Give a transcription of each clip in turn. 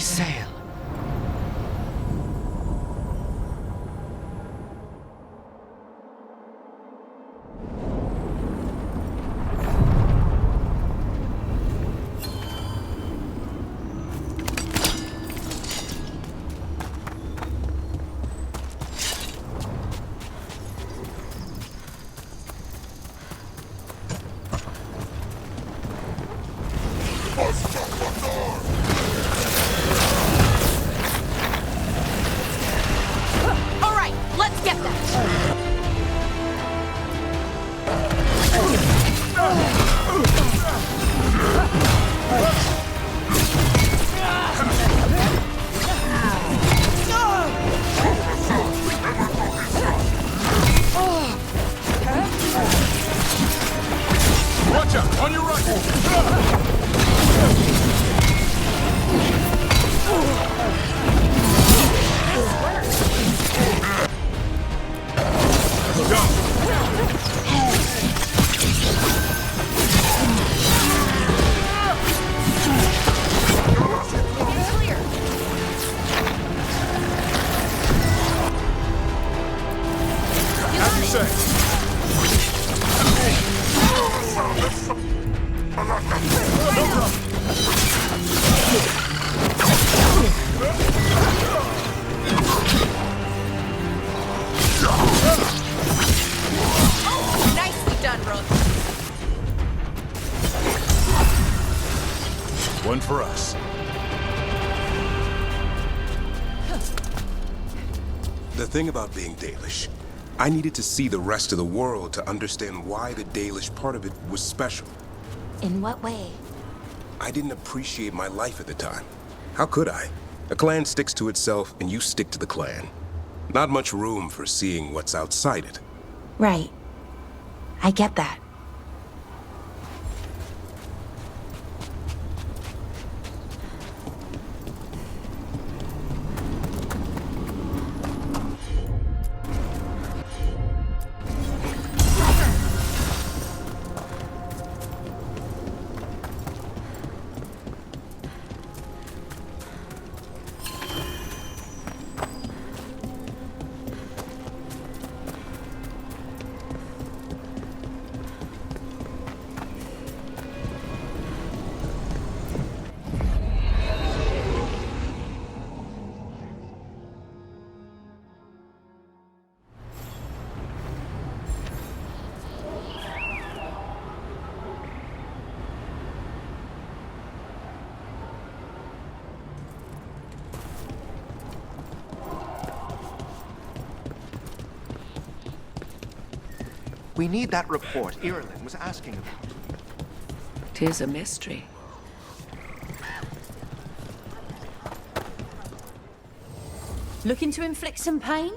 sail. All right, let's get that. Watch out! On your right! Clear. As you say. Nicely done, Rook. One for us. The thing about being Dalish, I needed to see the rest of the world to understand why the Dalish part of it was special. In what way? I didn't appreciate my life at the time. How could I? A clan sticks to itself and you stick to the clan. Not much room for seeing what's outside it. Right. I get that. We need that report Irulan was asking about. 'Tis a mystery. Looking to inflict some pain?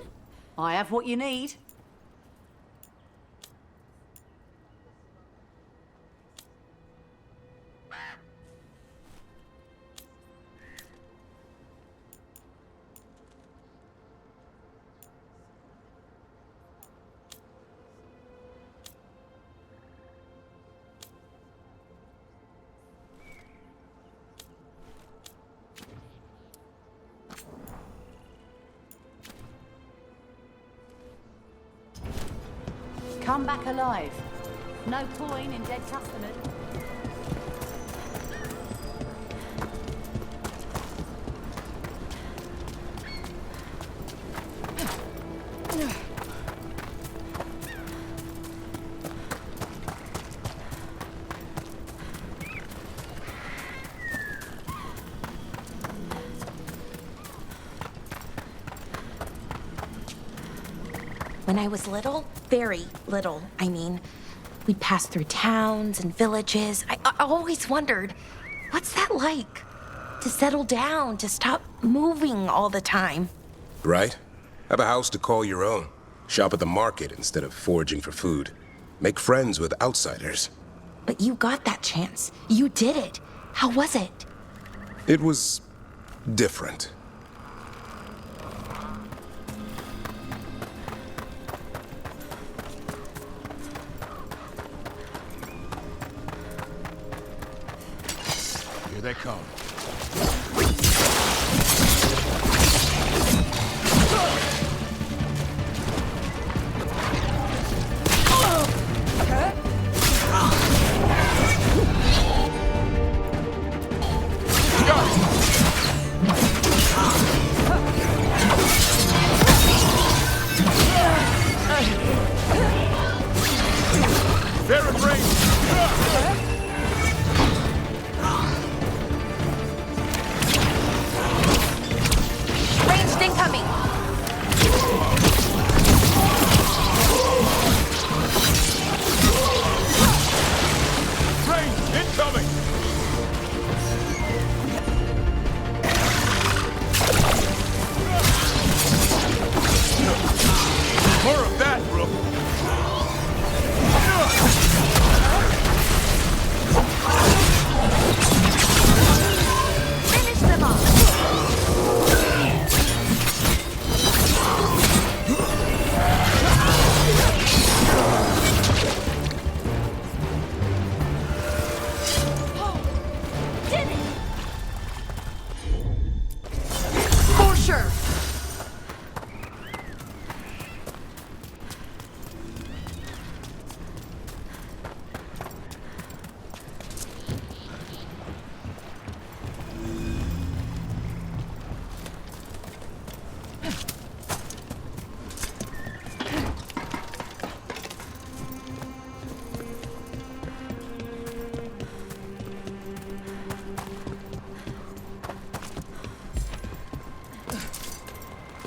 I have what you need. Come back alive. No coin in dead customers. When I was little, very little, I mean, we'd pass through towns and villages. I always wondered, what's that like? To settle down, to stop moving all the time. Right? Have a house to call your own. Shop at the market instead of foraging for food. Make friends with outsiders. But you got that chance. You did it. How was it? It was different. Here they come.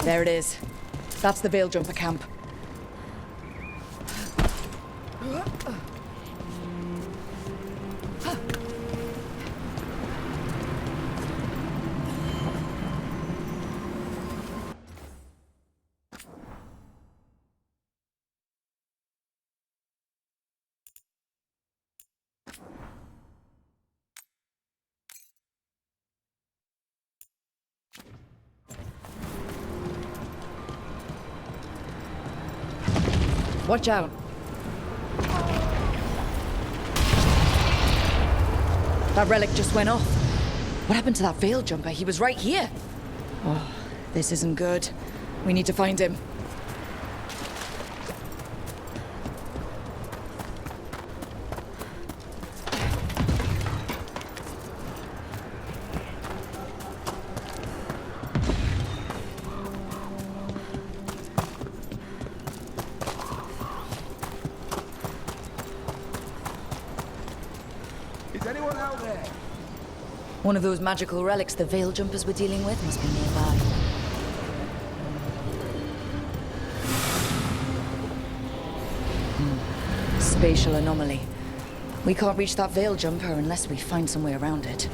There it is. That's the Veil Jumper camp. Watch out. That relic just went off. What happened to that Veil Jumper? He was right here. Oh, this isn't good. We need to find him. Is anyone out there? One of those magical relics the Veil Jumpers were dealing with must be nearby. Spatial anomaly. We can't reach that Veil Jumper unless we find some way around it.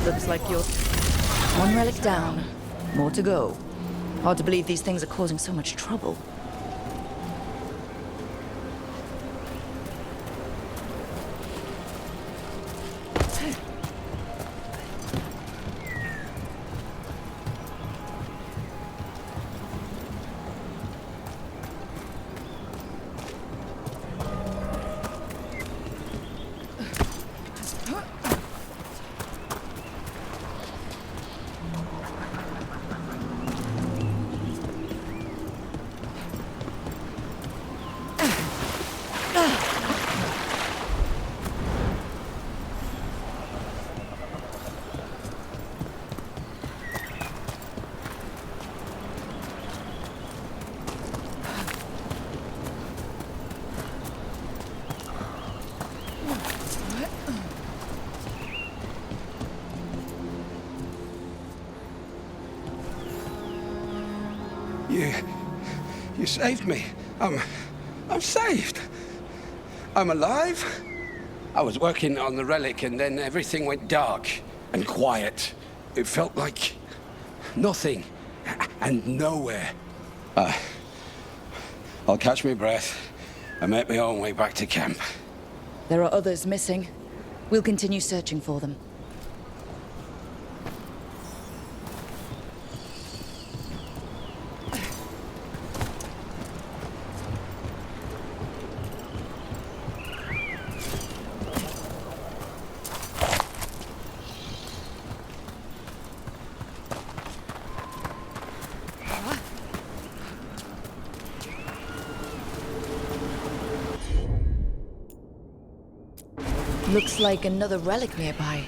Looks like you're... One relic down. More to go. Hard to believe these things are causing so much trouble. You saved me. I'm saved. I'm alive. I was working on the relic and then everything went dark and quiet. It felt like nothing and nowhere. I'll catch my breath and make my own way back to camp. There are others missing. We'll continue searching for them. Looks like another relic nearby.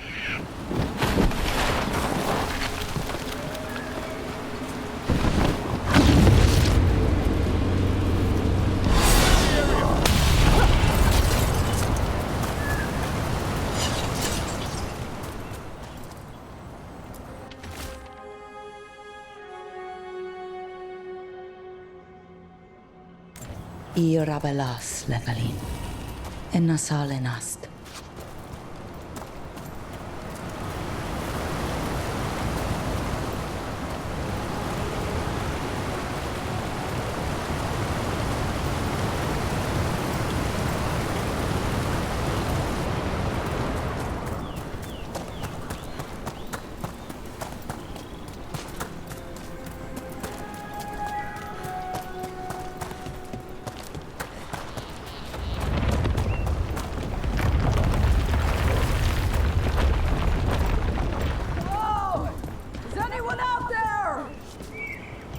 Irabelas Lethalin. Ennasalenast.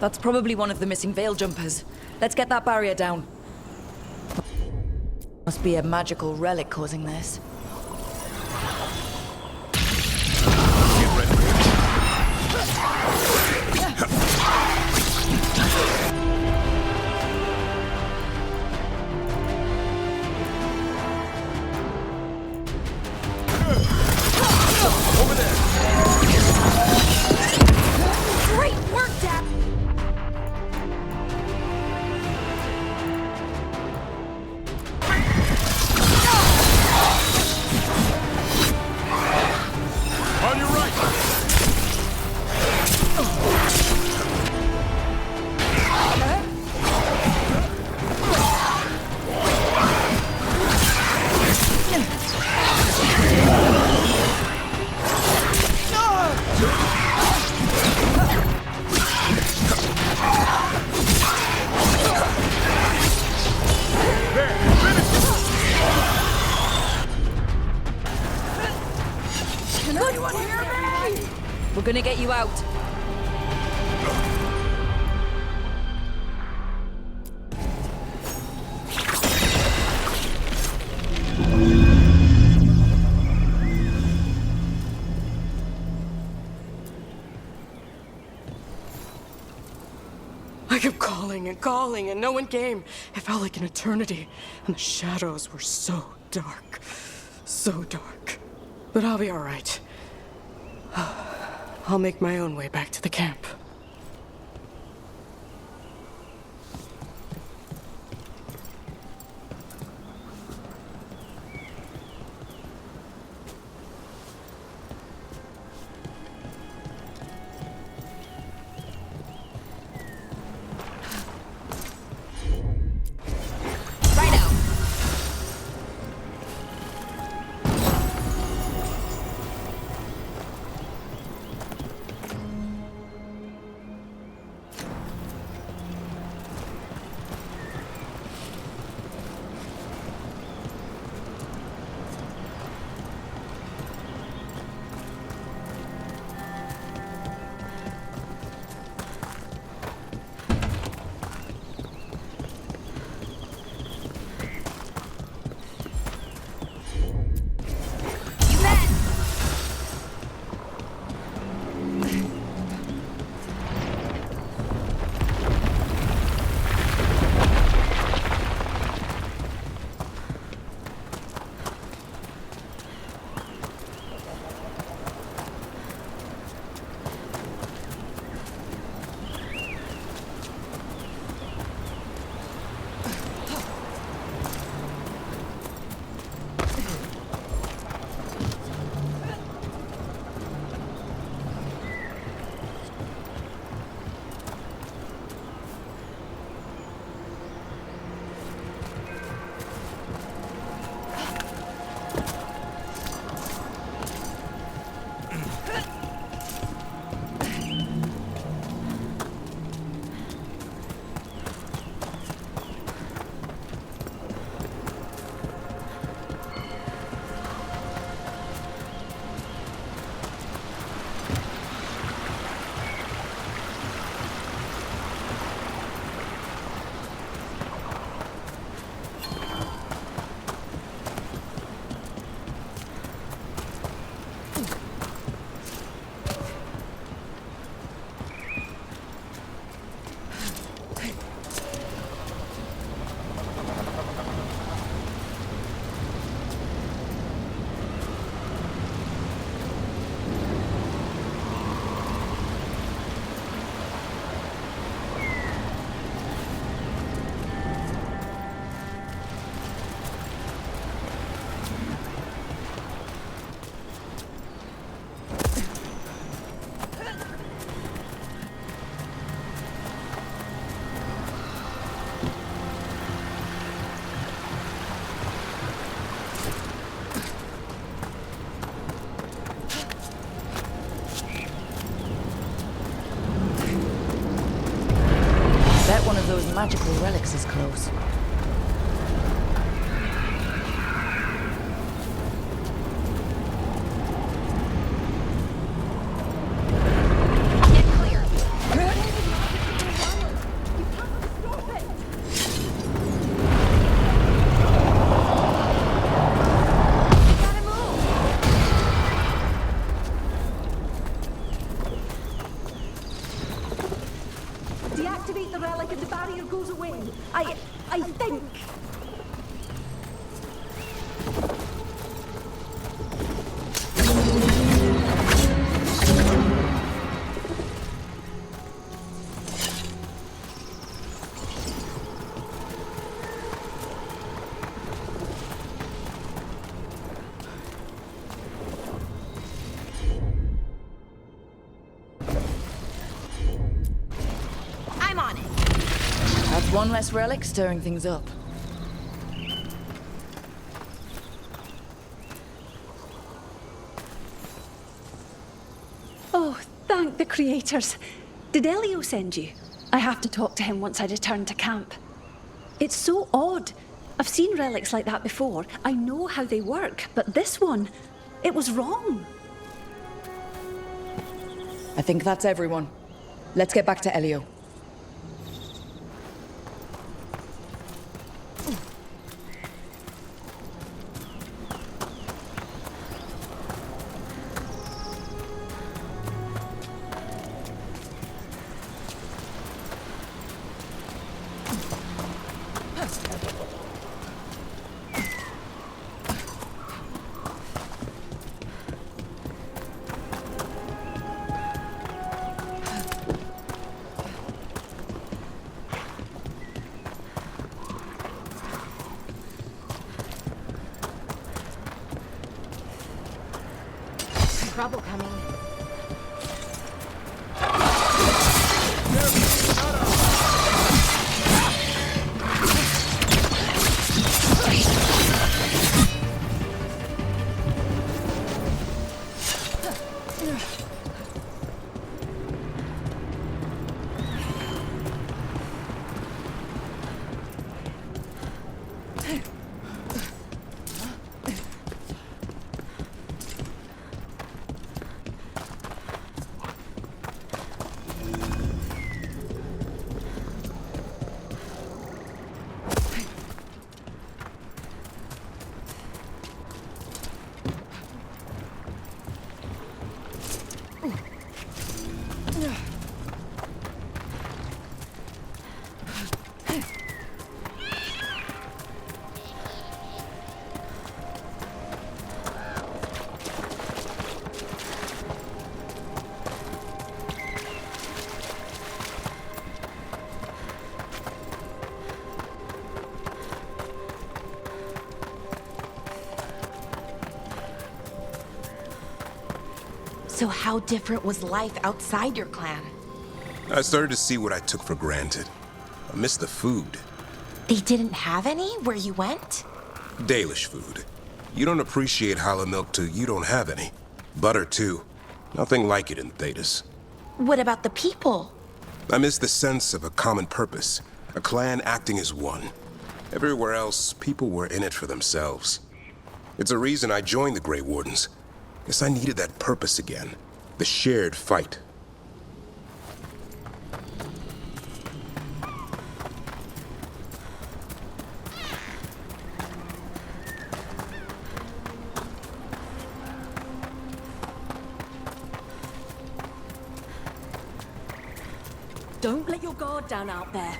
That's probably one of the missing Veil Jumpers. Let's get that barrier down. Must be a magical relic causing this. gonna get you out. I kept calling, and no one came. It felt like an eternity, and the shadows were so dark. So dark. But I'll be all right. I'll make my own way back to the camp. Those magical relics is close. Get clear. Deactivate the relic and the barrier goes away. I think. I'm on it. That's one less relic stirring things up. Oh, thank the creators. Did Elio send you? I have to talk to him once I return to camp. It's so odd. I've seen relics like that before. I know how they work, but this one, it was wrong. I think that's everyone. Let's get back to Elio. Trouble coming. So how different was life outside your clan? I started to see what I took for granted. I missed the food. They didn't have any where you went? Dalish food. You don't appreciate hollow milk till you don't have any. Butter, too. Nothing like it in Thetis. What about the people? I miss the sense of a common purpose. A clan acting as one. Everywhere else, people were in it for themselves. It's a reason I joined the Grey Wardens. Guess I needed that purpose again. The shared fight. Don't let your guard down out there.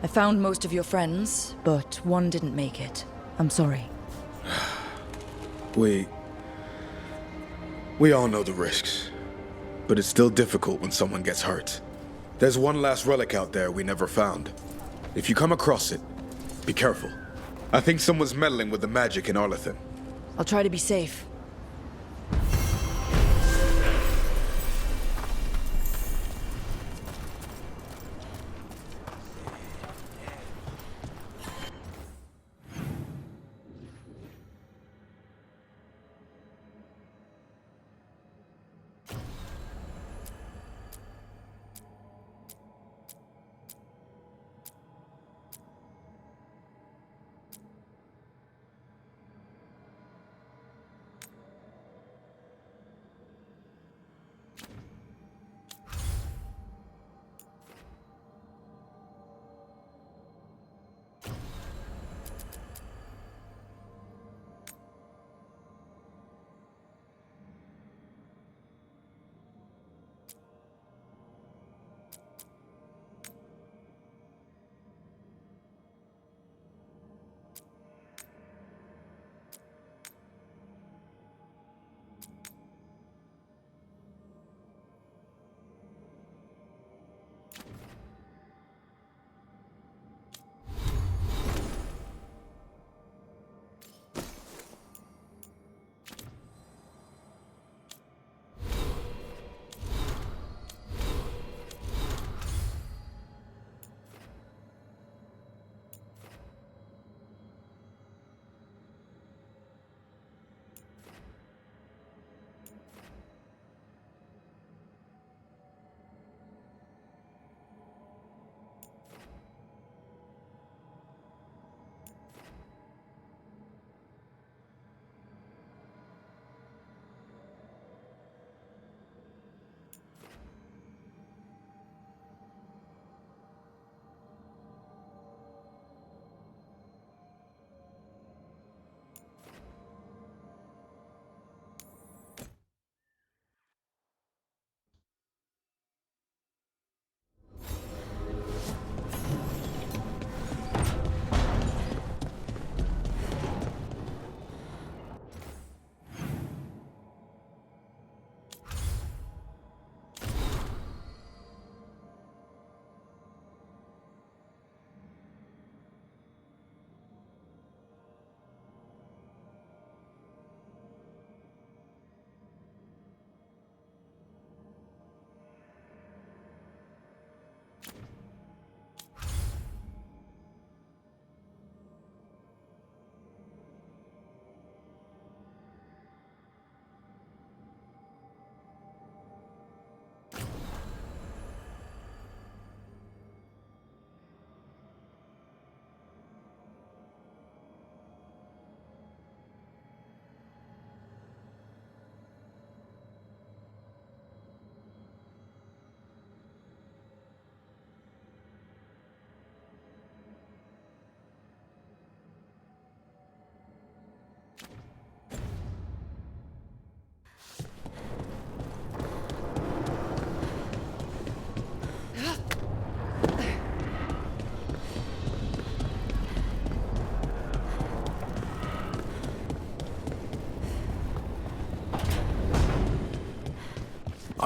I found most of your friends, but one didn't make it. I'm sorry. We all know the risks, but it's still difficult when someone gets hurt. There's one last relic out there we never found. If you come across it, be careful. I think someone's meddling with the magic in Arlethan. I'll try to be safe.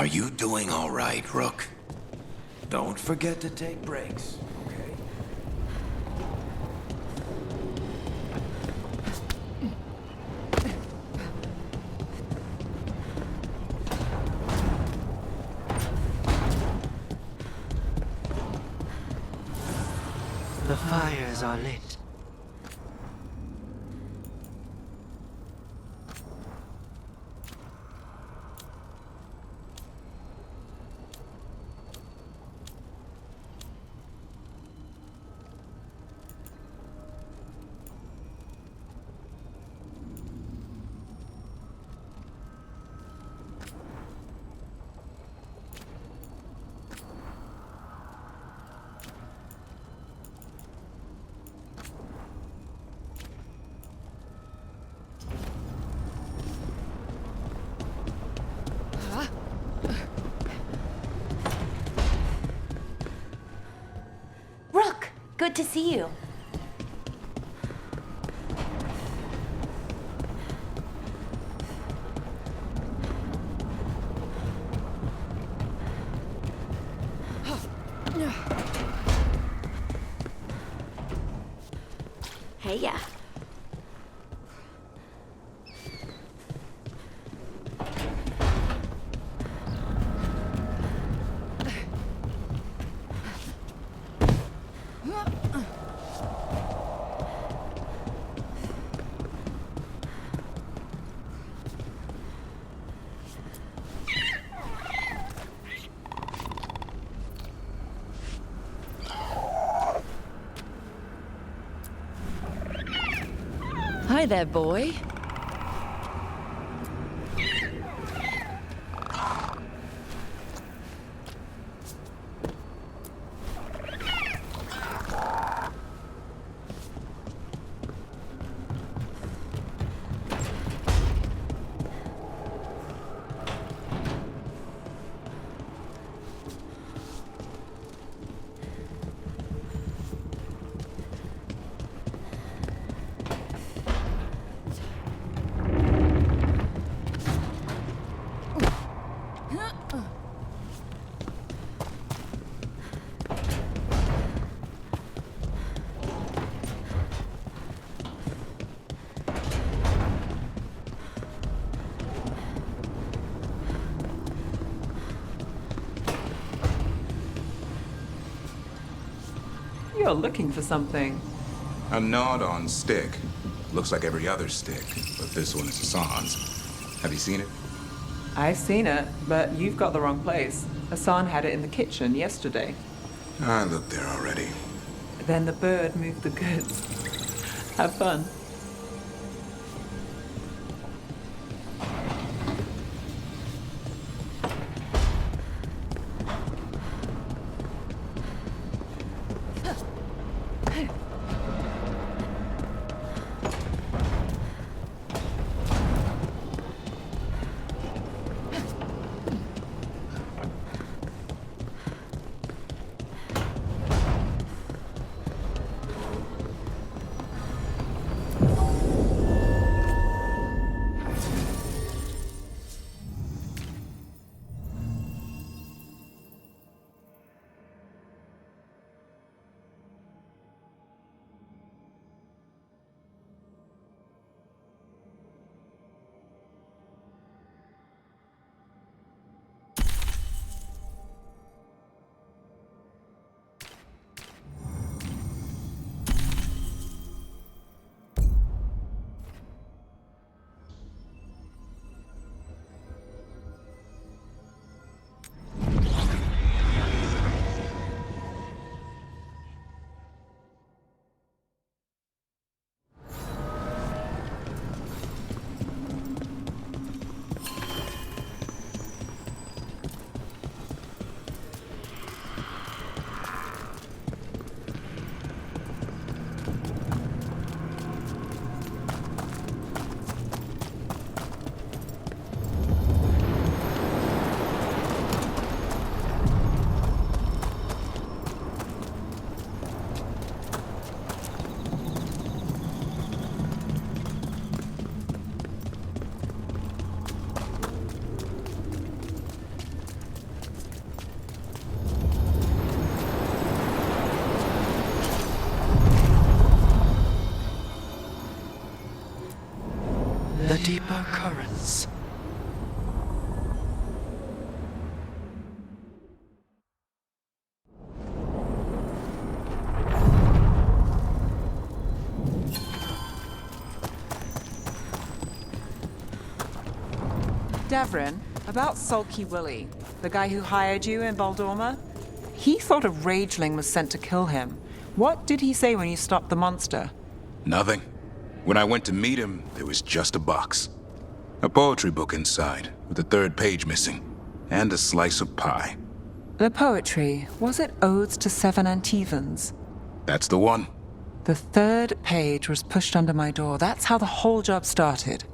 Are you doing all right, Rook? Don't forget to take breaks, okay? The fires are lit. Rook, good to see you. Hey, yeah. Hi there, boy. You're looking for something. A nod on stick. Looks like every other stick, but this one is Hassan's. Have you seen it? I've seen it, but you've got the wrong place. Hassan had it in the kitchen yesterday. I looked there already. Then the bird moved the goods. Have fun. the deeper currents. Devrin, about Sulky Willie, the guy who hired you in Baldorma, he thought a rageling was sent to kill him. What did he say when you stopped the monster? Nothing. When I went to meet him, there was just a box. A poetry book inside, with the third page missing, and a slice of pie. The poetry, was it Odes to Seven Antevans? That's the one. The third page was pushed under my door. That's how the whole job started.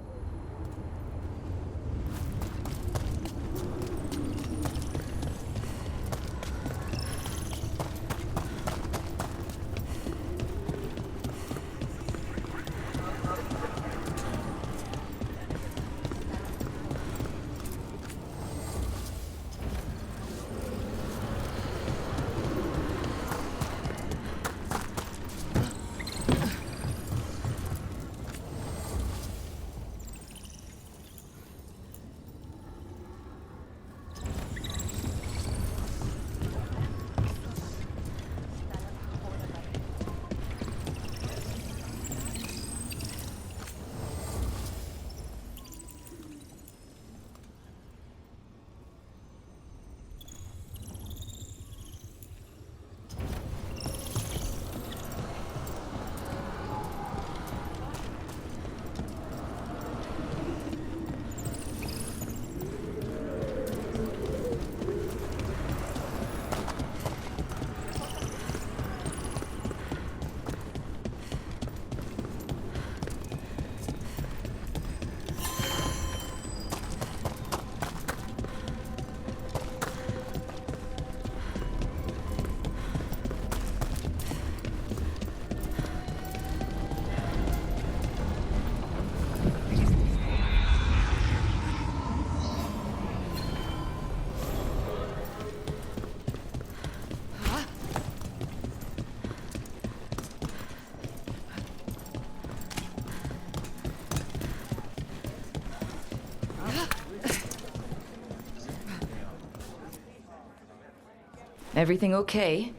Everything okay?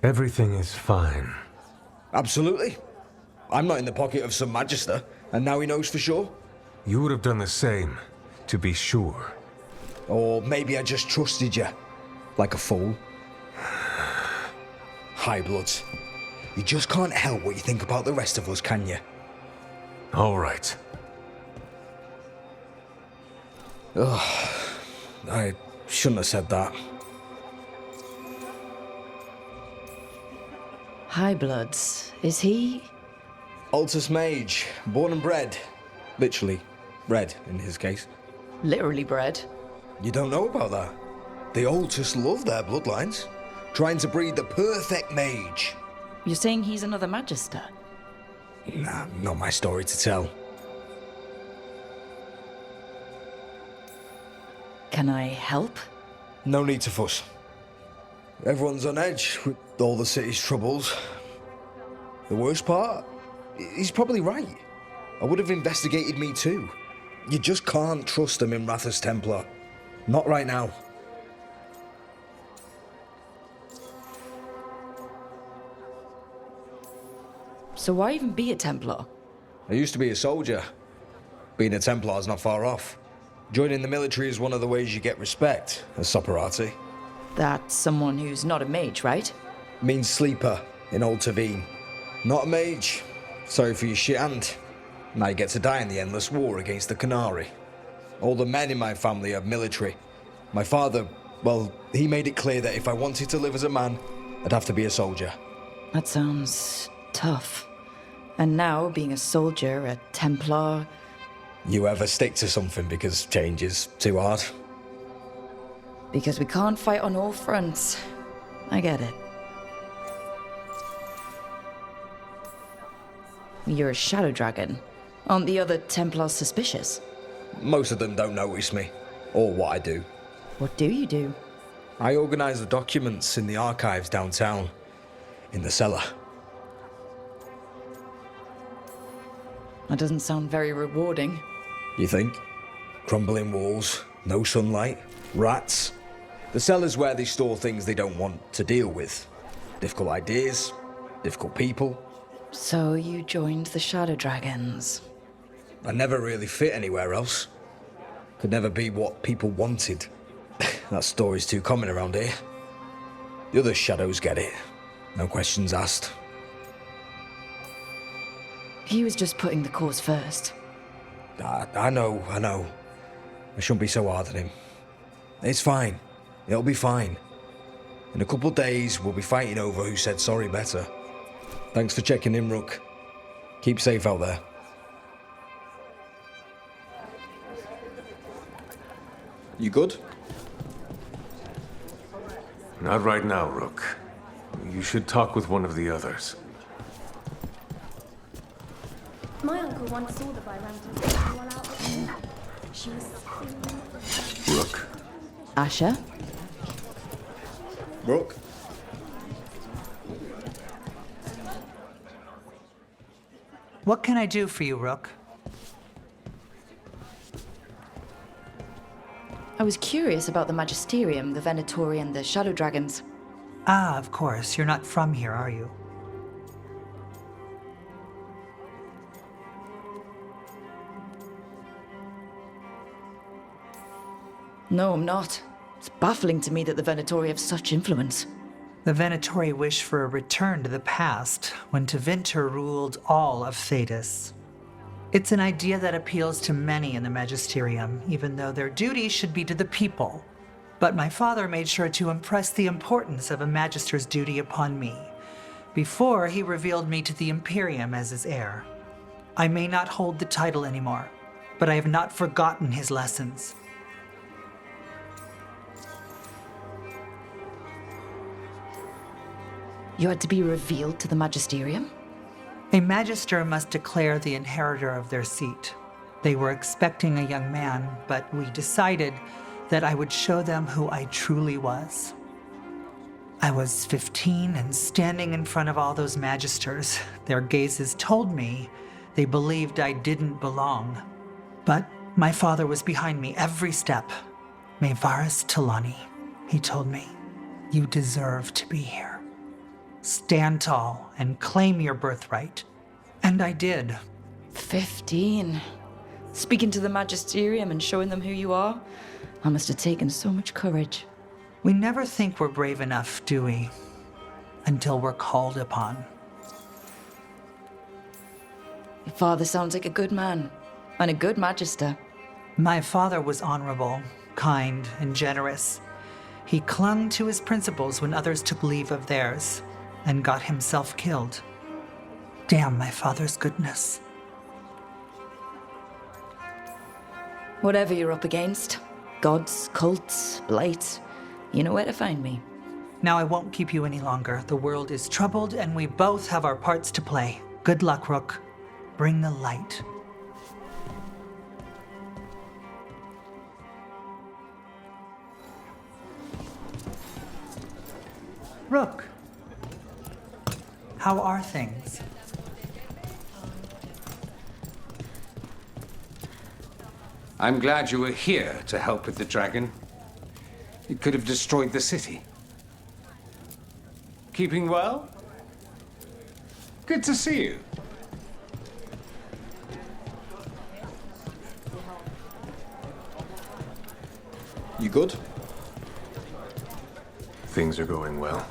Everything is fine. Absolutely. I'm not in the pocket of some magister, and now he knows for sure. You would have done the same, to be sure. Or maybe I just trusted you, like a fool. High Bloods. You just can't help what you think about the rest of us, can you? All right. Ugh, I shouldn't have said that. High Bloods, is he? Altus Mage, born and bred. Literally, bred in his case. Literally bred? You don't know about that? The Altus love their bloodlines, trying to breed the perfect mage. You're saying he's another Magister? Nah, not my story to tell. Can I help? No need to fuss. Everyone's on edge with all the city's troubles. The worst part? He's probably right. I would have investigated me too. You just can't trust him in Rathas Templar. Not right now. So why even be a Templar? I used to be a soldier. Being a Templar's not far off. Joining the military is one of the ways you get respect, as Soparati. That's someone who's not a mage, right? Means sleeper in Old Tavine. Not a mage. Sorry for your shit hand. Now you get to die in the endless war against the Canary. All the men in my family are military. My father, well, he made it clear that if I wanted to live as a man, I'd have to be a soldier. That sounds tough. And now, being a soldier, a Templar... You ever stick to something because change is too hard? Because we can't fight on all fronts. I get it. You're a shadow dragon. Aren't the other Templars suspicious? Most of them don't notice me, or what I do. What do you do? I organise the documents in the archives downtown, in the cellar. That doesn't sound very rewarding. You think? Crumbling walls, no sunlight, rats. The cellar's where they store things they don't want to deal with. Difficult ideas, difficult people. So you joined the Shadow Dragons? I never really fit anywhere else. Could never be what people wanted. That story's too common around here. The other shadows get it. No questions asked. He was just putting the cause first. I know. I shouldn't be so hard on him. It's fine. It'll be fine. In a couple of days, we'll be fighting over who said sorry better. Thanks for checking in, Rook. Keep safe out there. You good? Not right now, Rook. You should talk with one of the others. My uncle once saw the Byranton while out at sea. She was Rook. Asher? Rook? What can I do for you, Rook? I was curious about the Magisterium, the Venatori, and the Shadow Dragons. Ah, of course. You're not from here, are you? No, I'm not. It's baffling to me that the Venatori have such influence. The Venatori wish for a return to the past, when Tevinter ruled all of Thedas. It's an idea that appeals to many in the Magisterium, even though their duty should be to the people. But my father made sure to impress the importance of a Magister's duty upon me, before he revealed me to the Imperium as his heir. I may not hold the title anymore, but I have not forgotten his lessons. You had to be revealed to the Magisterium? A Magister must declare the inheritor of their seat. They were expecting a young man, but we decided that I would show them who I truly was. I was 15 and standing in front of all those Magisters. Their gazes told me they believed I didn't belong. But my father was behind me every step. Mevaris Talani, he told me, you deserve to be here. Stand tall and claim your birthright. And I did. 15. Speaking to the Magisterium and showing them who you are? I must have taken so much courage. We never think we're brave enough, do we? Until we're called upon. Your father sounds like a good man, and a good Magister. My father was honorable, kind, and generous. He clung to his principles when others took leave of theirs, and got himself killed. Damn my father's goodness. Whatever you're up against, gods, cults, blight, you know where to find me. Now I won't keep you any longer. The world is troubled, and we both have our parts to play. Good luck, Rook. Bring the light. Rook. How are things? I'm glad you were here to help with the dragon. It could have destroyed the city. Keeping well? Good to see you. You good? Things are going well.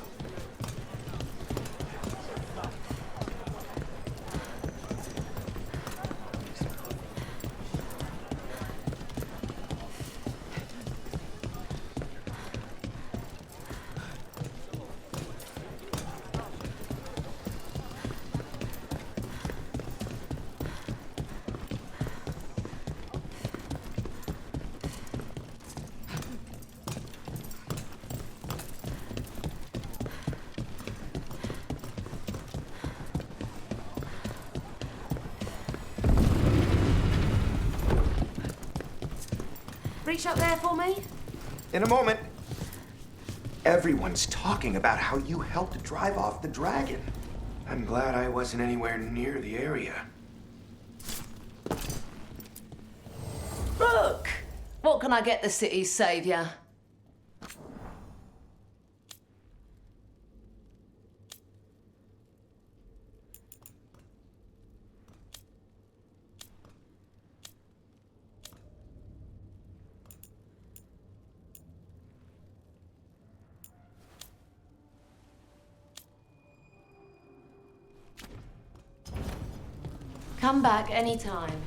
reach up there for me? In a moment. Everyone's talking about how you helped drive off the dragon. I'm glad I wasn't anywhere near the area. what can I get the city's savior? Come back anytime.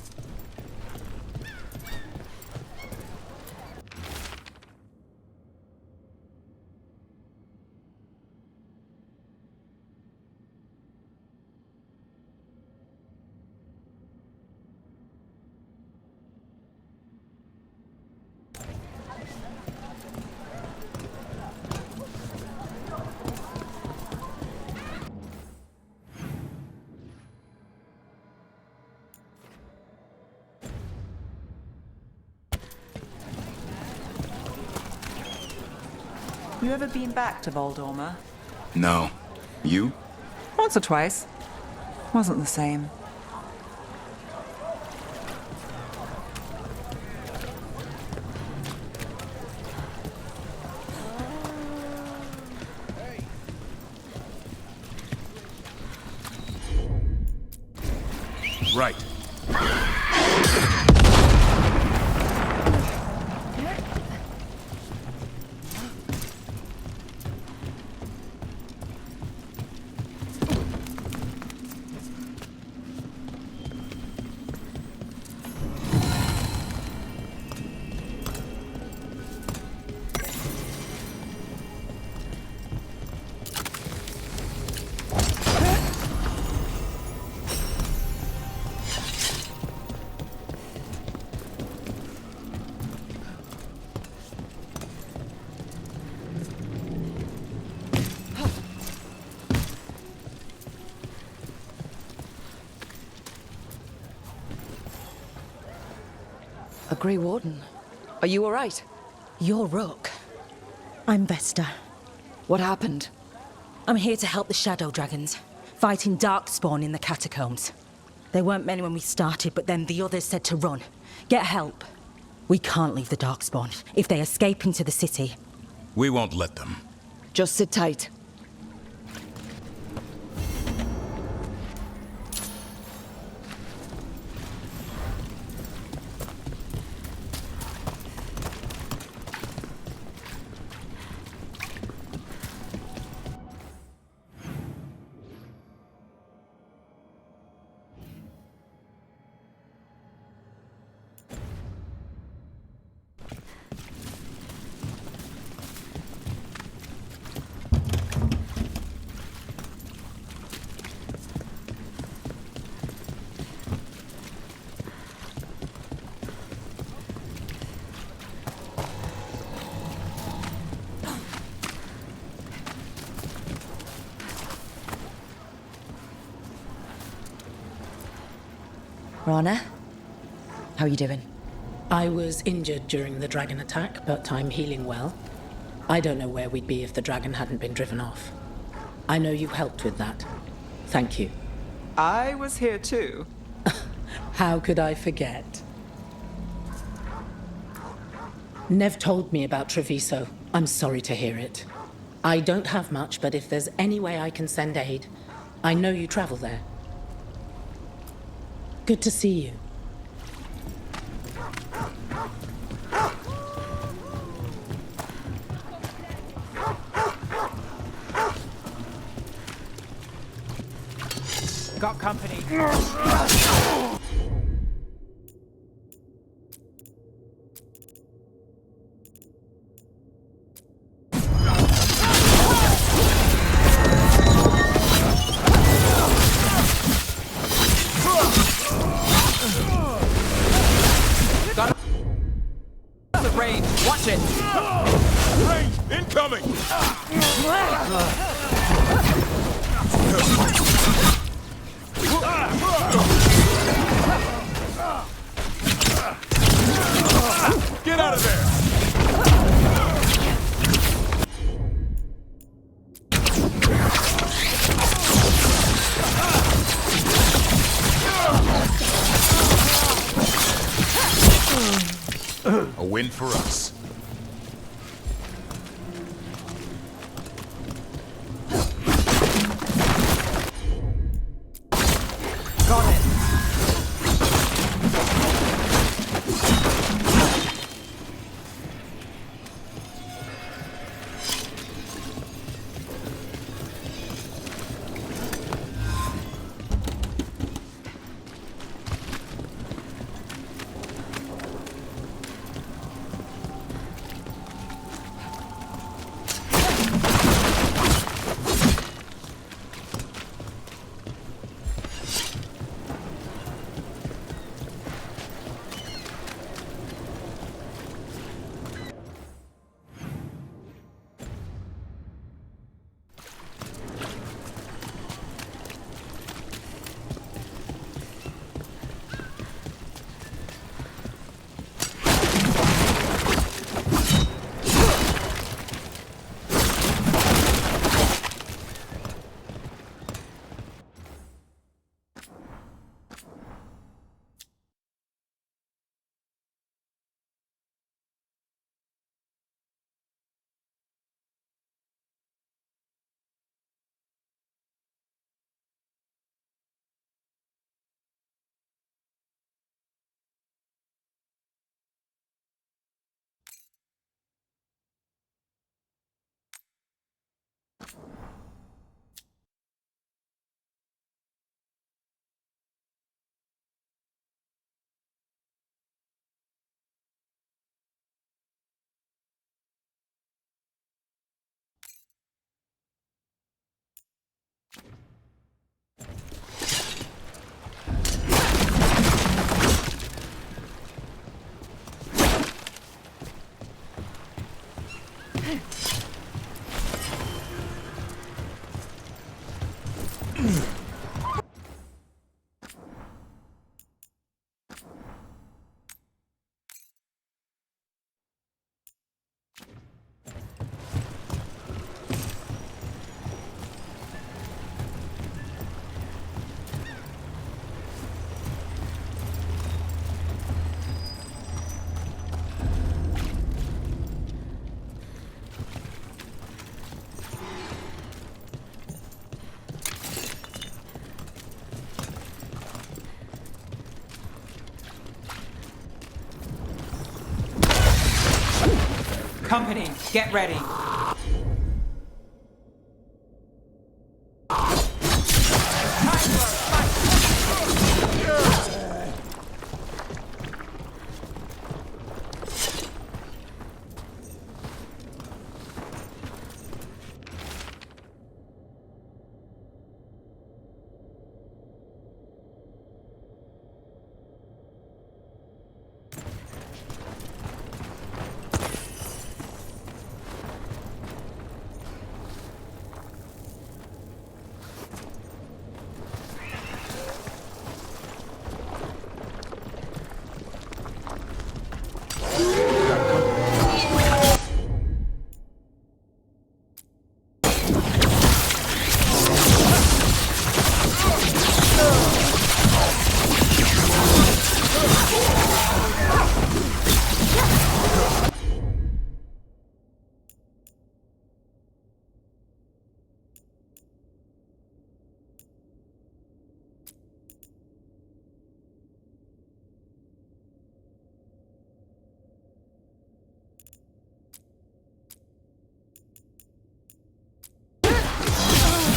You ever been back to Voldorma? No. You? Once or twice. Wasn't the same. Right. A Grey Warden. Are you all right? You're Rook. I'm Vesta. What happened? I'm here to help the Shadow Dragons, fighting Darkspawn in the catacombs. There weren't many when we started, but then the others said to run. Get help. We can't leave the Darkspawn if they escape into the city. We won't let them. Just sit tight. Rana, how are you doing? I was injured during the dragon attack, but I'm healing well. I don't know where we'd be if the dragon hadn't been driven off. I know you helped with that. Thank you. I was here too. How could I forget? Nev told me about Treviso. I'm sorry to hear it. I don't have much, but if there's any way I can send aid, I know you travel there. Good to see you. Got company. Got the range. Watch it. Range incoming. Get out of there. win for us. Got it. Company, get ready.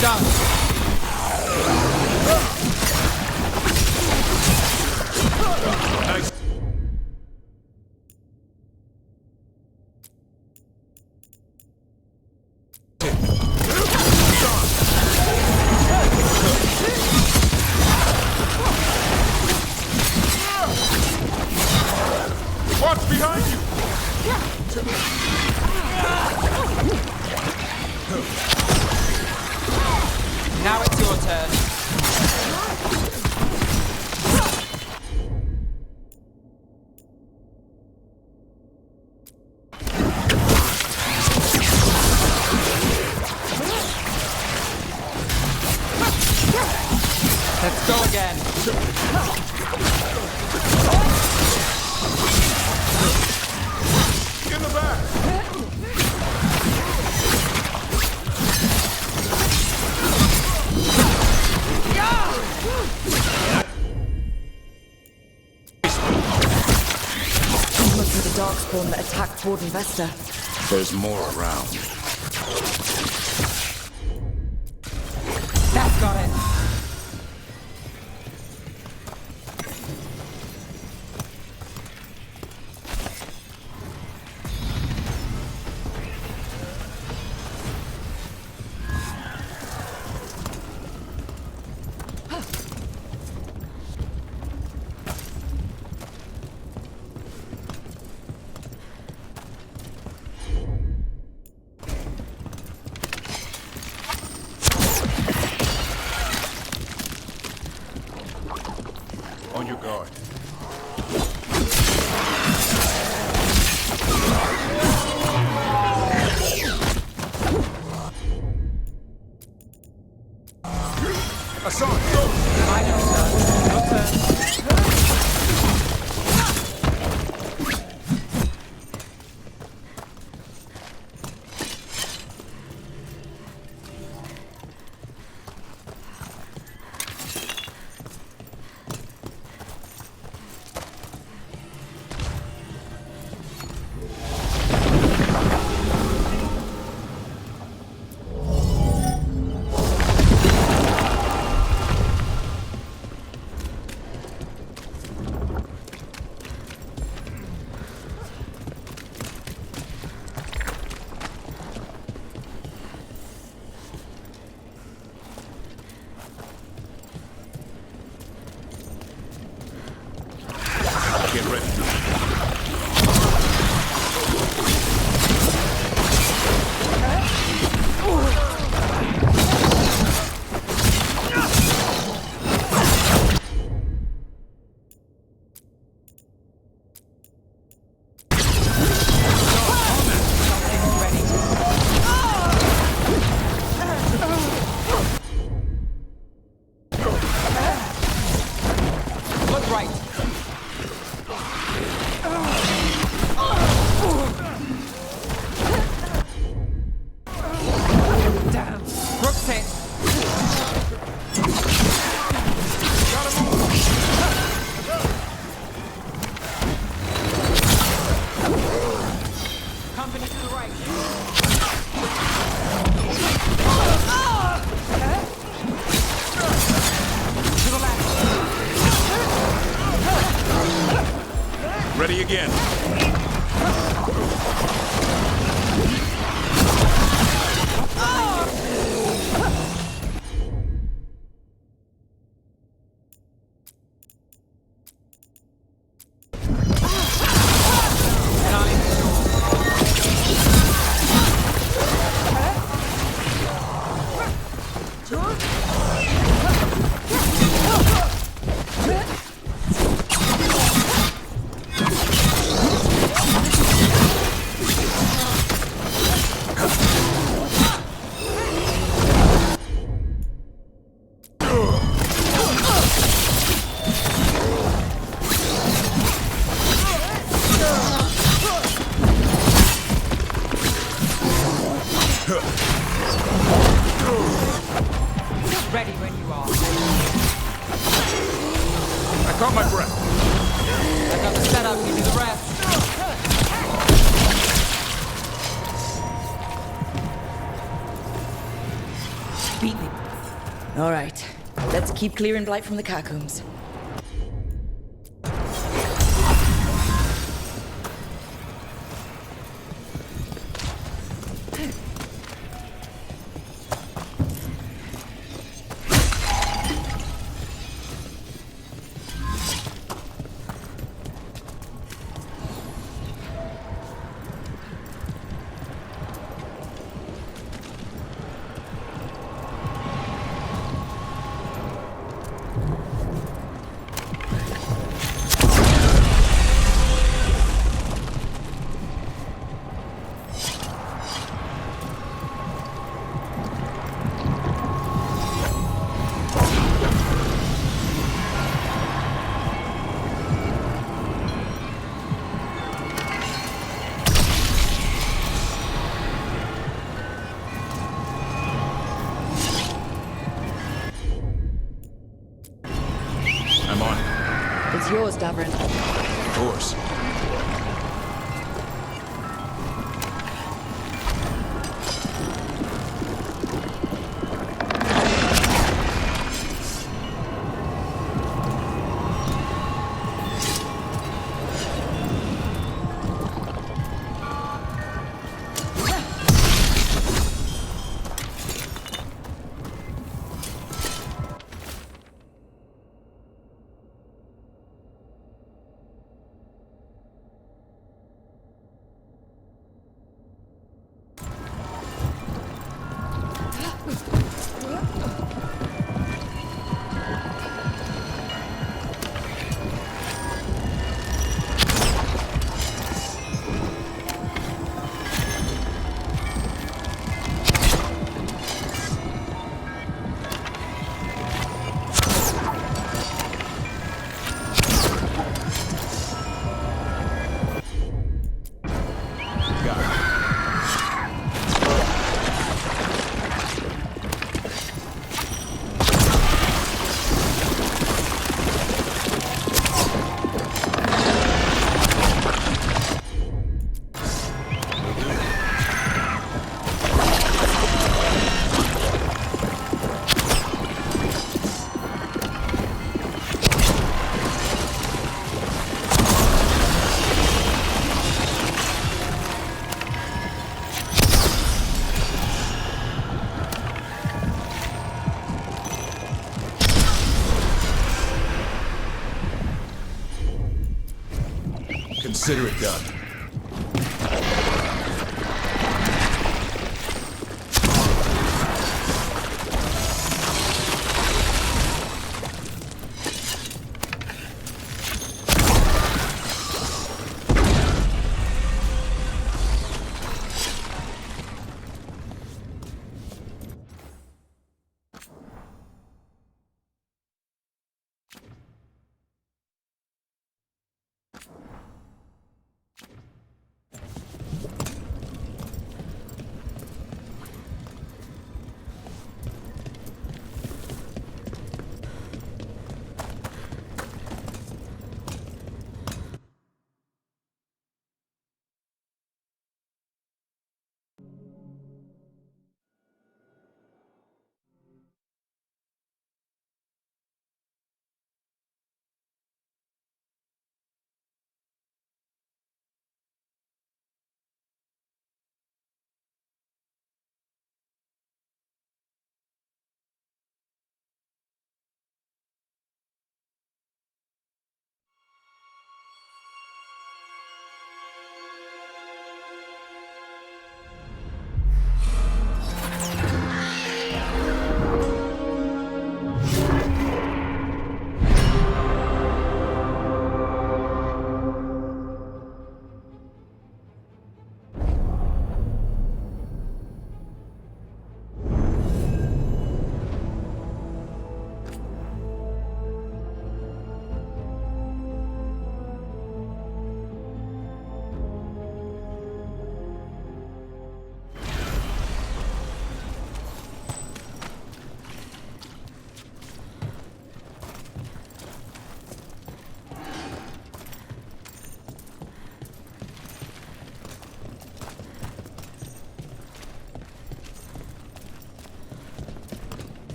Done. Nice. Watch behind you! Now it's your turn. Let's go again. for the darkspawn that attacked Warden Vesta. There's more around. That's got it. On your guard. Assault! I know, sir. Your turn. Get ready. Look right. Damn. Rook's hit. Company to the right. To the left. Ready again. Ready when you are. I caught my breath. I got the setup, you do the rest. Beat me. All right. Let's keep clearing Blight from the catacombs. I'm on it. It's yours, Davrin. Of course. Consider it done.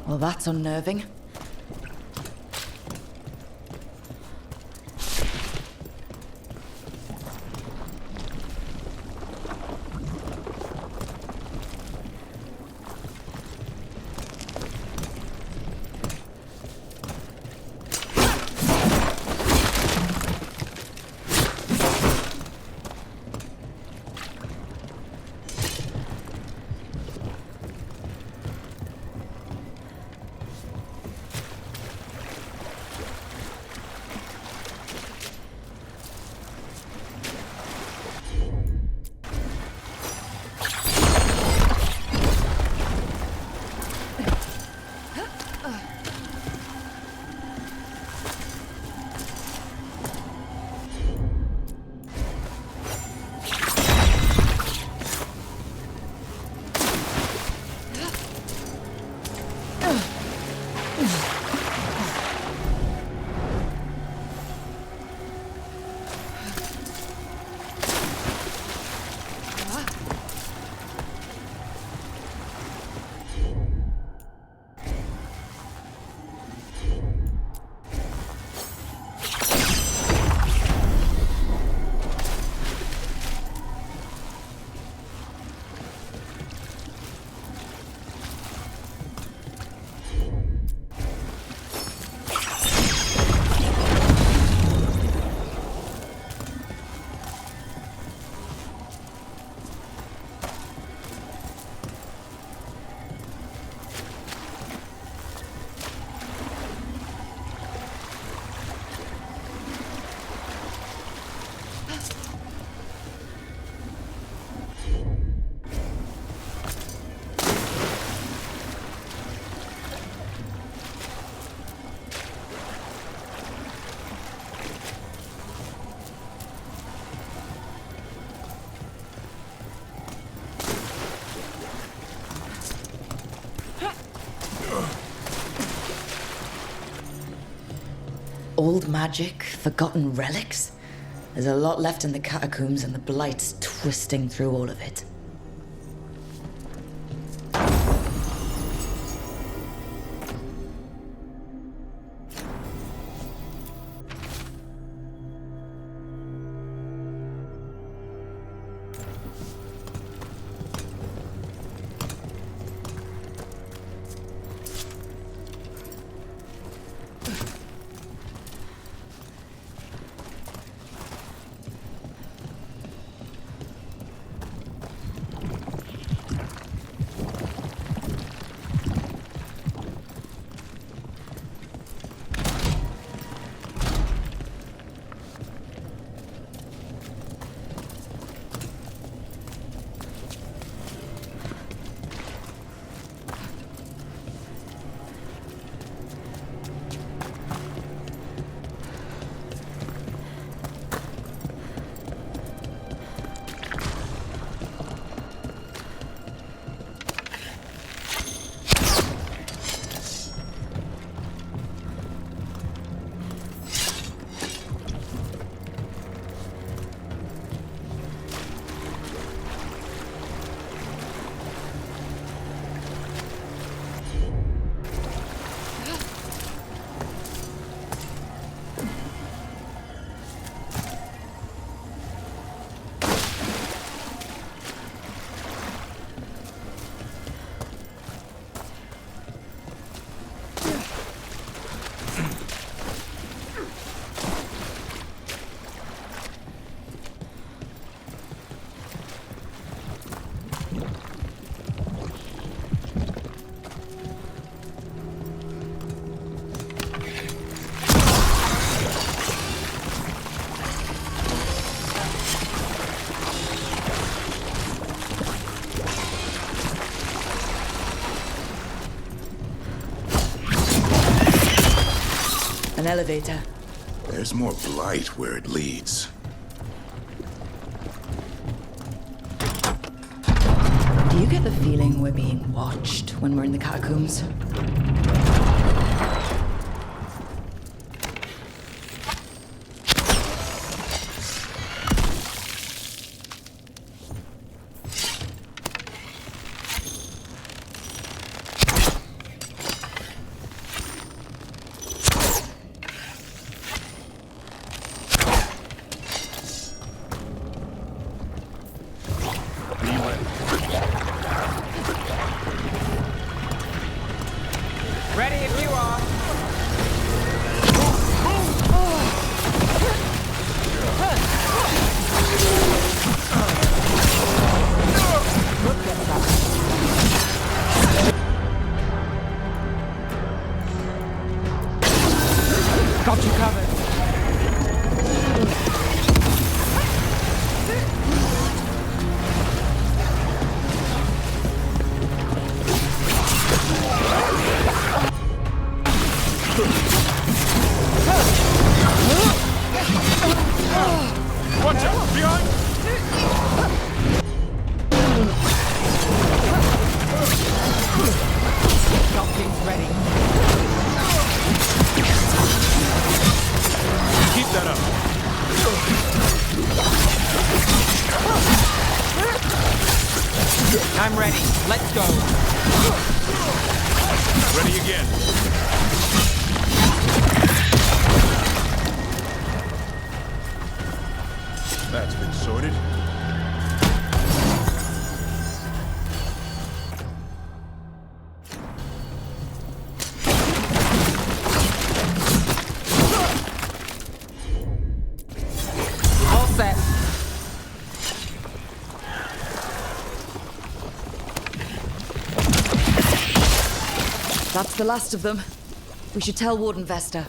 Well, that's unnerving. Old magic, forgotten relics. There's a lot left in the catacombs, and the Blight's twisting through all of it. An elevator. There's more blight where it leads. Do you get the feeling we're being watched when we're in the catacombs? Ready if you are. Got you covered. Watch out! Behind! Something's ready. Keep that up. I'm ready. Let's go. Ready again. That's been sorted. All set. That's the last of them. We should tell Warden Vesta.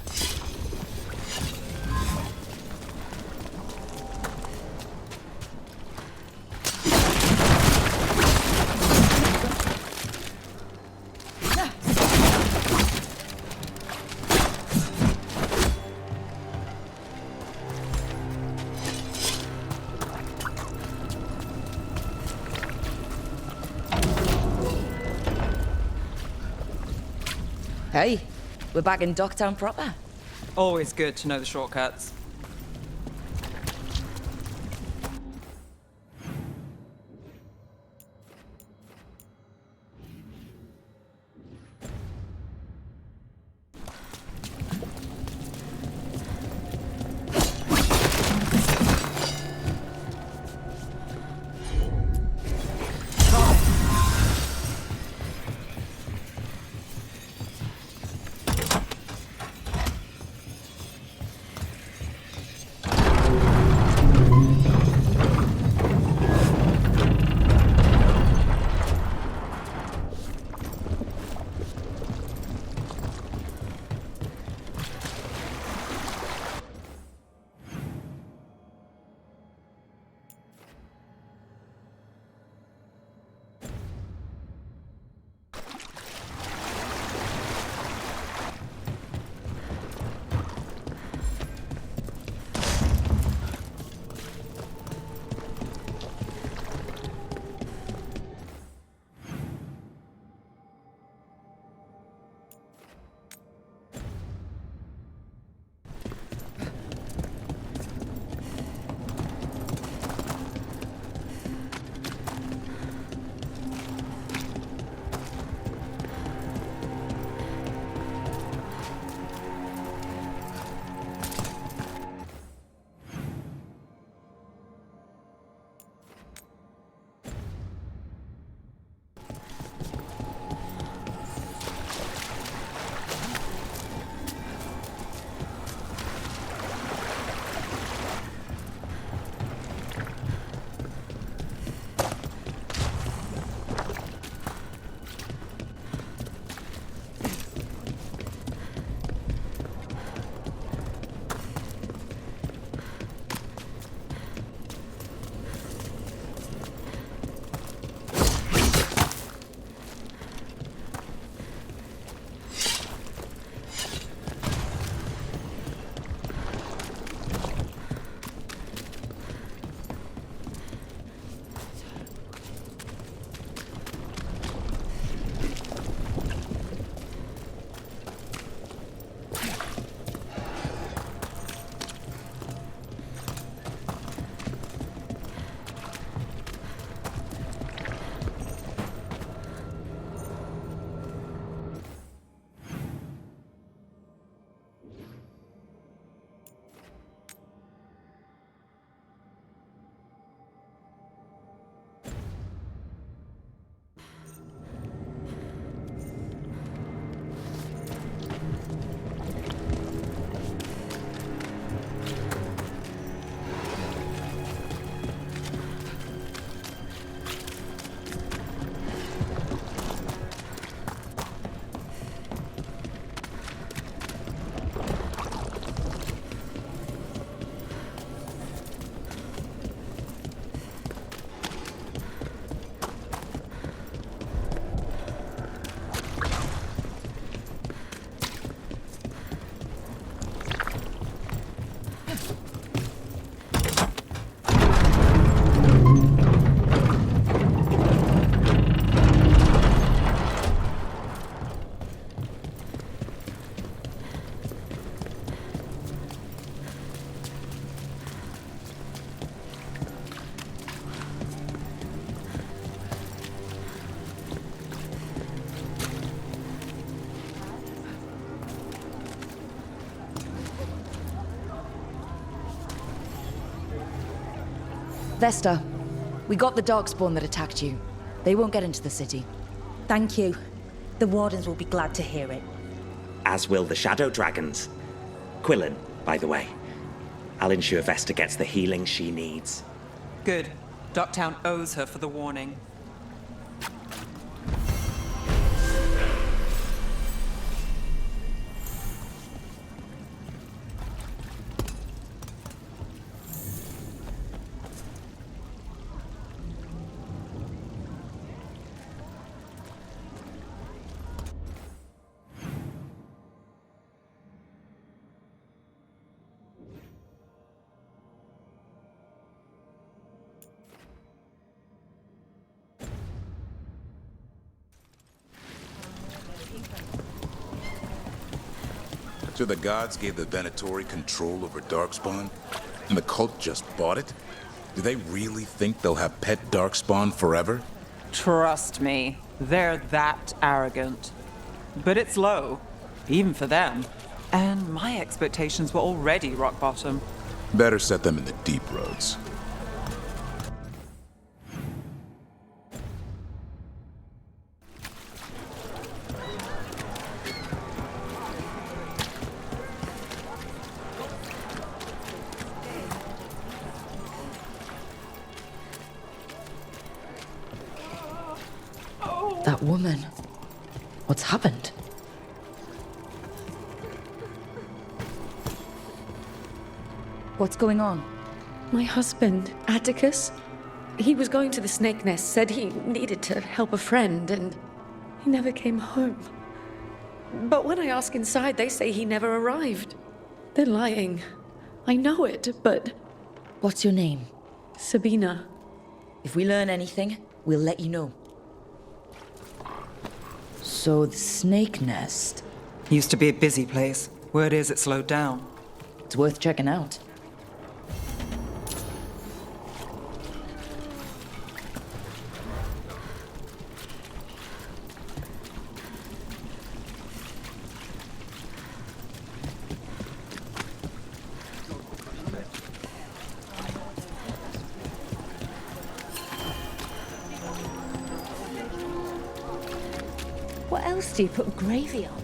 Hey, we're back in Docktown proper. Always good to know the shortcuts. Vesta, we got the darkspawn that attacked you. They won't get into the city. Thank you. The Wardens will be glad to hear it. As will the Shadow Dragons. Quillen, by the way. I'll ensure Vesta gets the healing she needs. Good. Ducktown owes her for the warning. So the gods gave the Venatori control over Darkspawn, and the cult just bought it? Do they really think they'll have pet Darkspawn forever? Trust me, they're that arrogant. But it's low, even for them. And my expectations were already rock bottom. Better set them in the deep roads. That woman. What's happened? What's going on? My husband, Atticus, he was going to the snake nest, said he needed to help a friend, and he never came home. But when I ask inside, they say he never arrived. They're lying. I know it, but... What's your name? Sabina. If we learn anything, we'll let you know. So the snake nest... Used to be a busy place. Word is it slowed down. It's worth checking out. What else do you put gravy on?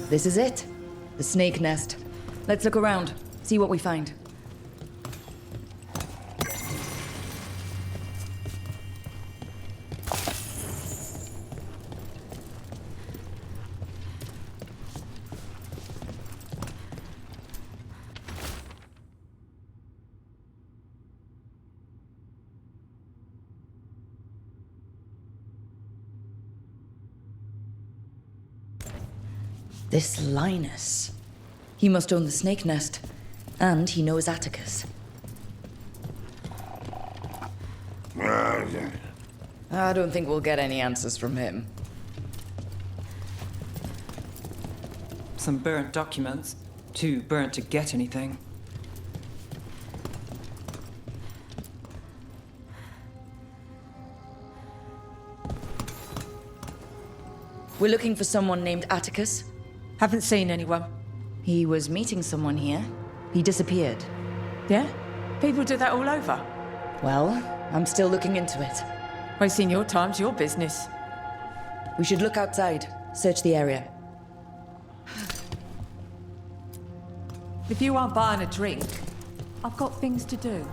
This is it. The snake nest. Let's look around, see what we find. This Linus. He must own the snake nest. And he knows Atticus. I don't think we'll get any answers from him. Some burnt documents. Too burnt to get anything. We're looking for someone named Atticus. Haven't seen anyone. He was meeting someone here. He disappeared. Yeah? People do that all over. Well, I'm still looking into it. Wasting your time's your business. We should look outside. Search the area. If you aren't buying a drink, I've got things to do.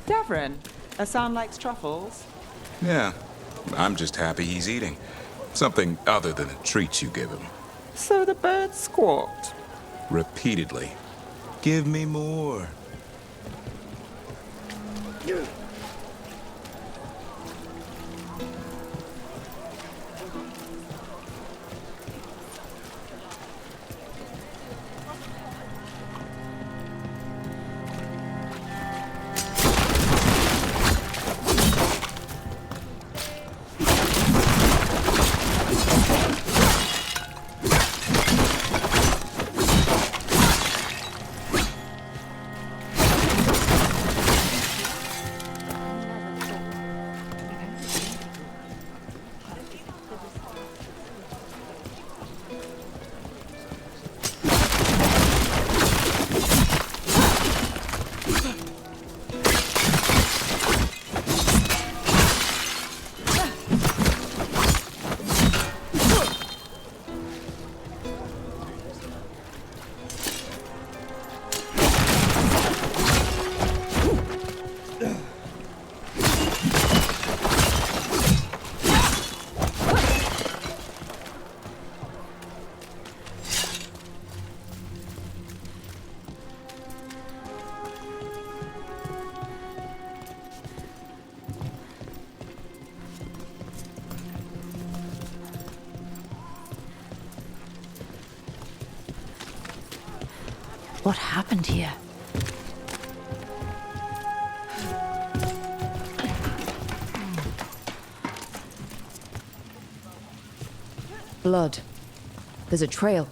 Davrin, a son likes truffles. Yeah, I'm just happy he's eating. Something other than the treats you give him. So the bird squawked. Repeatedly. Give me more. What happened here? Blood. There's a trail.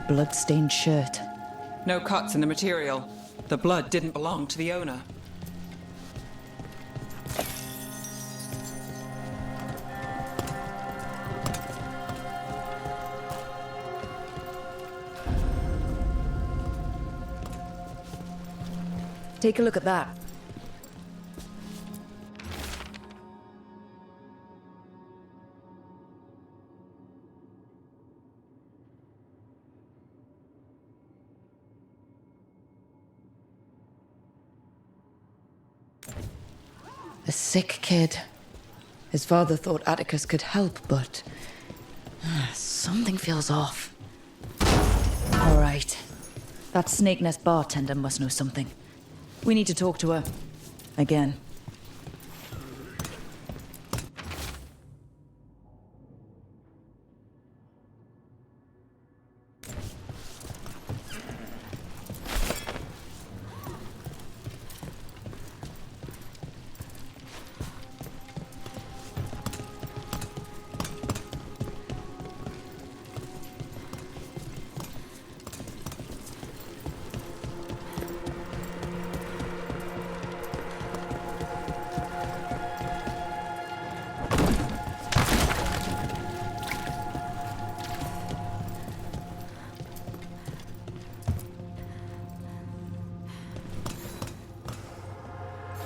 Blood-stained shirt. No cuts in the material. The blood didn't belong to the owner. Take a look at that. A sick kid. His father thought Atticus could help, but something feels off. All right. That Snake Nest bartender must know something. We need to talk to her. Again.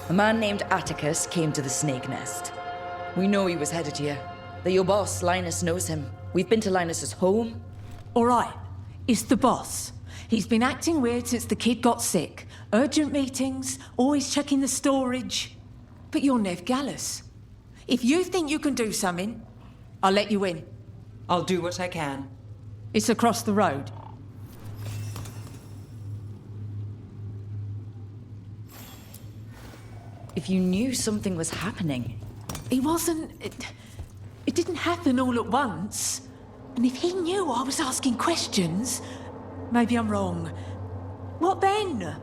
A man named Atticus came to the Snake Nest. We know he was headed here. That your boss, Linus, knows him. We've been to Linus's home. All right, it's the boss. He's been acting weird since the kid got sick. Urgent meetings, always checking the storage. But you're Nev Gallus. If you think you can do something, I'll let you in. I'll do what I can. It's across the road. If you knew something was happening... It wasn't... It didn't happen all at once. And if he knew I was asking questions, maybe I'm wrong. What then?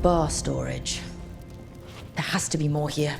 Bar storage. There has to be more here.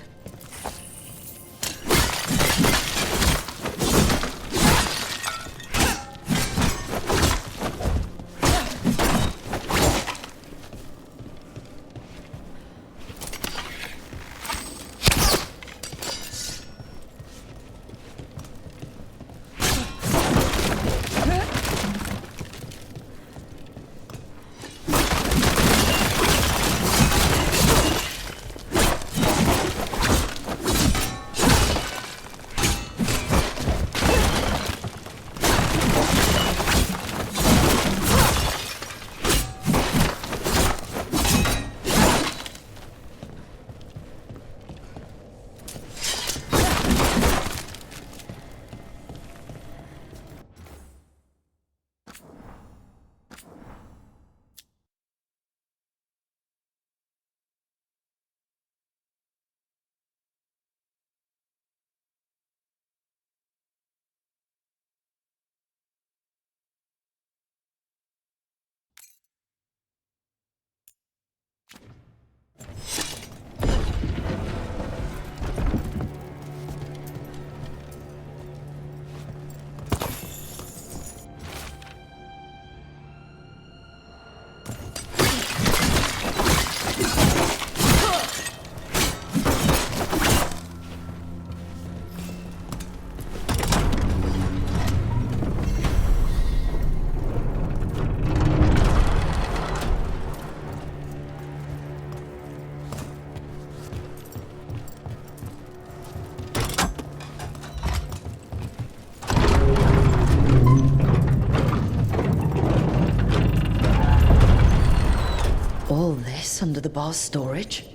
All this under the bar's storage?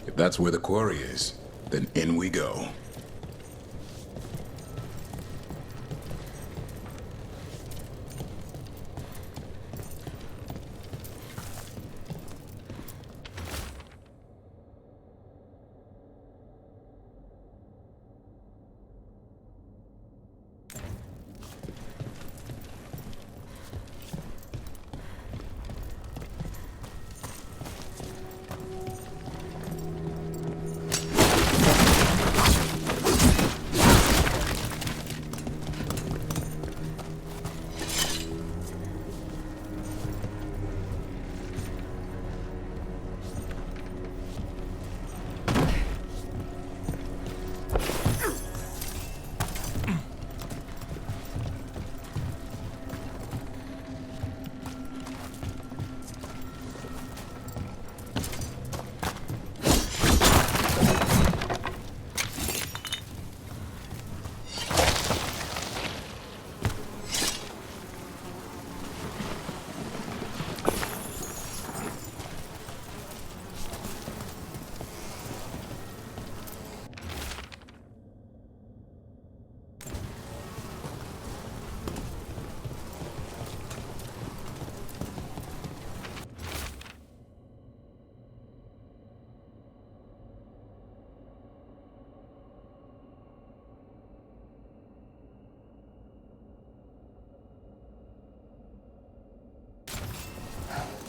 If that's where the quarry is, then in we go.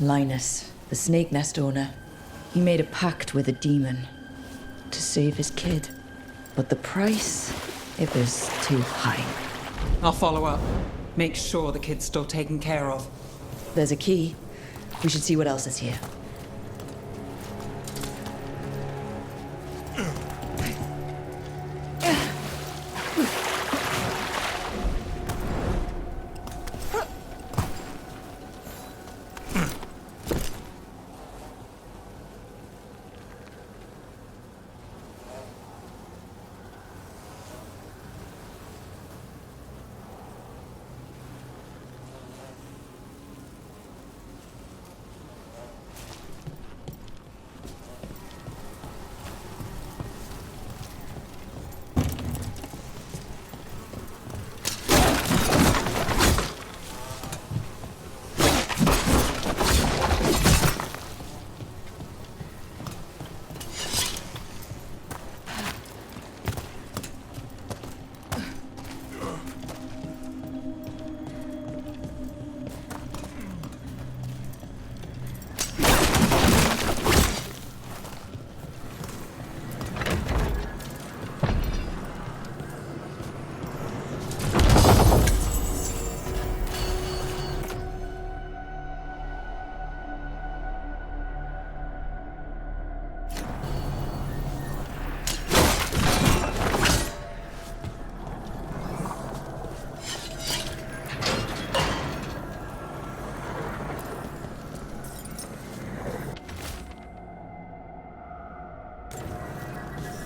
Linus, the snake nest owner, he made a pact with a demon to save his kid. But the price, it was too high. I'll follow up. Make sure the kid's still taken care of. There's a key. We should see what else is here.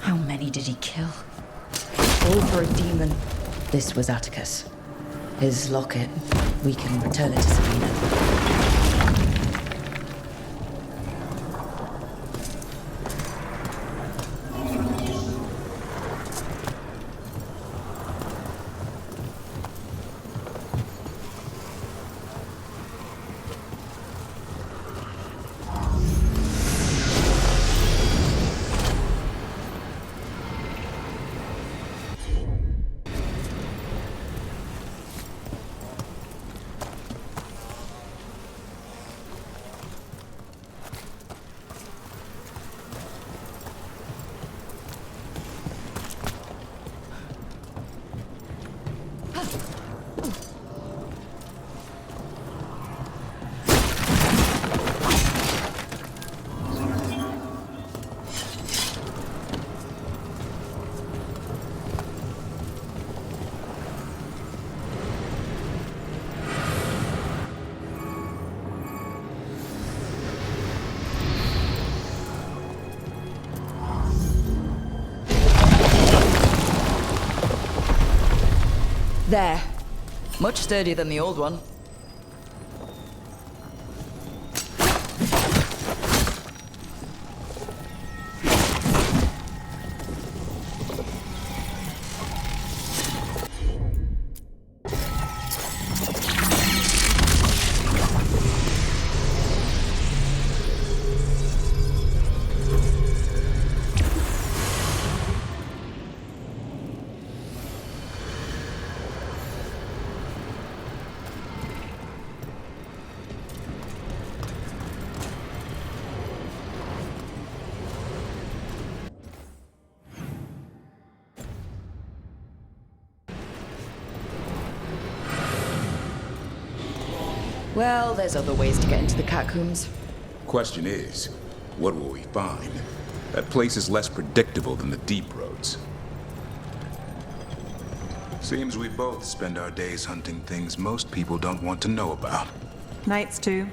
How many did he kill? All for a demon. This was Atticus. His locket. We can return it to Sabina. There. Much sturdier than the old one. Well, there's other ways to get into the catacombs. Question is, what will we find? That place is less predictable than the deep roads. Seems we both spend our days hunting things most people don't want to know about. Nights, too.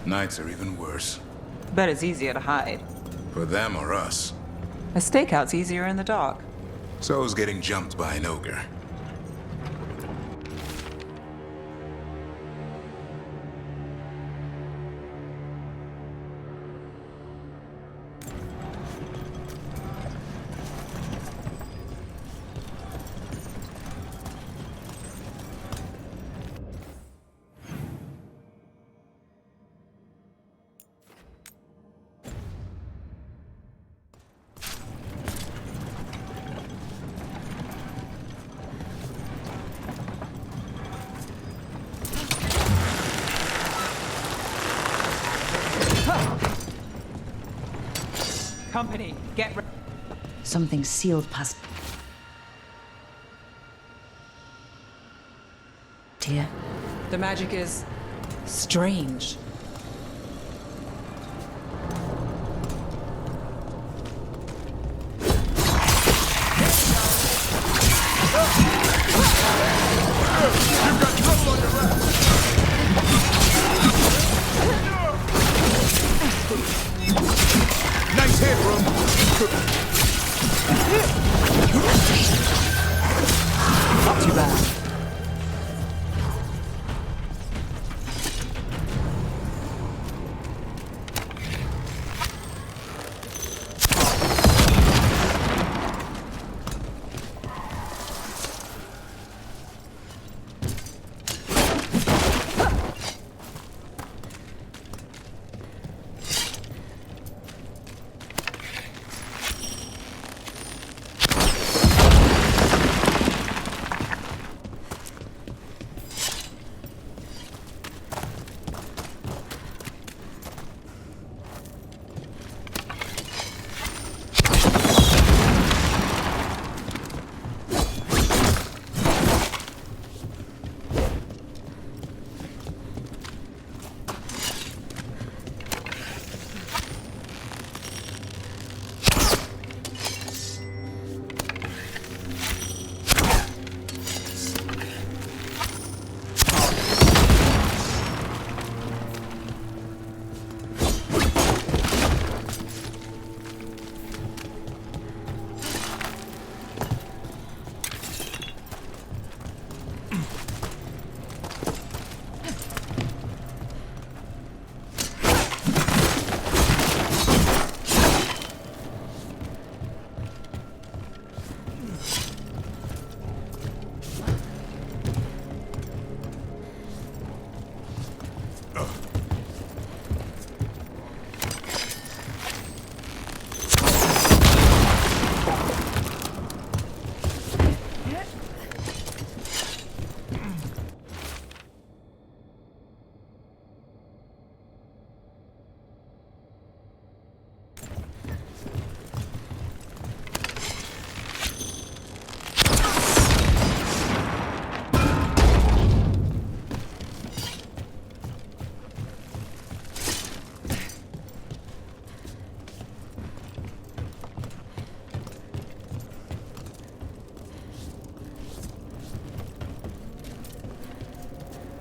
Nights are even worse. Bet it's easier to hide. For them or us. A stakeout's easier in the dark. So's getting jumped by an ogre. Company, get ready. Something sealed past here. The magic is strange. Nice hit, bro. Not too bad.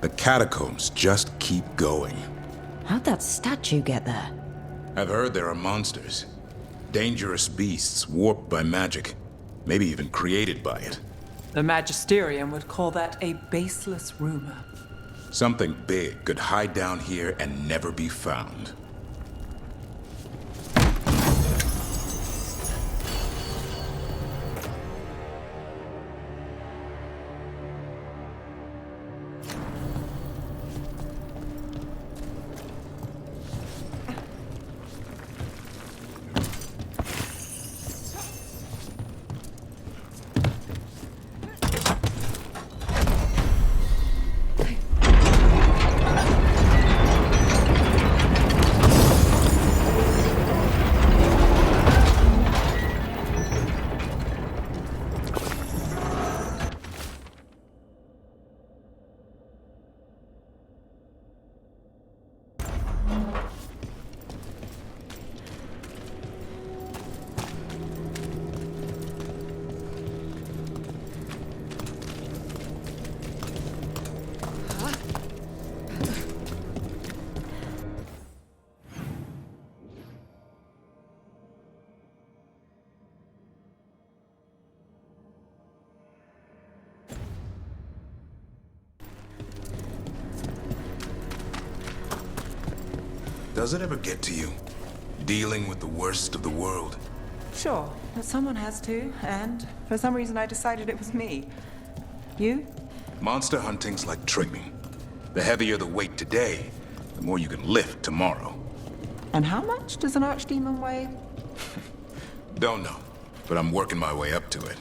The catacombs just keep going. How'd that statue get there? I've heard there are monsters. Dangerous beasts warped by magic. Maybe even created by it. The Magisterium would call that a baseless rumor. Something big could hide down here and never be found. Does it ever get to you? Dealing with the worst of the world? Sure, but someone has to, and for some reason I decided it was me. You? Monster hunting's like tripping. The heavier the weight today, the more you can lift tomorrow. And how much does an archdemon weigh? Don't know, but I'm working my way up to it.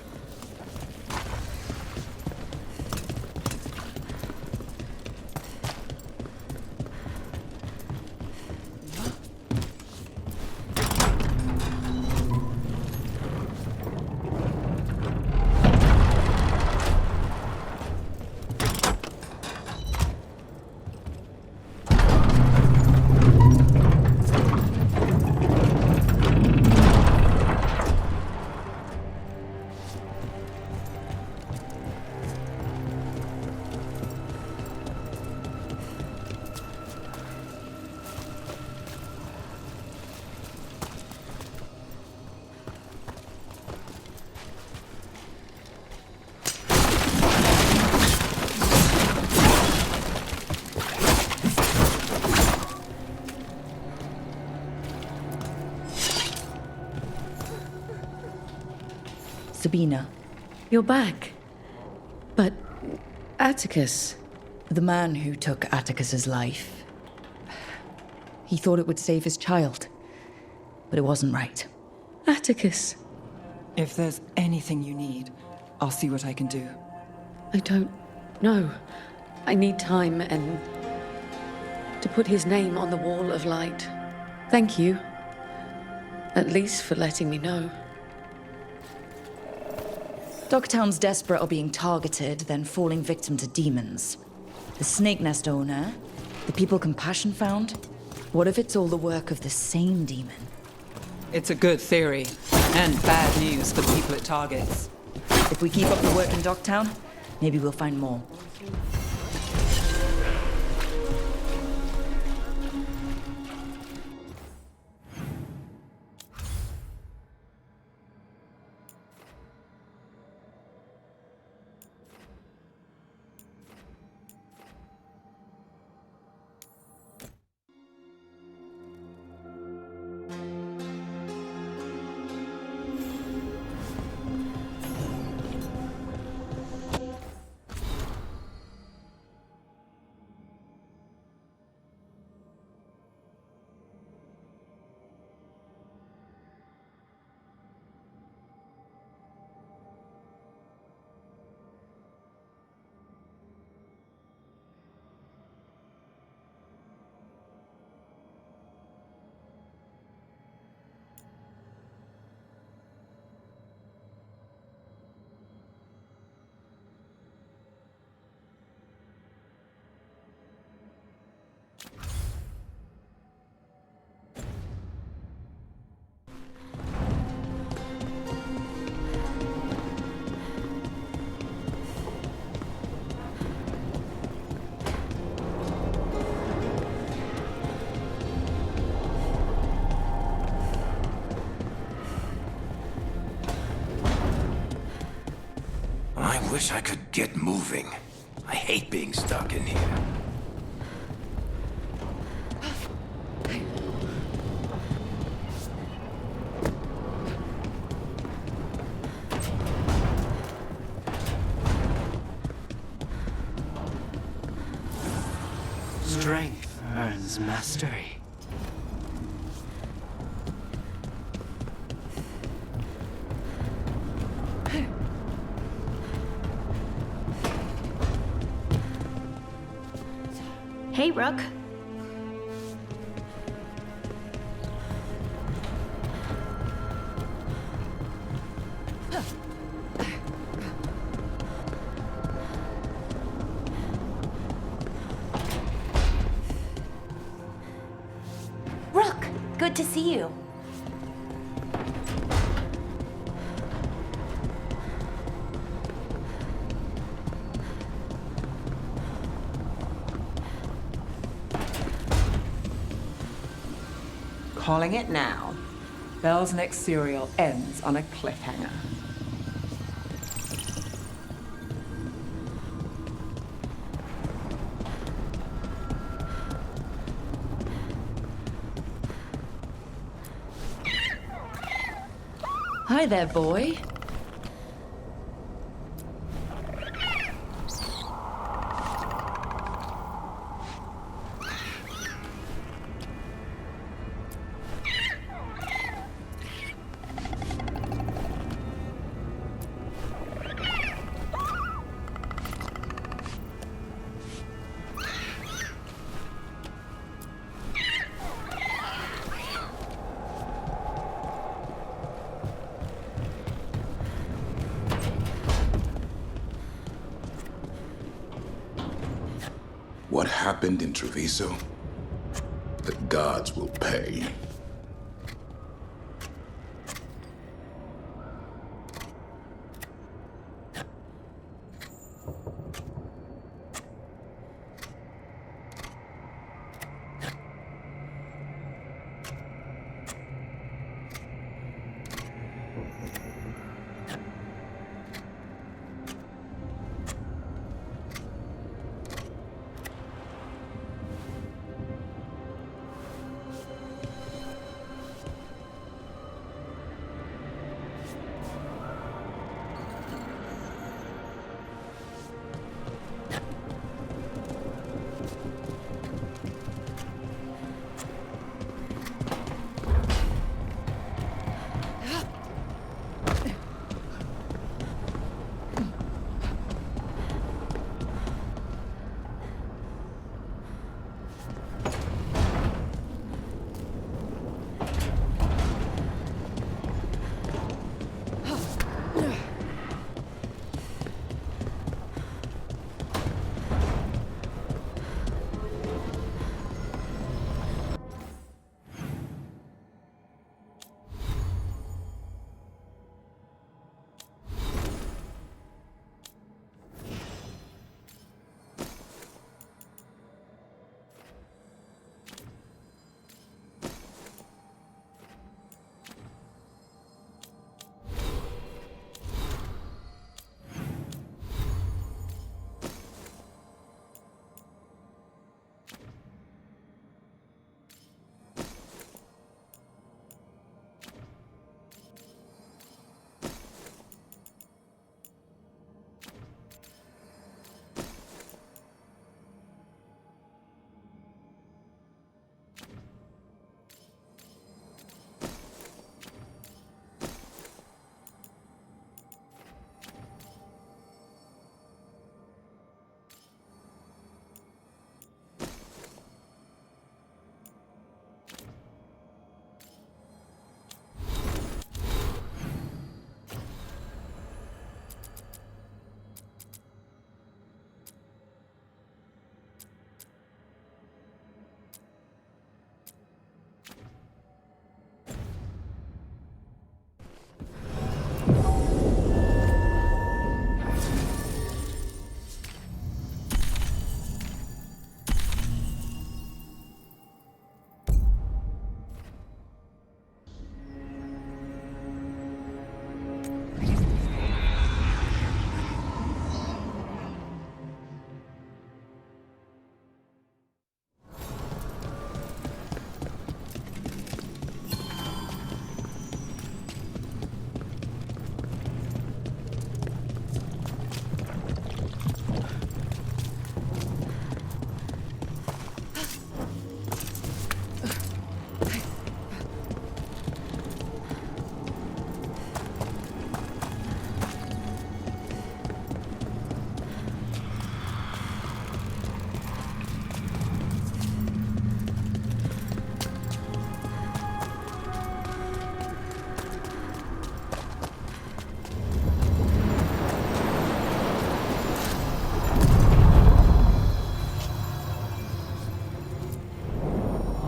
Sabina. You're back. But Atticus. The man who took Atticus's life. He thought it would save his child. But it wasn't right. Atticus. If there's anything you need, I'll see what I can do. I don't know. I need time and to put his name on the wall of light. Thank you. At least for letting me know. Dogtown's desperate are being targeted, then falling victim to demons. The Snake Nest owner, the people Compassion found. What if it's all the work of the same demon? It's a good theory, and bad news for the people it targets. If we keep up the work in Dogtown, maybe we'll find more. I wish I could get moving. I hate being stuck in here. Strength earns mastery. Hey, Rook. Rook, good to see you. Calling it now. Belle's next serial ends on a cliffhanger. Hi there, boy. What happened in Treviso? The gods will pay.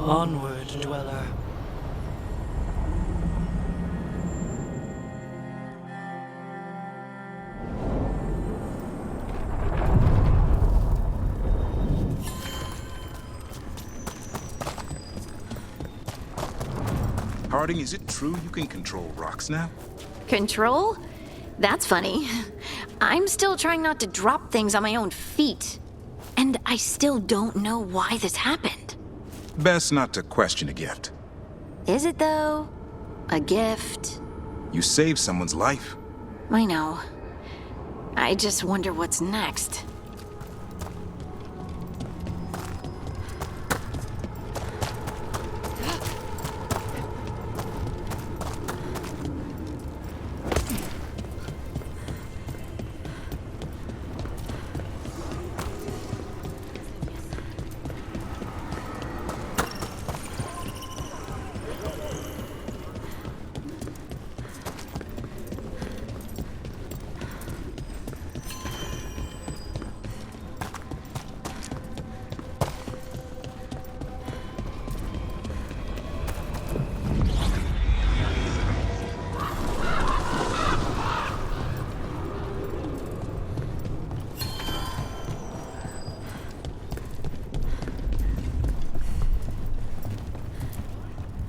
Onward, dweller. Harding, is it true you can control rocks now? Control? That's funny. I'm still trying not to drop things on my own feet. And I still don't know why this happened. Best not to question a gift. Is it though? A gift? You saved someone's life. I know. I just wonder what's next.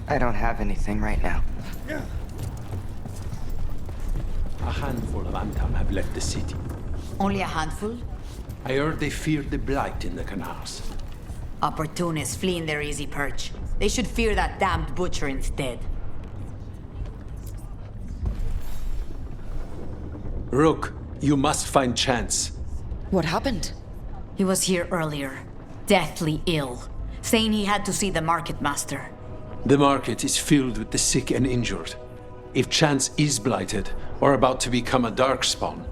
I don't have anything right now. A handful of Antam have left the city. Only a handful? I heard they feared the blight in the canals. Opportunists fleeing their easy perch. They should fear that damned butcher instead. Rook, you must find Chance. What happened? He was here earlier, deathly ill, saying he had to see the market master. The market is filled with the sick and injured. If Chance is blighted, or about to become a darkspawn,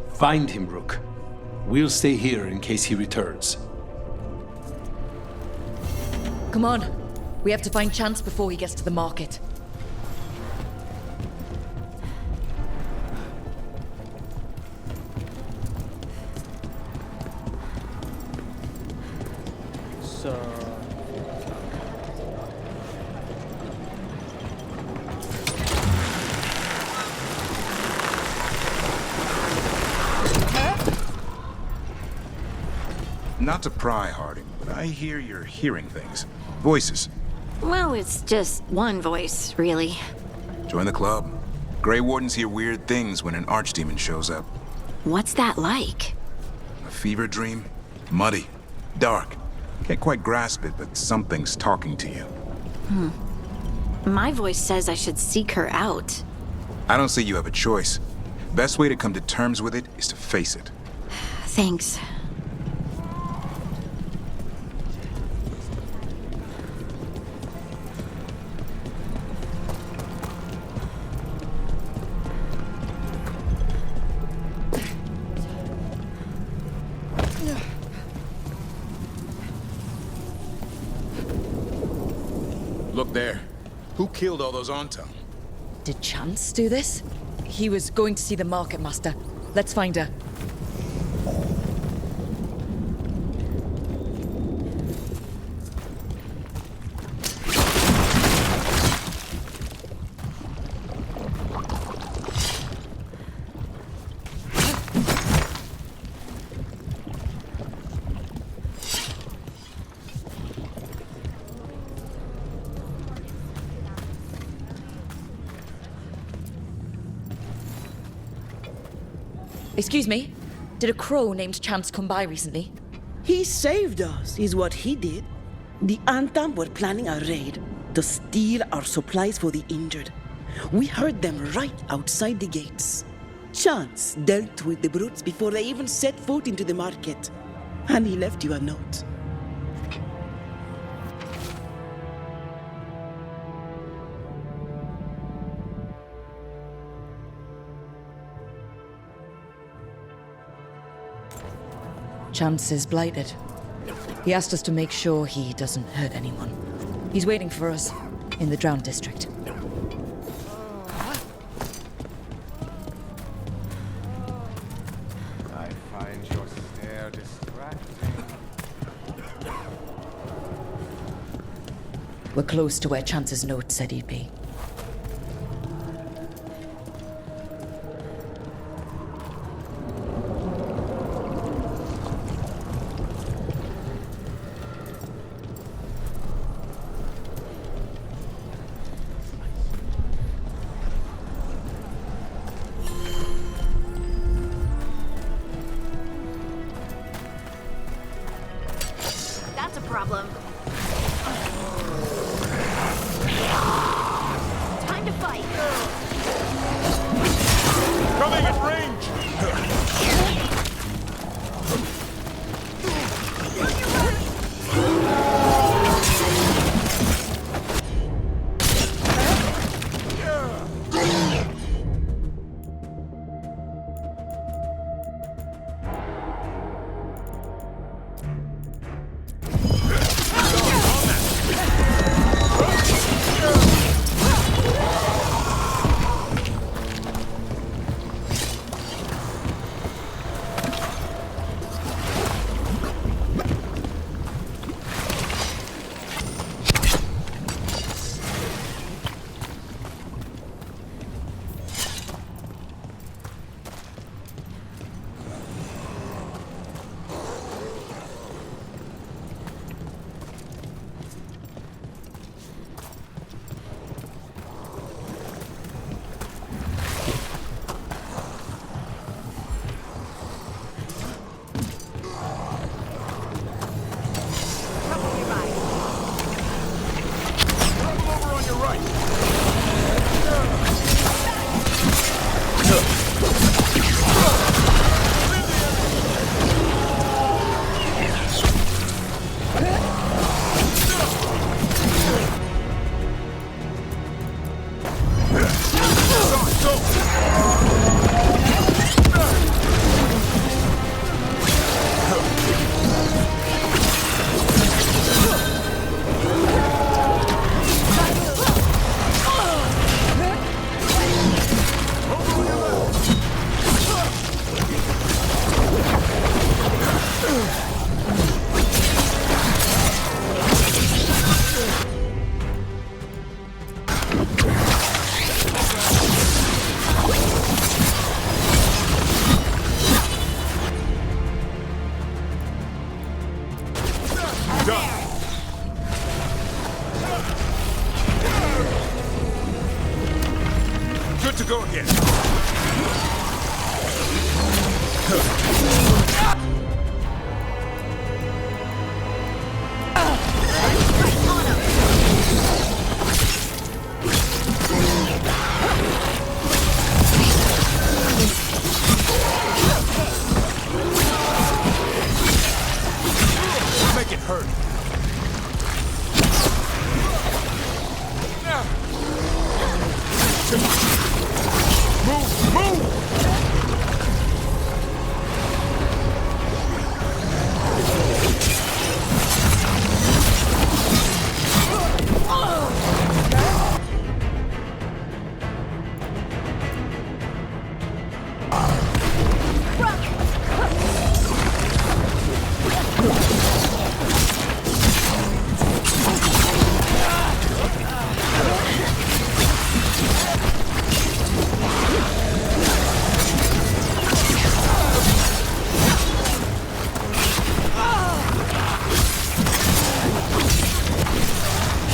find him, Rook. We'll stay here in case he returns. Come on. We have to find Chance before he gets to the market. Not to pry, Harding, but I hear you're hearing things. Voices. Well, it's just one voice, really. Join the club. Grey Wardens hear weird things when an archdemon shows up. What's that like? A fever dream? Muddy. Dark. Can't quite grasp it, but something's talking to you. My voice says I should seek her out. I don't see you have a choice. Best way to come to terms with it is to face it. Thanks. Look there. Who killed all those Antam? Did Chance do this? He was going to see the market master. Let's find her. Excuse me? Did a crow named Chance come by recently? He saved us, is what he did. The Antam were planning a raid to steal our supplies for the injured. We heard them right outside the gates. Chance dealt with the brutes before they even set foot into the market. And he left you a note. Chance is blighted. He asked us to make sure he doesn't hurt anyone. He's waiting for us in the Drowned District. I find your stare distracting. We're close to where Chance's note said he'd be. That's a problem. to go again. Make it hurt. Move! Move!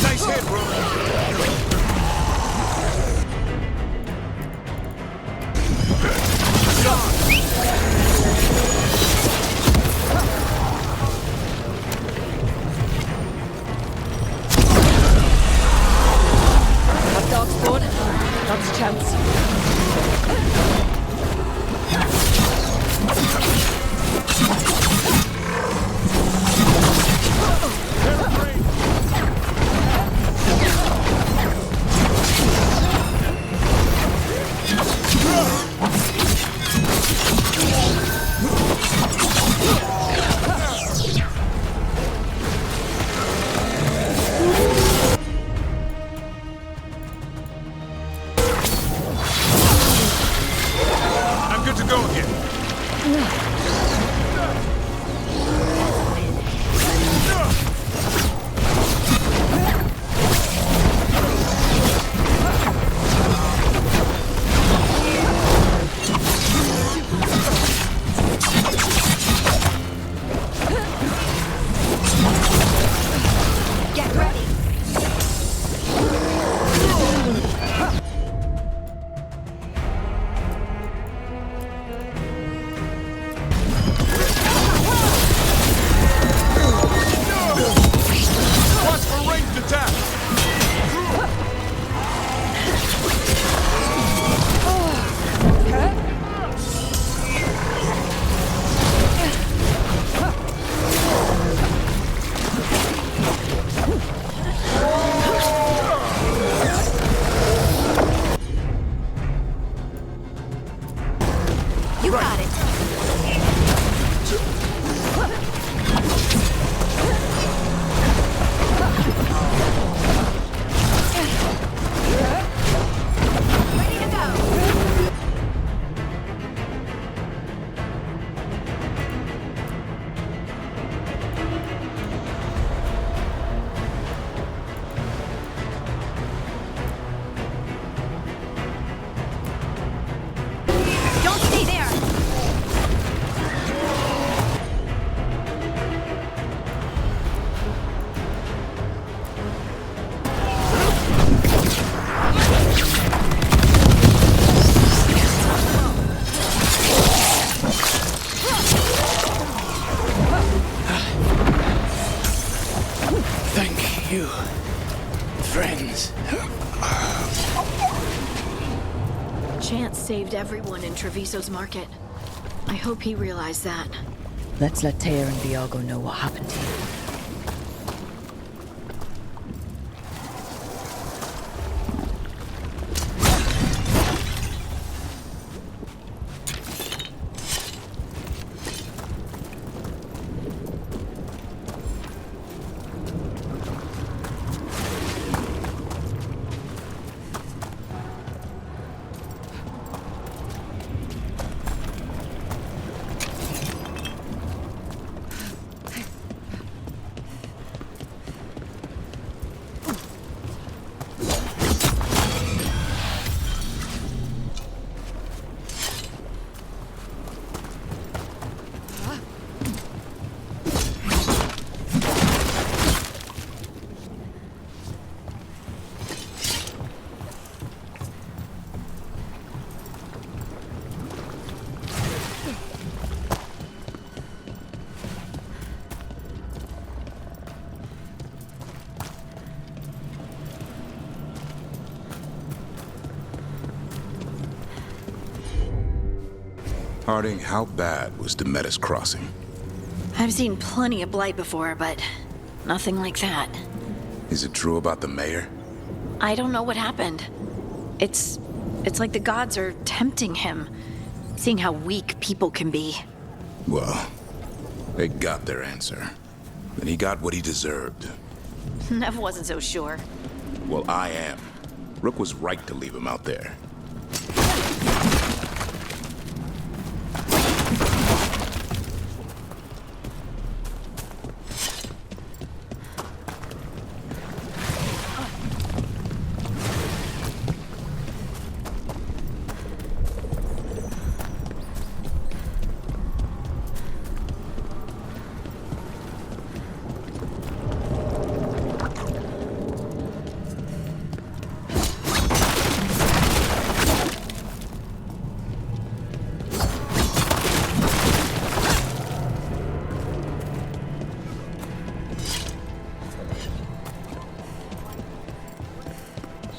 Nice hit, bro. Hot dog spawn. That's a chance. I'm good to go again. Get ready. Watch for ranged attack. You got it. Ready to go. Don't stay there. Thank you, friends. Chance saved everyone in Treviso's market. I hope he realized that. Let's let Taya and Viago know what happened to you. Harding, how bad was Demeter's crossing? I've seen plenty of blight before, but nothing like that. Is it true about the mayor? I don't know what happened. It's like the gods are tempting him, seeing how weak people can be. Well, they got their answer. And he got what he deserved. Nev wasn't so sure. Well, I am. Rook was right to leave him out there.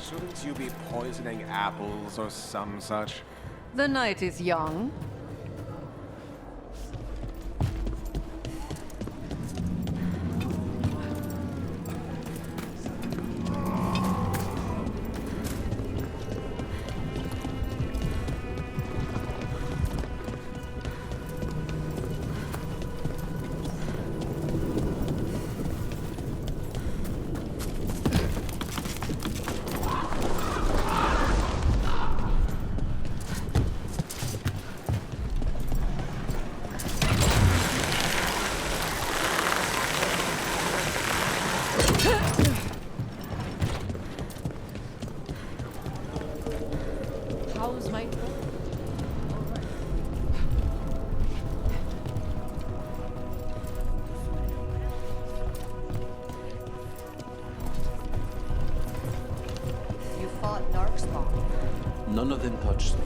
Shouldn't you be poisoning apples or some such? The night is young. How's my... You fought Darkspawn. None of them touched me.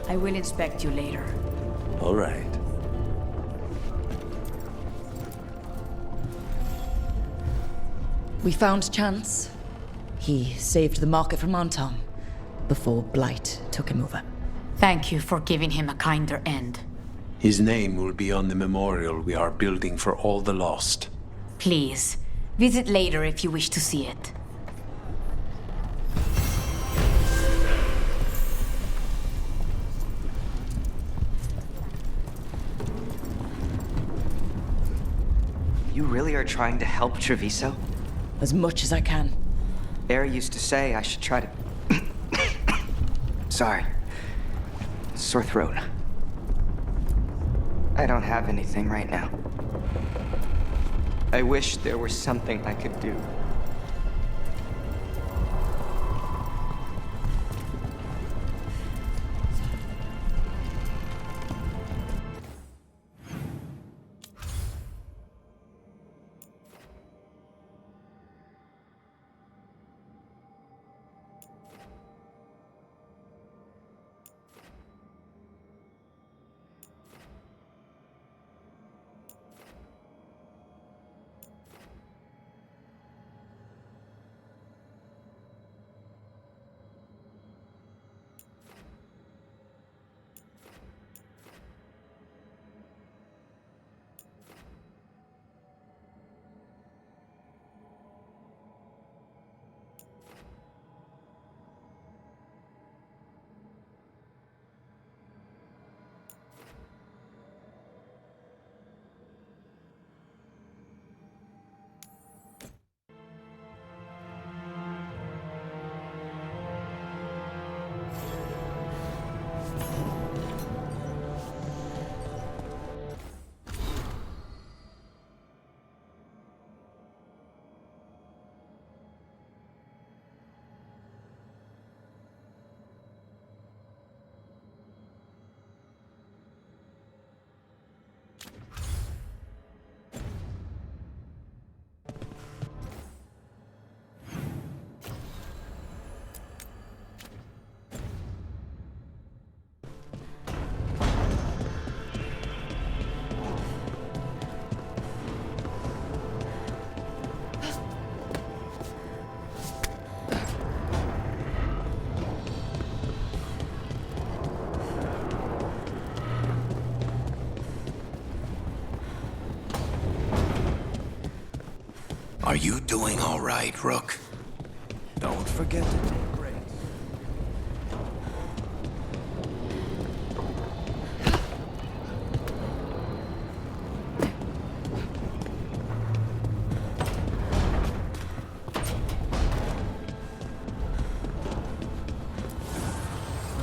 I will inspect you later. All right. We found Chance. He saved the market from Antom before Blight took him over. Thank you for giving him a kinder end. His name will be on the memorial we are building for all the lost. Please, visit later if you wish to see it. You really are trying to help Treviso? As much as I can. Air used to say I should try to... Sorry. Sore throat. I don't have anything right now. I wish there was something I could do. Are you doing all right, Rook? Don't forget to take breaks.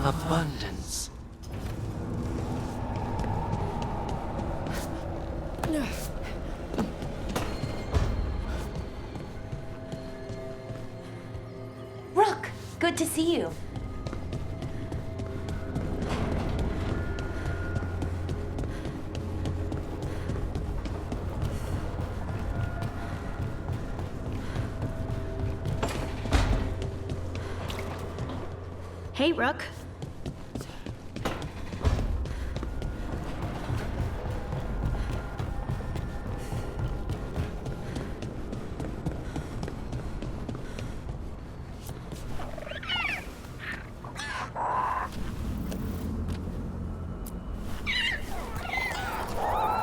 Abundance. Rook, good to see you. Hey, Rook.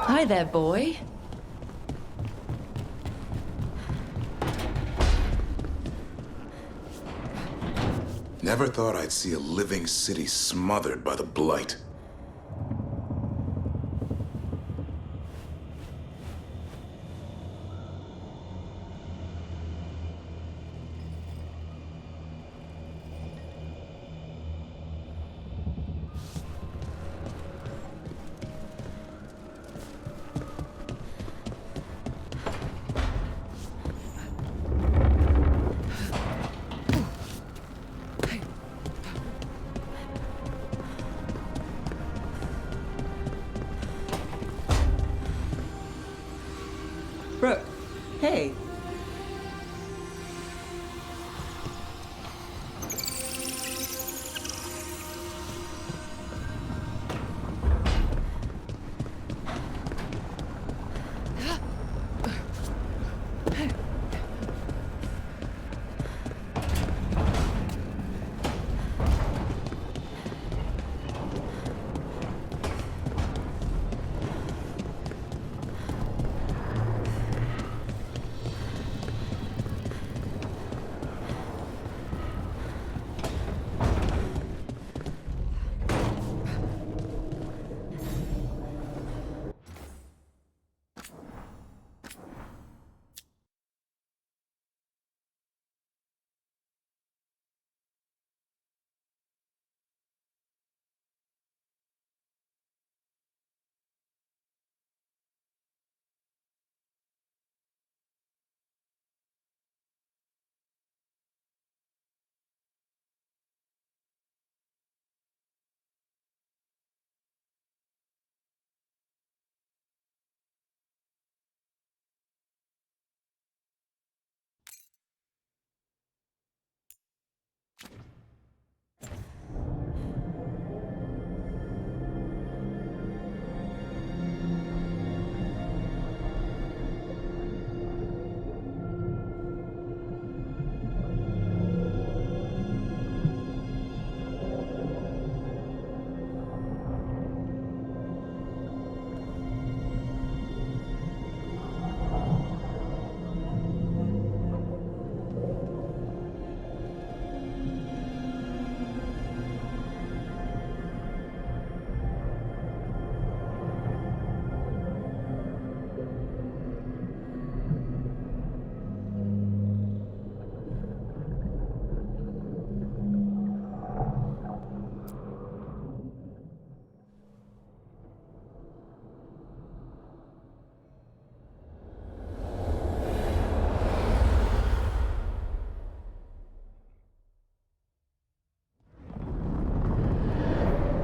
Hi there, boy. Never thought I'd see a living city smothered by the Blight. Brooke, hey.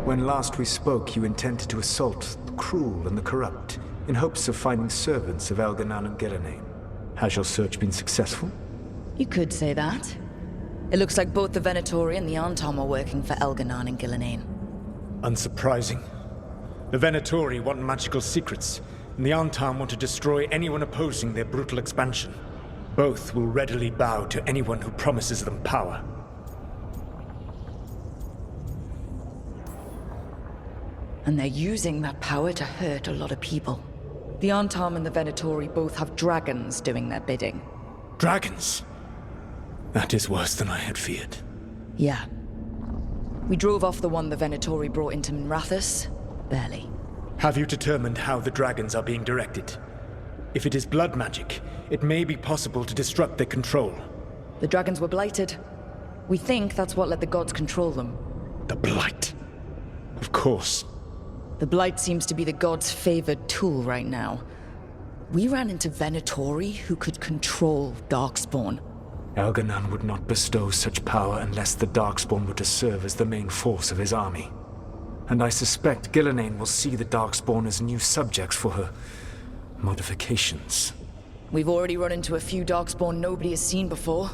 When last we spoke, you intended to assault the cruel and the corrupt, in hopes of finding servants of Elganan and Gillenane. Has your search been successful? You could say that. It looks like both the Venatori and the Antom are working for Elganan and Gillenane. Unsurprising. The Venatori want magical secrets, and the Antom want to destroy anyone opposing their brutal expansion. Both will readily bow to anyone who promises them power. And they're using that power to hurt a lot of people. The Antom and the Venatori both have dragons doing their bidding. Dragons? That is worse than I had feared. Yeah. We drove off the one the Venatori brought into Minrathous. Barely. Have you determined how the dragons are being directed? If it is blood magic, it may be possible to disrupt their control. The dragons were blighted. We think that's what let the gods control them. The Blight. Of course. The Blight seems to be the gods' favored tool right now. We ran into Venatori who could control Darkspawn. Elganon would not bestow such power unless the Darkspawn were to serve as the main force of his army. And I suspect Gillenane will see the Darkspawn as new subjects for her modifications. We've already run into a few Darkspawn nobody has seen before.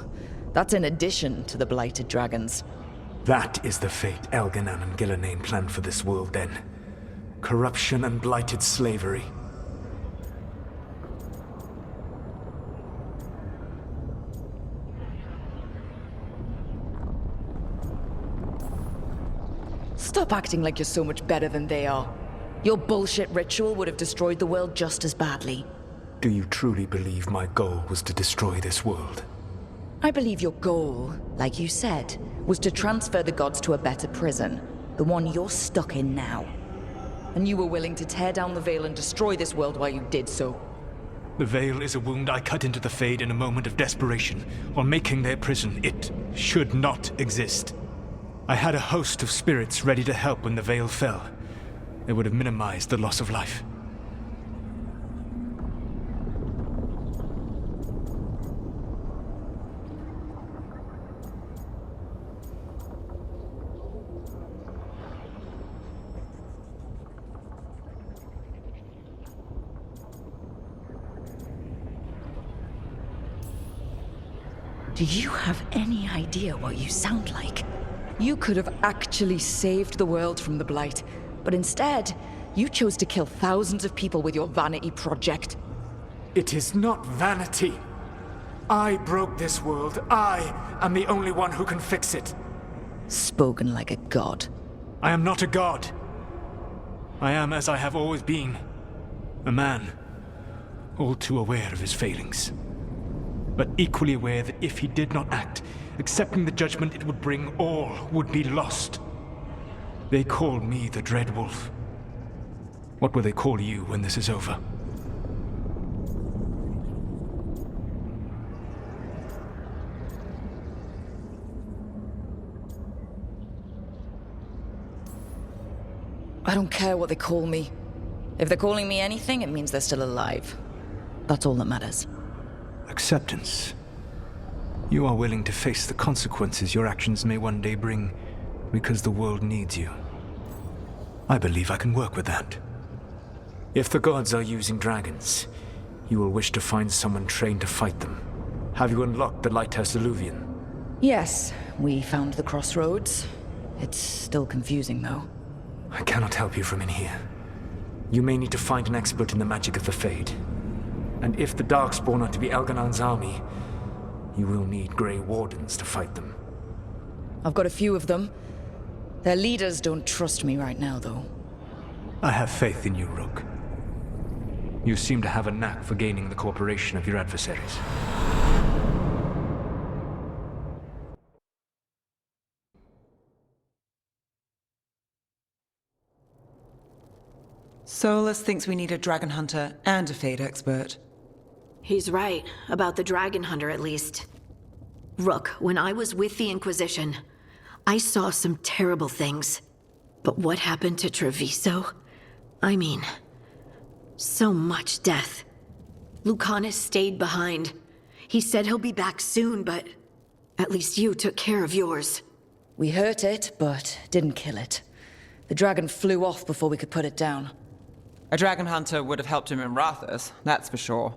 That's in addition to the blighted dragons. That is the fate Elganon and Gillenane planned for this world then. Corruption and blighted slavery. Stop acting like you're so much better than they are. Your bullshit ritual would have destroyed the world just as badly. Do you truly believe my goal was to destroy this world? I believe your goal, like you said, was to transfer the gods to a better prison. The one you're stuck in now. And you were willing to tear down the veil and destroy this world while you did so. The veil is a wound I cut into the Fade in a moment of desperation, while making their prison. It should not exist. I had a host of spirits ready to help when the veil fell. It would have minimized the loss of life. Do you have any idea what you sound like? You could have actually saved the world from the Blight, but instead, you chose to kill thousands of people with your vanity project. It is not vanity. I broke this world. I am the only one who can fix it. Spoken like a god. I am not a god. I am as I have always been. A man, all too aware of his failings. But equally aware that if he did not act, accepting the judgment it would bring, all would be lost. They call me the Dread Wolf. What will they call you when this is over? I don't care what they call me. If they're calling me anything, it means they're still alive. That's all that matters. Acceptance. You are willing to face the consequences your actions may one day bring because the world needs you. I believe I can work with that. If the gods are using dragons, you will wish to find someone trained to fight them. Have you unlocked the Lighthouse Illuvian? Yes, we found the crossroads. It's still confusing, though. I cannot help you from in here. You may need to find an expert in the magic of the Fade. And if the Darkspawn are to be Elganon's army, you will need Grey Wardens to fight them. I've got a few of them. Their leaders don't trust me right now, though. I have faith in you, Rook. You seem to have a knack for gaining the cooperation of your adversaries. Solus thinks we need a dragon hunter and a Fade expert. He's right, about the dragon hunter at least. Rook, when I was with the Inquisition, I saw some terrible things. But what happened to Treviso? I mean, so much death. Lucanus stayed behind. He said he'll be back soon, but at least you took care of yours. We hurt it, but didn't kill it. The dragon flew off before we could put it down. A dragon hunter would have helped him in Rathus, that's for sure.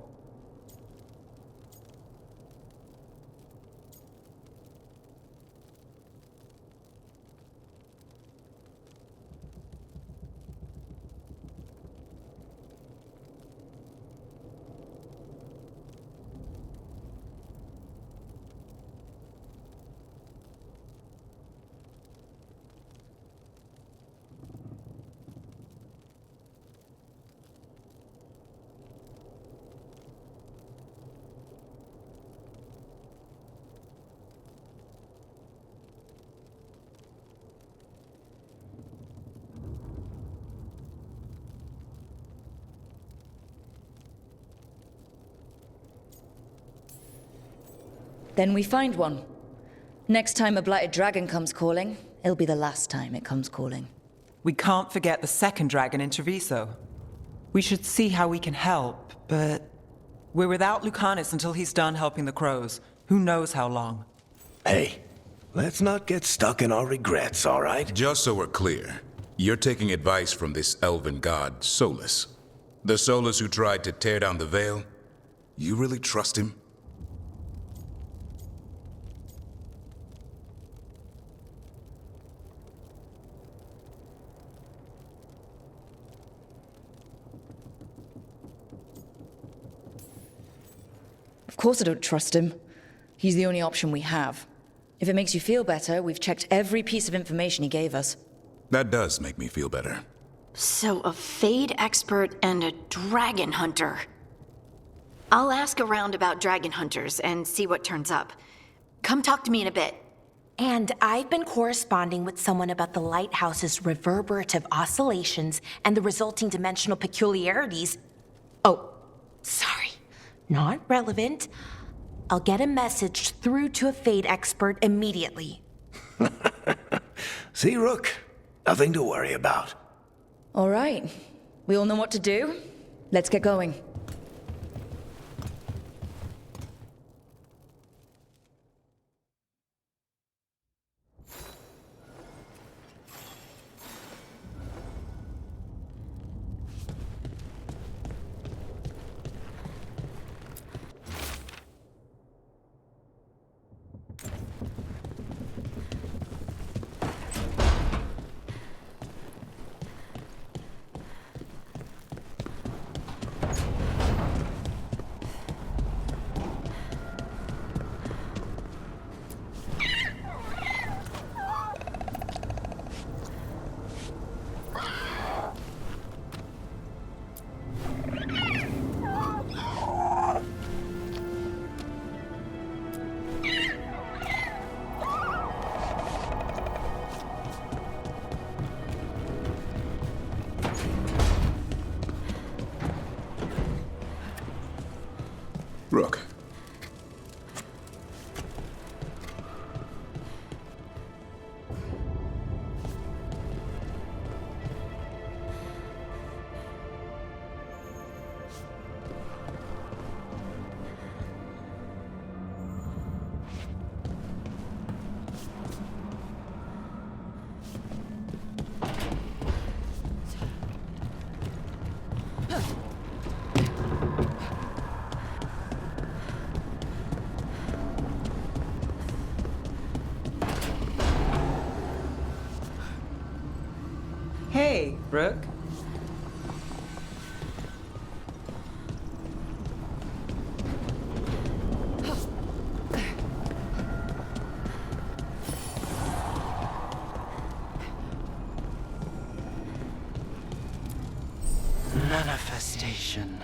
Then we find one. Next time a blighted dragon comes calling, it'll be the last time it comes calling. We can't forget the second dragon in Treviso. We should see how we can help, but we're without Lucanus until he's done helping the crows. Who knows how long? Hey, let's not get stuck in our regrets, all right? Just so we're clear, you're taking advice from this elven god, Solus. The Solus who tried to tear down the veil? You really trust him? Of course I don't trust him. He's the only option we have. If it makes you feel better, we've checked every piece of information he gave us. That does make me feel better. So, a Fade expert and a dragon hunter. I'll ask around about dragon hunters and see what turns up. Come talk to me in a bit. And I've been corresponding with someone about the lighthouse's reverberative oscillations and the resulting dimensional peculiarities. Oh, sorry. Not relevant. I'll get a message through to a Fade expert immediately. See, Rook? Nothing to worry about. All right. We all know what to do. Let's get going. Rook. Hey, Rook. Manifestation.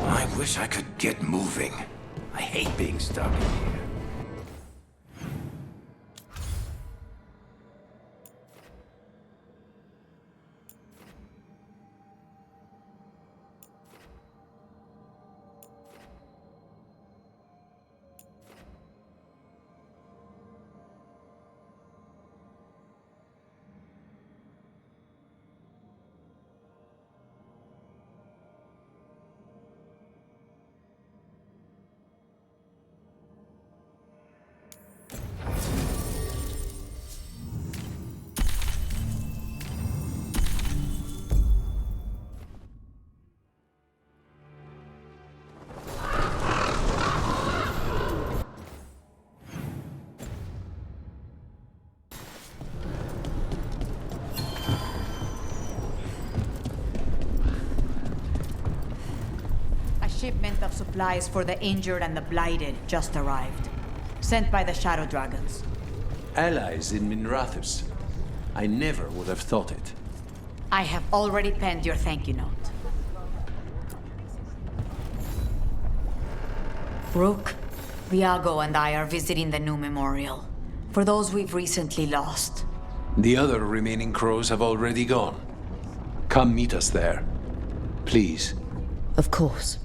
I wish I could get moving. I hate being stuck in here. Shipment of supplies for the injured and the blighted just arrived. Sent by the Shadow Dragons. Allies in Minrathus. I never would have thought it. I have already penned your thank you note. Rook, Viago and I are visiting the new memorial. For those we've recently lost. The other remaining crows have already gone. Come meet us there. Please. Of course.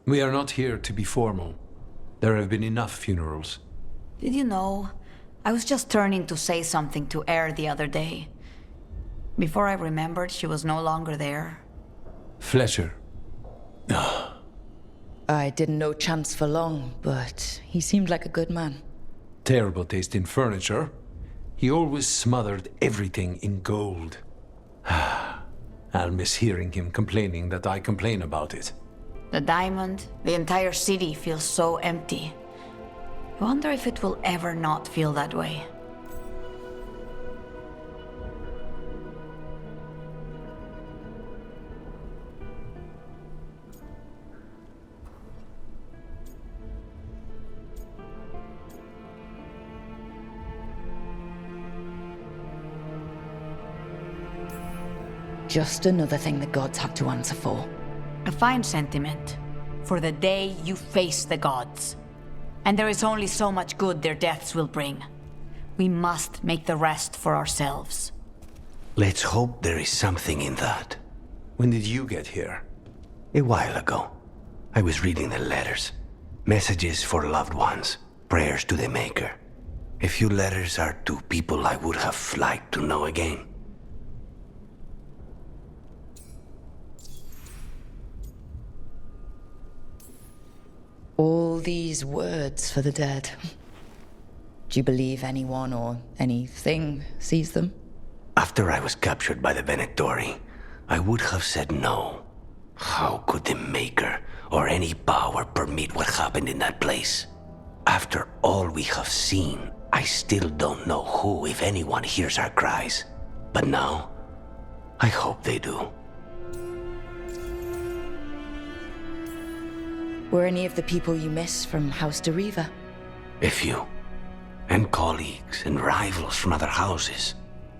We are not here to be formal. There have been enough funerals. Did you know? I was just turning to say something to Air the other day. Before I remembered, she was no longer there. Fletcher. I didn't know Chance for long, but he seemed like a good man. Terrible taste in furniture. He always smothered everything in gold. I'll miss hearing him complaining that I complain about it. The diamond, the entire city feels so empty. I wonder if it will ever not feel that way. Just another thing the gods have to answer for. A fine sentiment. For the day you face the gods. And there is only so much good their deaths will bring. We must make the rest for ourselves. Let's hope there is something in that. When did you get here? A while ago. I was reading the letters. Messages for loved ones. Prayers to the Maker. A few letters are to people I would have liked to know again. All these words for the dead. Do you believe anyone or anything sees them? After I was captured by the Venatori, I would have said no. How could the Maker or any power permit what happened in that place? After all we have seen, I still don't know who, if anyone, hears our cries. But now, I hope they do. Were any of the people you miss from House de Riva? A few. And colleagues and rivals from other houses.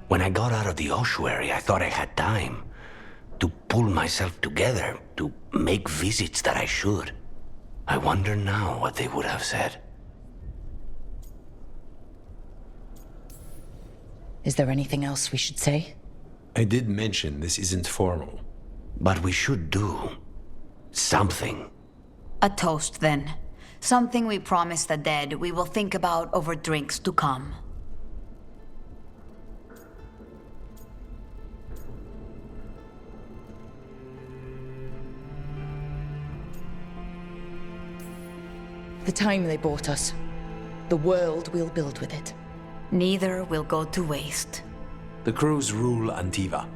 When I got out of the ossuary, I thought I had time to pull myself together to make visits that I should. I wonder now what they would have said. Is there anything else we should say? I did mention this isn't formal. But we should do something. A toast, then. Something we promise the dead we will think about over drinks to come. The time they bought us. The world we'll build with it. Neither will go to waste. The crows rule Antiva,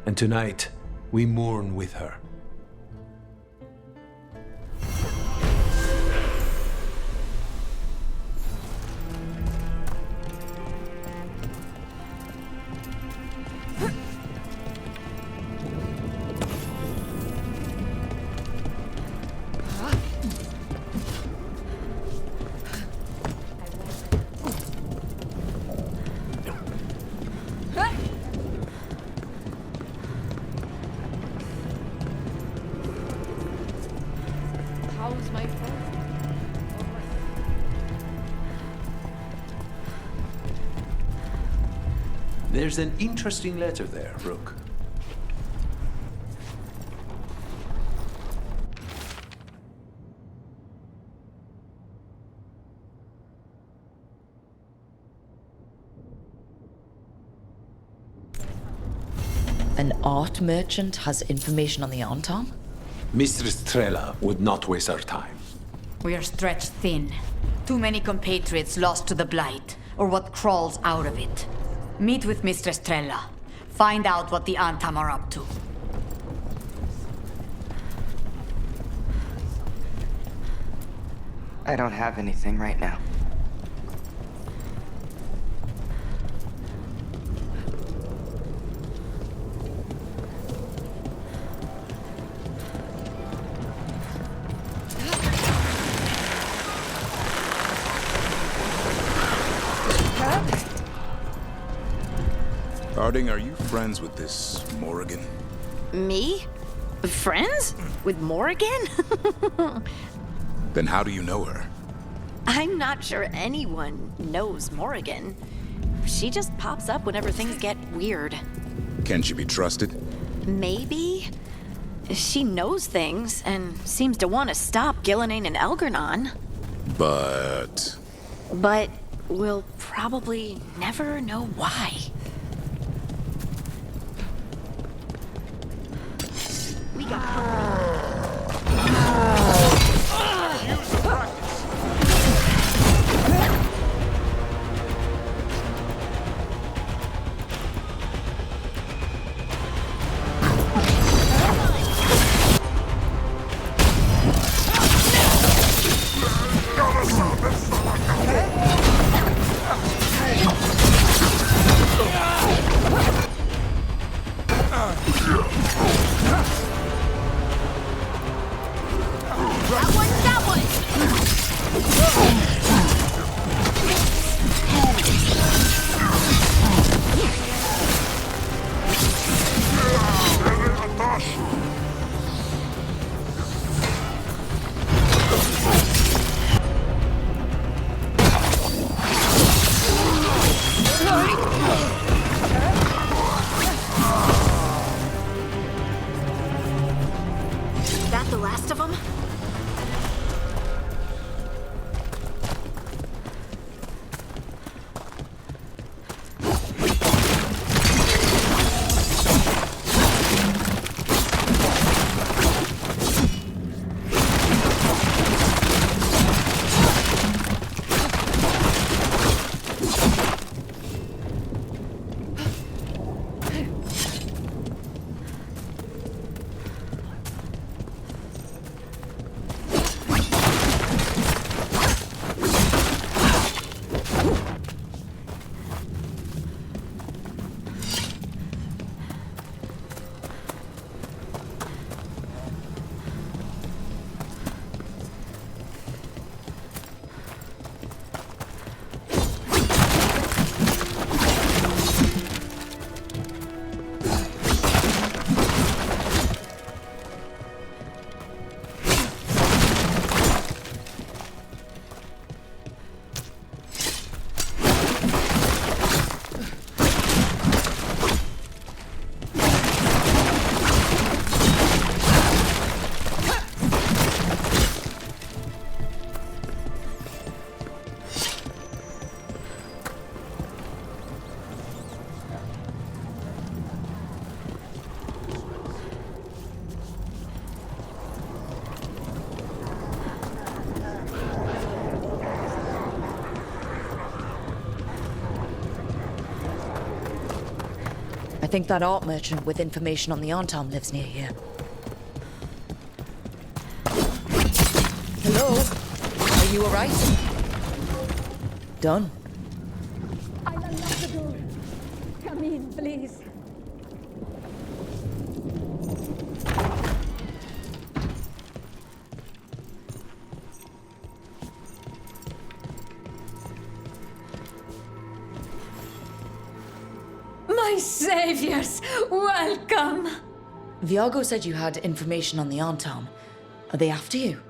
and tonight we mourn with her. How's my phone? There's an interesting letter there, Rook. An art merchant has information on the Antam? Mistress Trella would not waste our time. We are stretched thin. Too many compatriots lost to the Blight, or what crawls out of it. Meet with Mistress Trella. Find out what the Antam are up to. I don't have anything right now. Harding, are you friends with this Morrigan? Me? Friends? With Morrigan? Then how do you know her? I'm not sure anyone knows Morrigan. She just pops up whenever things get weird. Can she be trusted? Maybe? She knows things and seems to want to stop Gillenane and Elgernon. But we'll probably never know why. We got I think that art merchant with information on the Antam lives near here. Hello? Are you alright? Done. I'll unlock the door. Come in, please. My saviors, welcome! Viago said you had information on the Antam. Are they after you?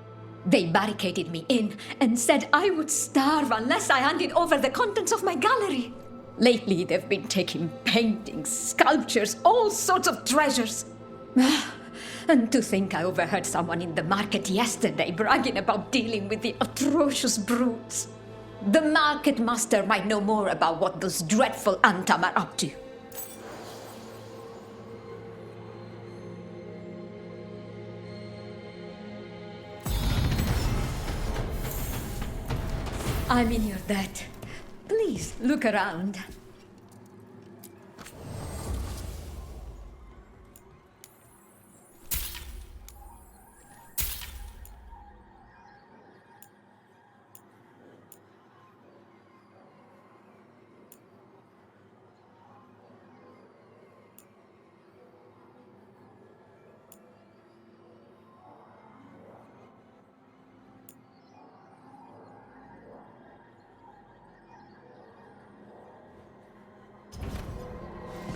They barricaded me in and said I would starve unless I handed over the contents of my gallery. Lately, they've been taking paintings, sculptures, all sorts of treasures. And to think I overheard someone in the market yesterday bragging about dealing with the atrocious brutes. The market master might know more about what those dreadful Antam are up to. I'm in your debt. Please, look around.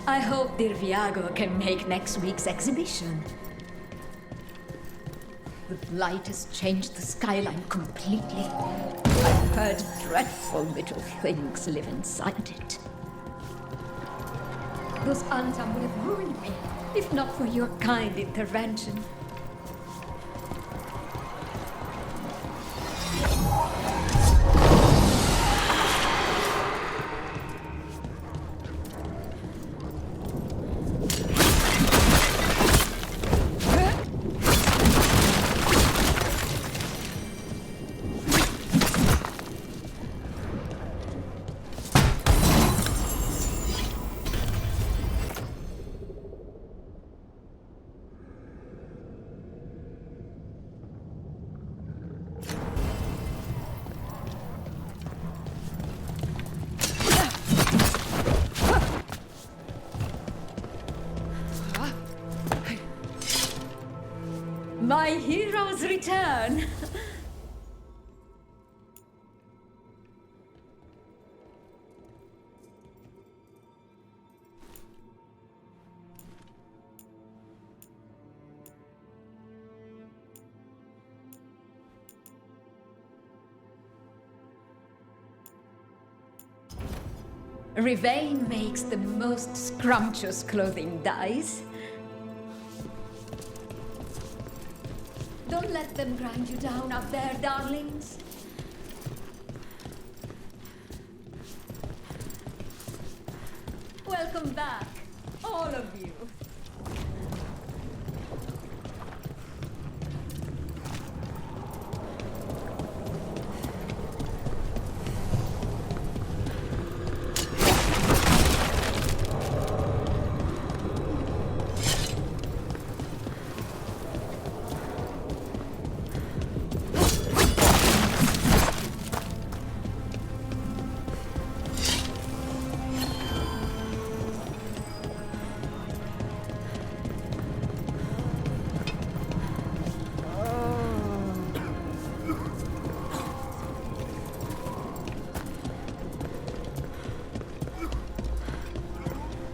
I hope dear Viago can make next week's exhibition. The blight has changed the skyline completely. I've heard dreadful little things live inside it. Those Antam would have ruined me, if not for your kind intervention. My heroes return! Rivain makes the most scrumptious clothing dyes. Don't let them grind you down up there, darlings. Welcome back, all of you.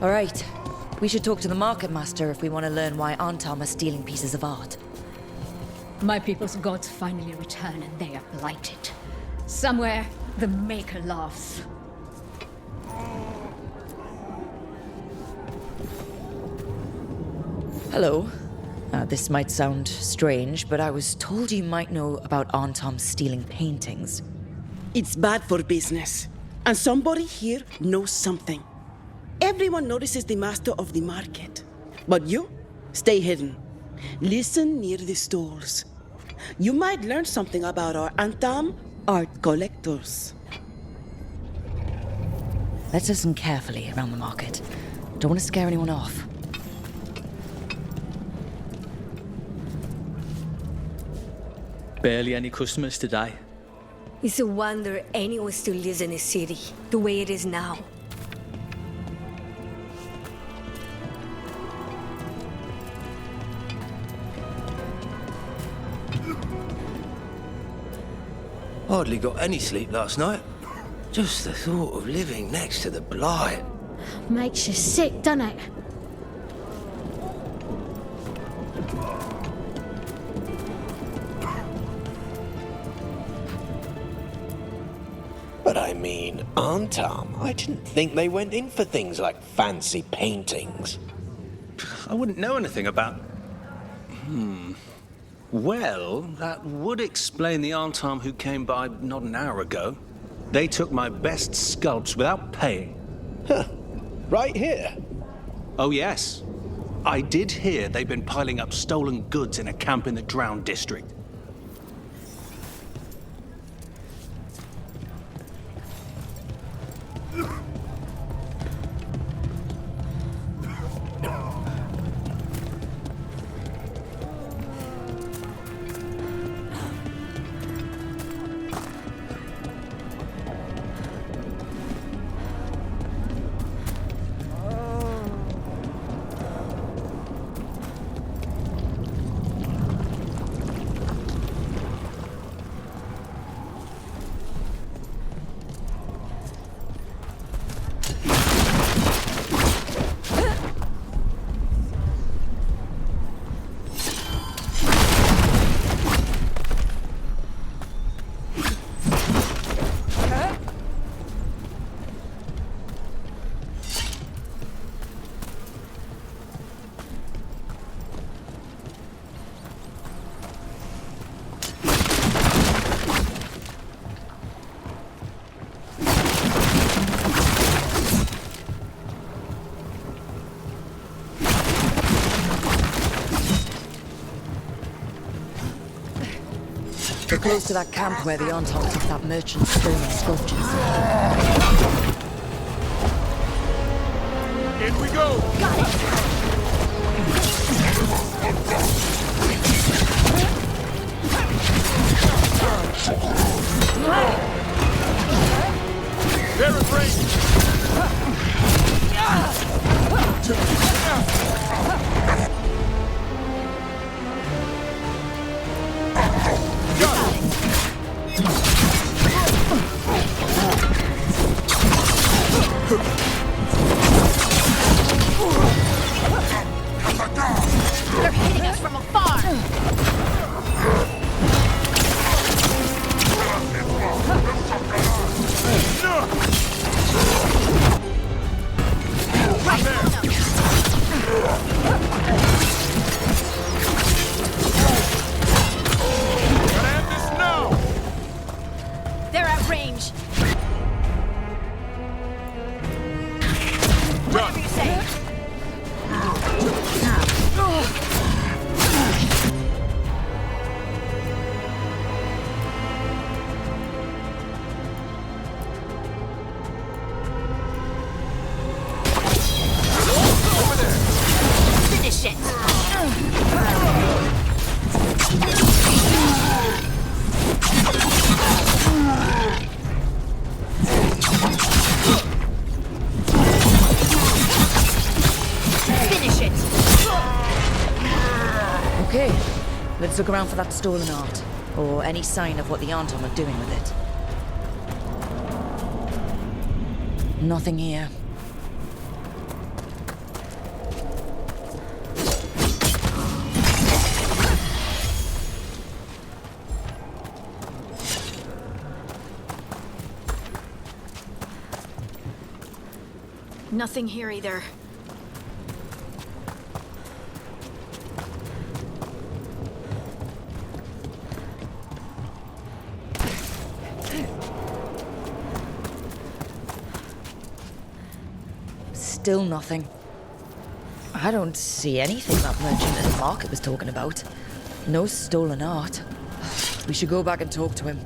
All right. We should talk to the market master if we want to learn why Antam are stealing pieces of art. My people's gods finally return and they are blighted. Somewhere, the Maker laughs. Hello. This might sound strange, but I was told you might know about Antam stealing paintings. It's bad for business. And somebody here knows something. Everyone notices the master of the market. But you, stay hidden. Listen near the stalls. You might learn something about our Antam art collectors. Let's listen carefully around the market. Don't want to scare anyone off. Barely any customers today. It's a wonder anyone still lives in the city, the way it is now. Hardly got any sleep last night. Just the thought of living next to the Blight. Makes you sick, doesn't it? But I mean, Antam, I didn't think they went in for things like fancy paintings. I wouldn't know anything about... Well, that would explain the Antam who came by not an hour ago. They took my best sculpts without paying. Huh. Right here? Oh, yes. I did hear they've been piling up stolen goods in a camp in the Drowned district. We're close to that camp where the Antam took that merchant's stolen sculptures. In we go! Got it! They're in range! They're hitting us from afar! Right Gotta end this now! They're at range. Whatever you say. Finish it. Finish it. Okay, let's look around for that stolen art, or any sign of what the Antam are doing with it. Nothing here. Nothing here either. Still nothing. I don't see anything that merchant in the market was talking about. No stolen art. We should go back and talk to him.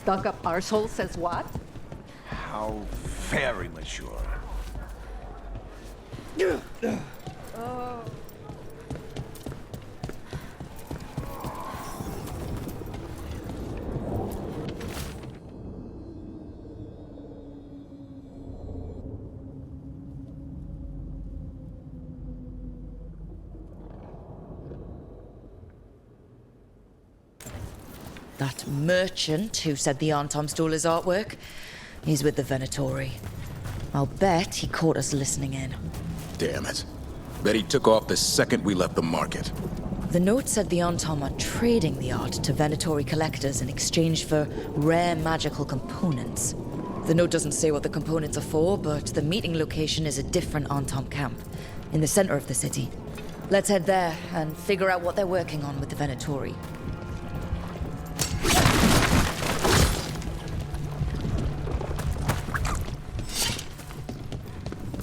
stuck-up arsehole says what? How very mature. Oh. That merchant who said the Antom stole his artwork, he's with the Venatori. I'll bet he caught us listening in. Damn it. Bet he took off the second we left the market. The note said the Antom are trading the art to Venatori collectors in exchange for rare magical components. The note doesn't say what the components are for, but the meeting location is a different Antom camp, in the center of the city. Let's head there and figure out what they're working on with the Venatori.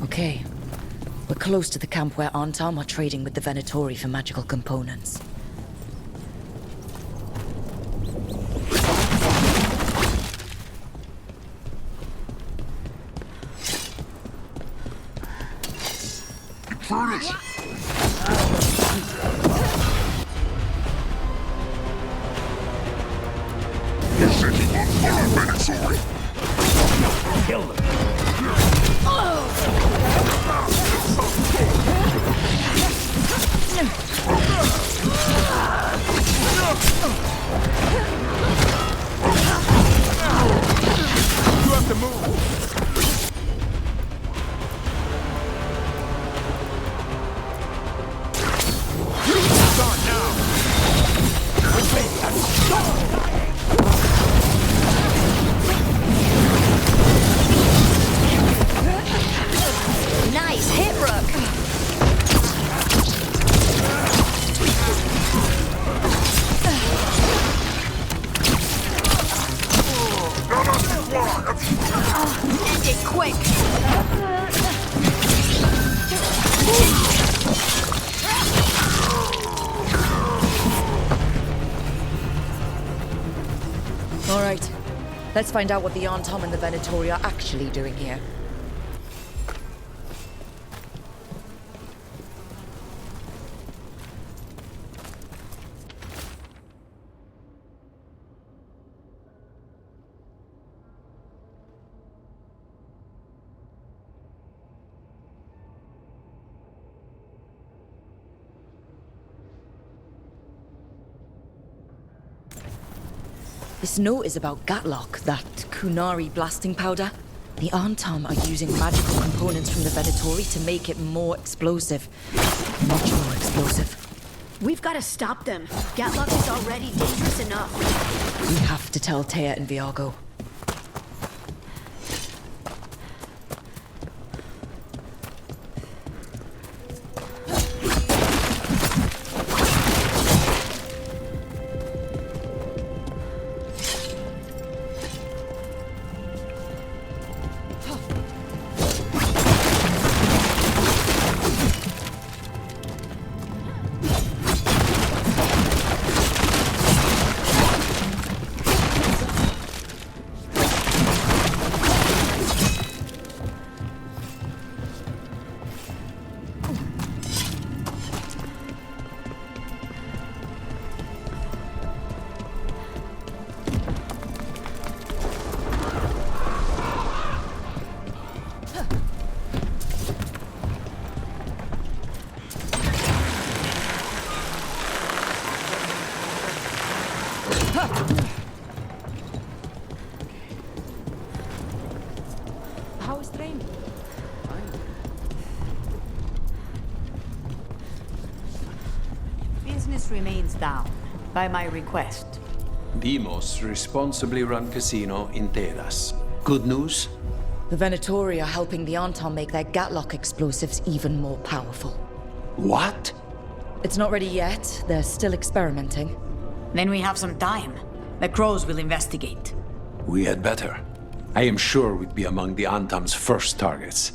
Okay, we're close to the camp where Antom are trading with the Venatori for magical components. Furnace! He said he won't follow Venatori. Kill them. You have to move. Start now. Nice hit, Rook. End it quick! All right, let's find out what the Antom and the Venatori are actually doing here. This note is about Gatlock, that Kunari blasting powder. The Antom are using magical components from the Venatori to make it more explosive. Much more explosive. We've got to stop them. Gatlock is already dangerous enough. We have to tell Taya and Viago. How is training? Business remains down, by my request. The most responsibly run casino in Tedas. Good news? The Venatori are helping the Antom make their Gatlock explosives even more powerful. What? It's not ready yet. They're still experimenting. Then we have some time. The Crows will investigate. We had better. I am sure we'd be among the Antom's first targets.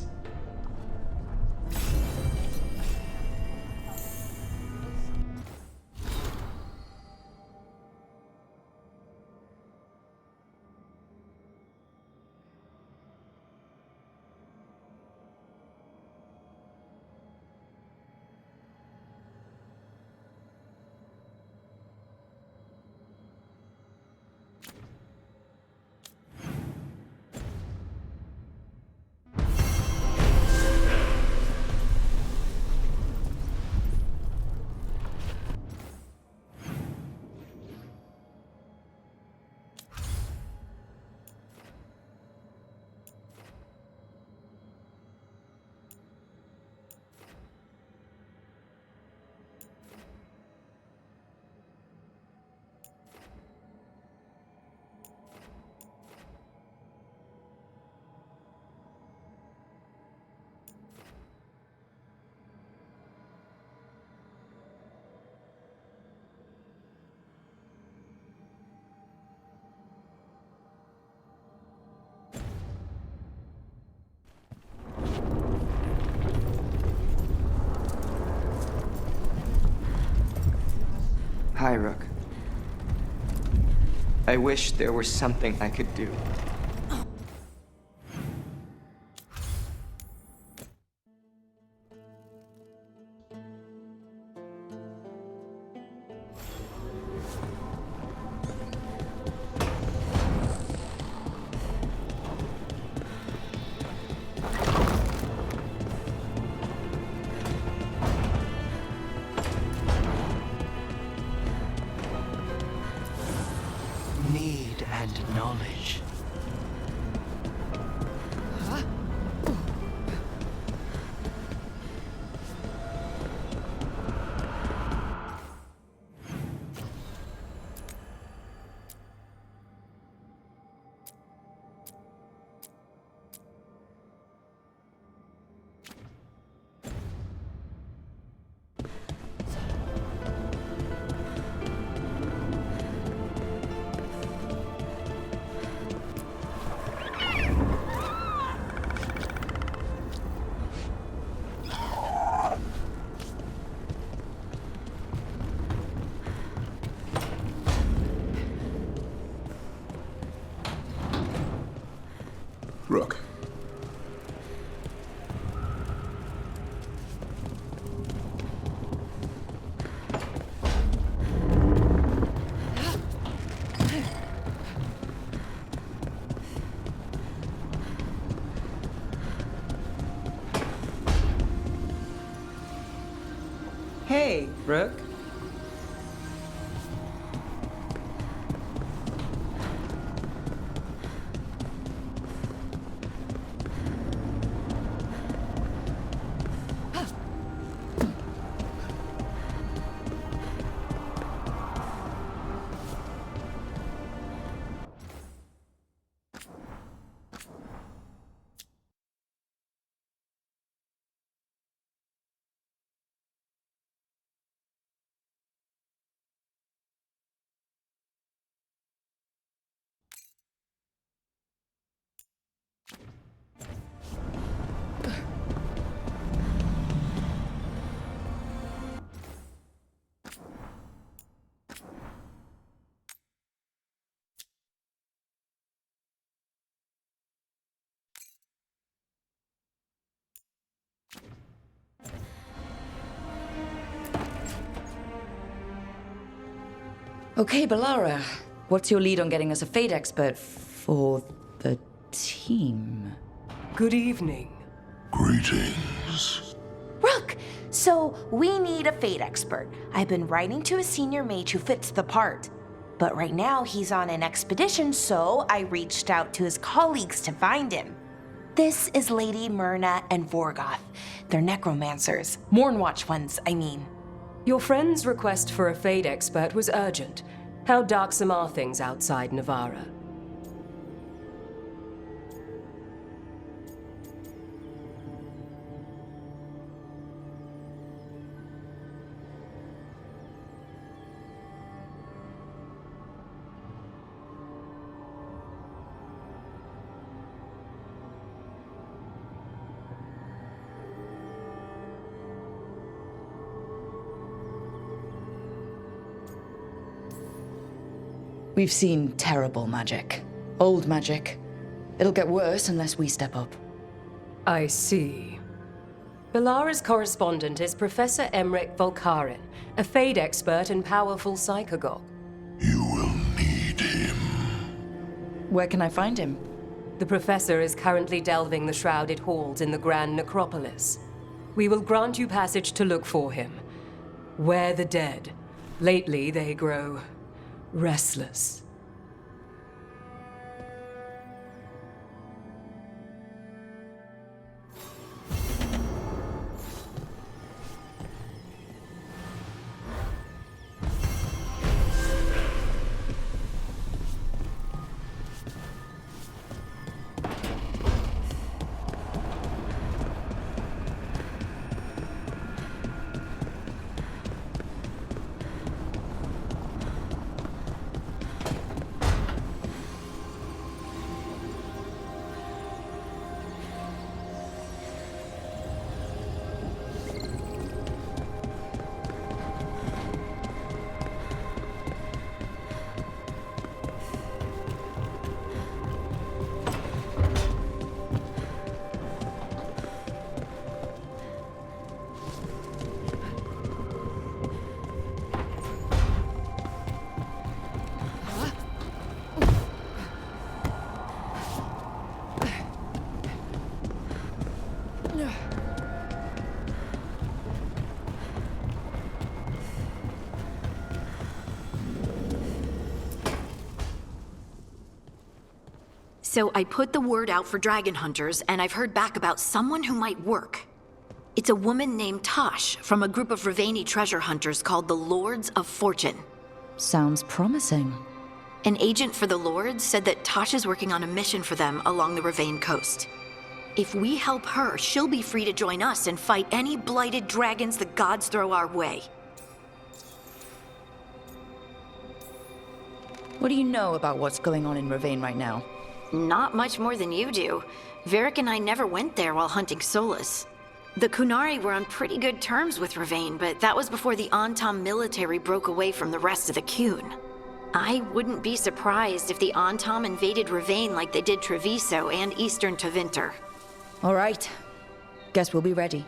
Hi, Rook. I wish there was something I could do. Need and knowledge. Rook. Hey, Rook. Okay, Balara. What's your lead on getting us a fate expert for the team? Good evening. Greetings. Rook! So, we need a fate expert. I've been writing to a senior mage who fits the part. But right now, he's on an expedition, so I reached out to his colleagues to find him. This is Lady Myrna and Vorgoth. They're necromancers. Mournwatch ones, I mean. Your friend's request for a fate expert was urgent. How darksome are things outside Navarra? We've seen terrible magic. Old magic. It'll get worse unless we step up. I see. Balara's correspondent is Professor Emmerich Volkaren, a fate expert and powerful psychagogue. Where can I find him? The professor is currently delving the shrouded halls in the Grand Necropolis. We will grant you passage to look for him. Where the dead. Lately they grow restless. So I put the word out for dragon hunters, and I've heard back about someone who might work. It's a woman named Tosh from a group of Ravani treasure hunters called the Lords of Fortune. Sounds promising. An agent for the Lords said that Tosh is working on a mission for them along the Ravane coast. If we help her, she'll be free to join us and fight any blighted dragons the gods throw our way. What do you know about what's going on in Ravane right now? Not much more than you do. Varric and I never went there while hunting Solus. The Kunari were on pretty good terms with Ravane, but that was before the Antam military broke away from the rest of the Qun. I wouldn't be surprised if the Antam invaded Ravane like they did Treviso and Eastern Tevinter. All right. Guess we'll be ready.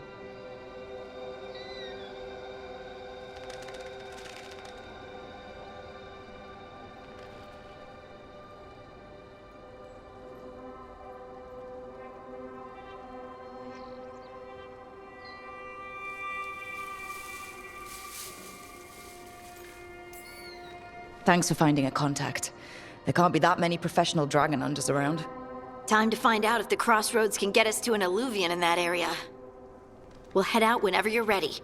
Thanks for finding a contact. There can't be that many professional dragon hunters around. Time to find out if the crossroads can get us to an alluvion in that area. We'll head out whenever you're ready.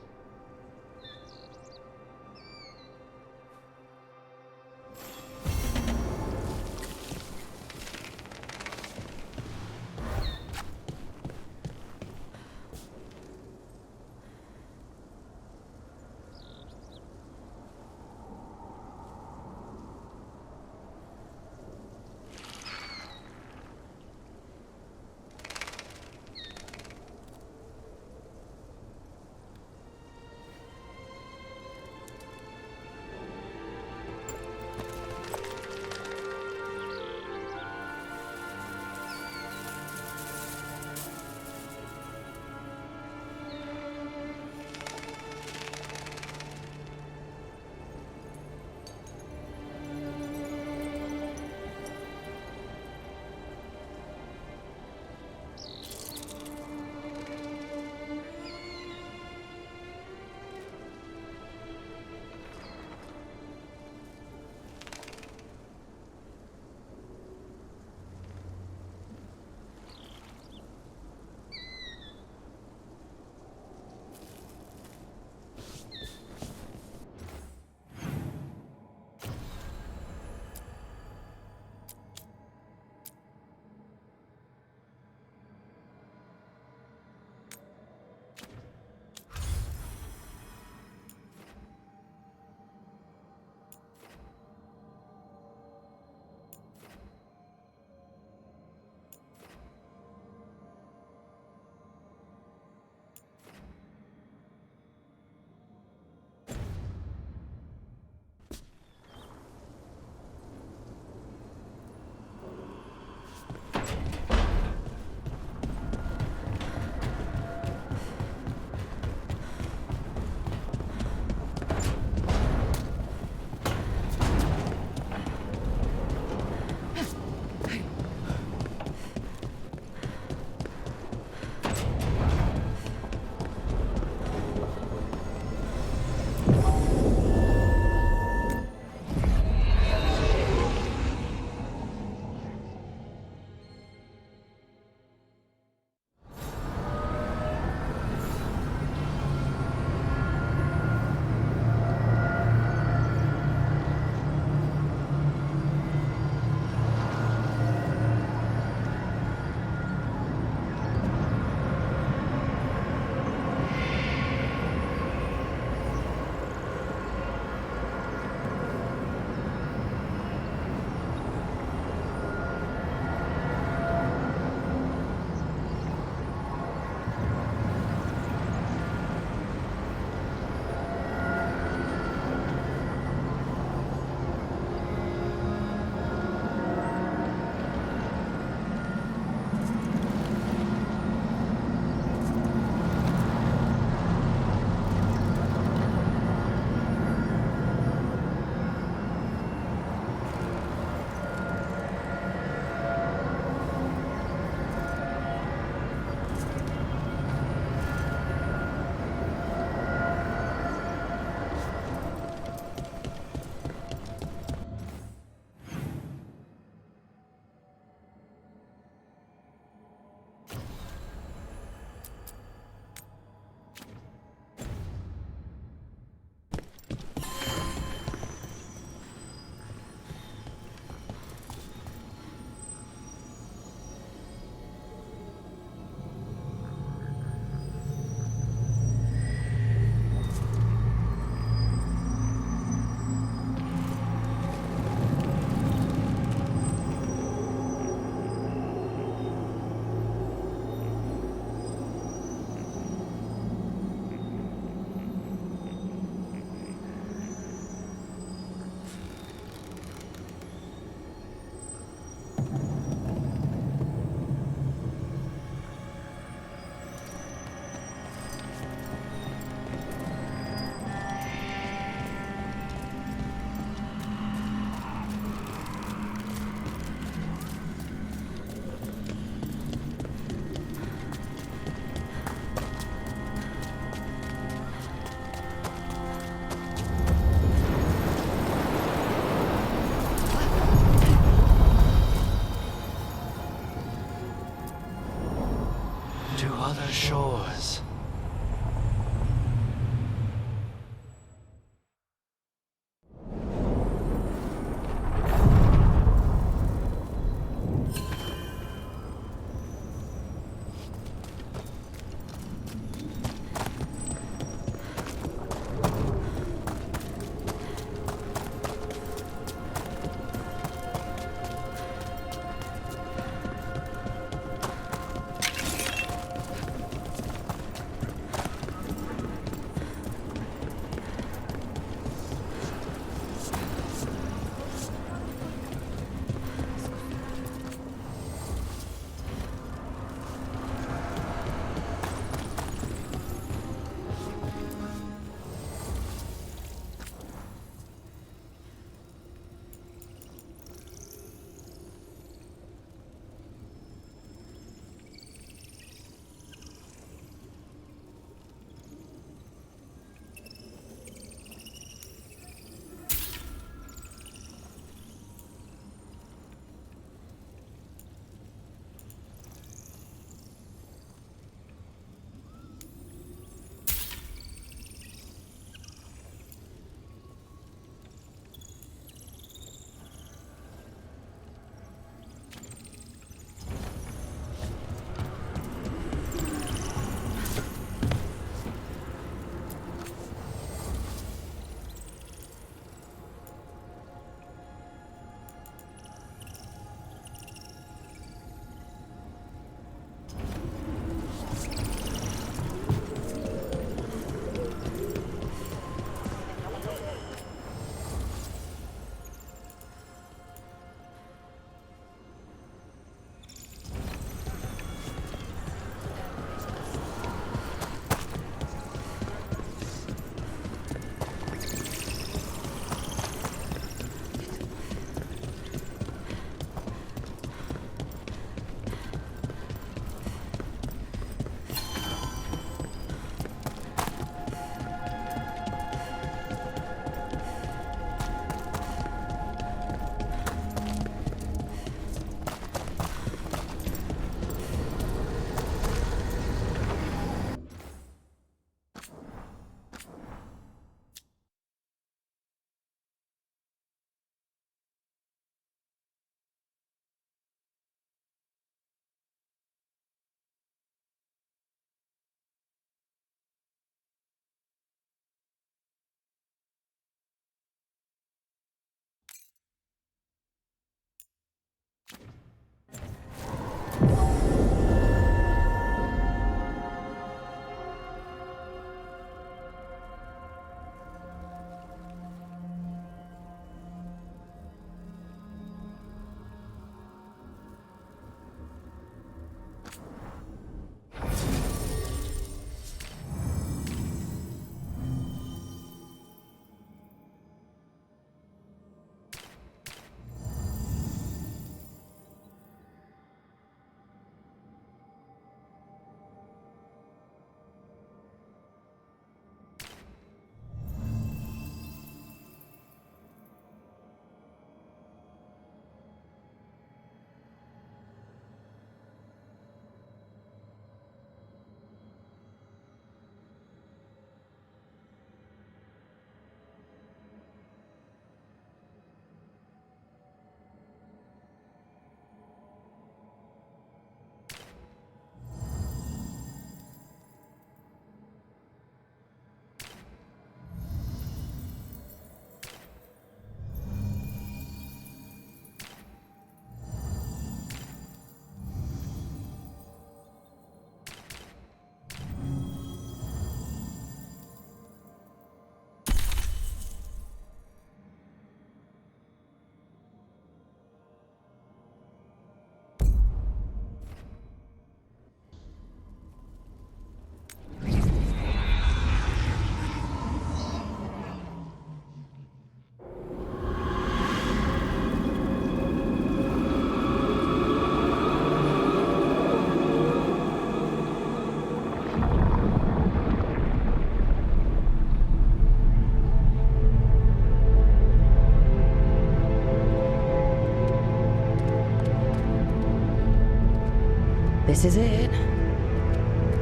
This is it.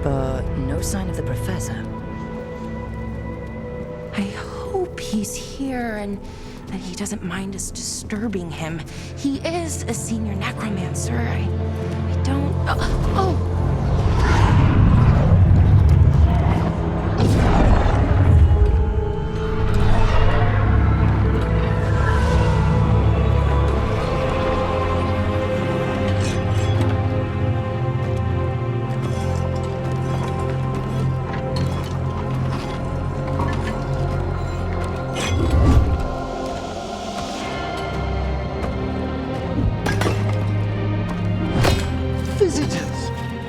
But no sign of the professor. I hope he's here and that he doesn't mind us disturbing him. He is a senior necromancer. I don't... Oh!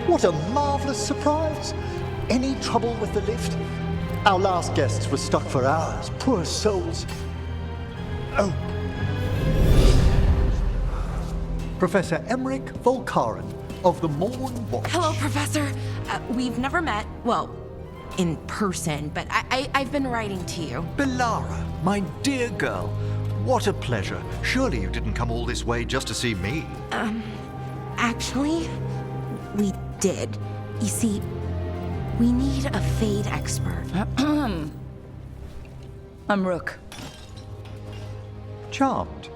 What a marvelous surprise! Any trouble with the lift? Our last guests were stuck for hours. Poor souls. Oh. Professor Emmerich Volkaren of the Morn Watch. Hello, Professor. We've never met, well, in person, but I've been writing to you. Belara, my dear girl. What a pleasure. Surely you didn't come all this way just to see me. Actually, we did. You see, we need a Fade expert. I'm Rook. Charmed.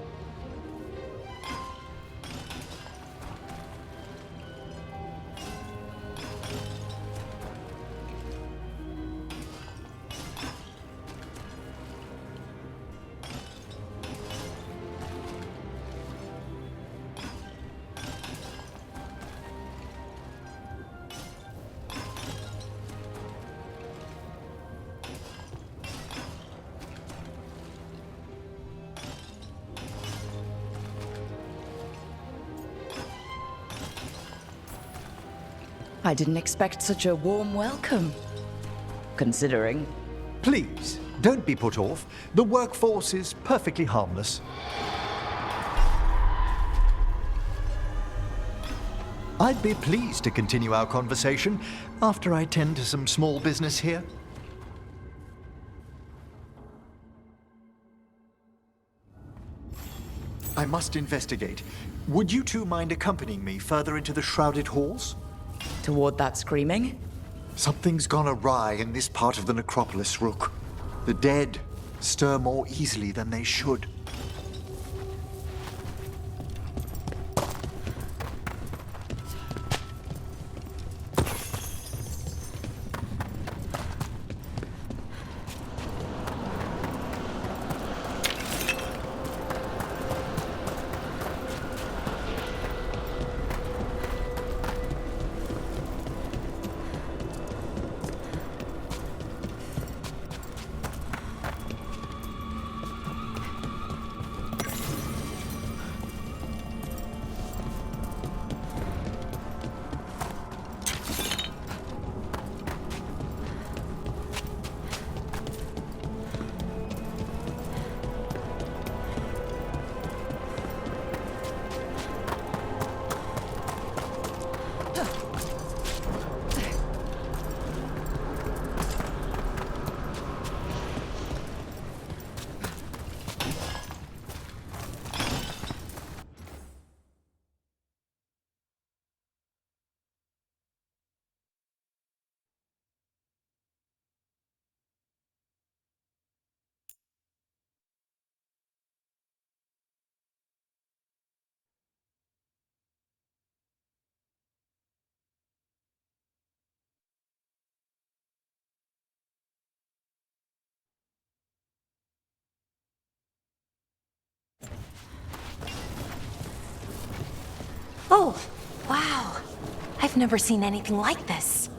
I didn't expect such a warm welcome. Considering. Please, don't be put off. The workforce is perfectly harmless. I'd be pleased to continue our conversation after I tend to some small business here. I must investigate. Would you two mind accompanying me further into the shrouded halls? Toward that screaming? Something's gone awry in this part of the necropolis, Rook. The dead stir more easily than they should. Oh, wow. I've never seen anything like this.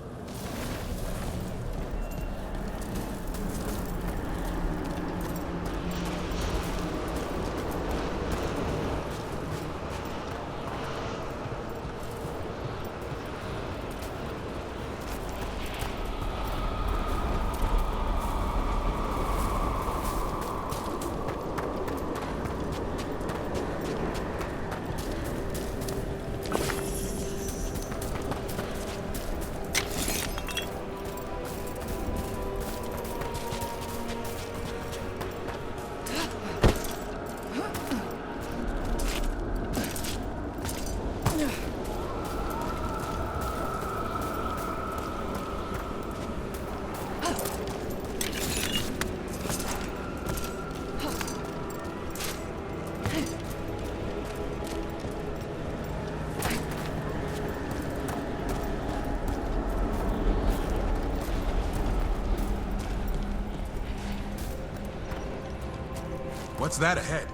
What's that ahead?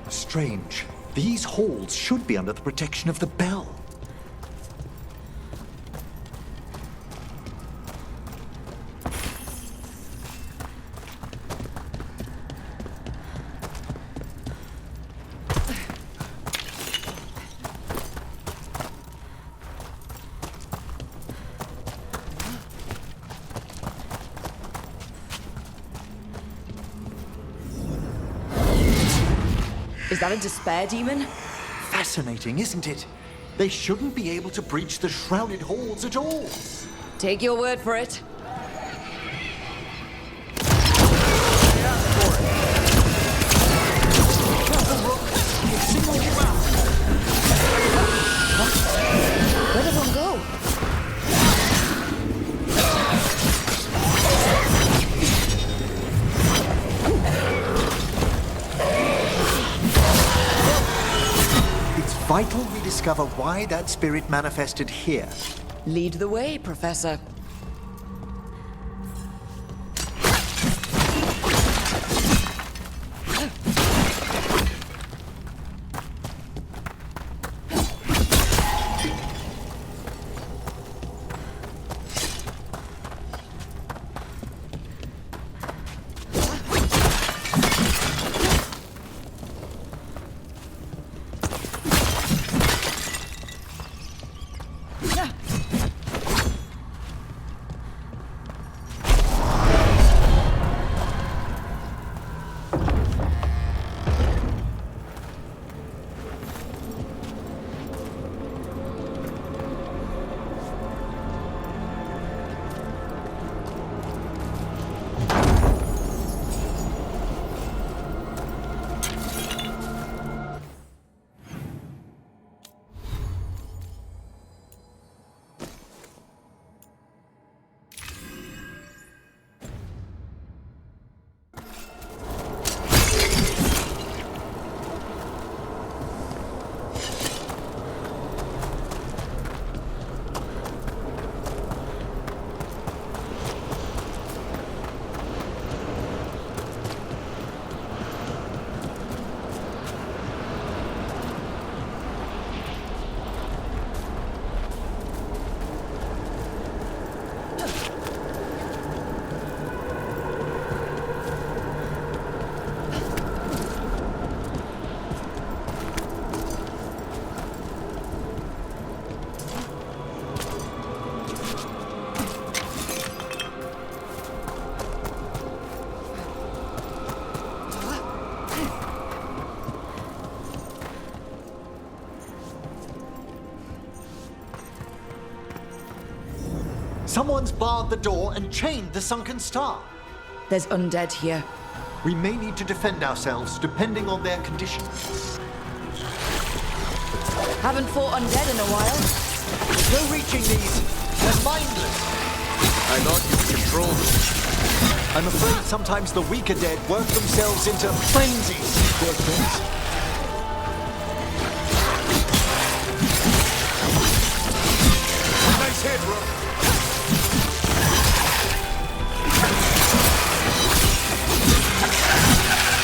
Strange. These halls should be under the protection of the bell. Is that a despair demon? Fascinating, isn't it? They shouldn't be able to breach the shrouded halls at all. Take your word for it. Where did one go? It's vital we discover why that spirit manifested here. Lead the way, Professor. Someone's barred the door and chained the sunken star. There's undead here. We may need to defend ourselves depending on their condition. Haven't fought undead in a while. No reaching these. They're mindless. I thought you could control them. I'm afraid sometimes the weaker dead work themselves into frenzies. Poor things. Nice hit, Rook.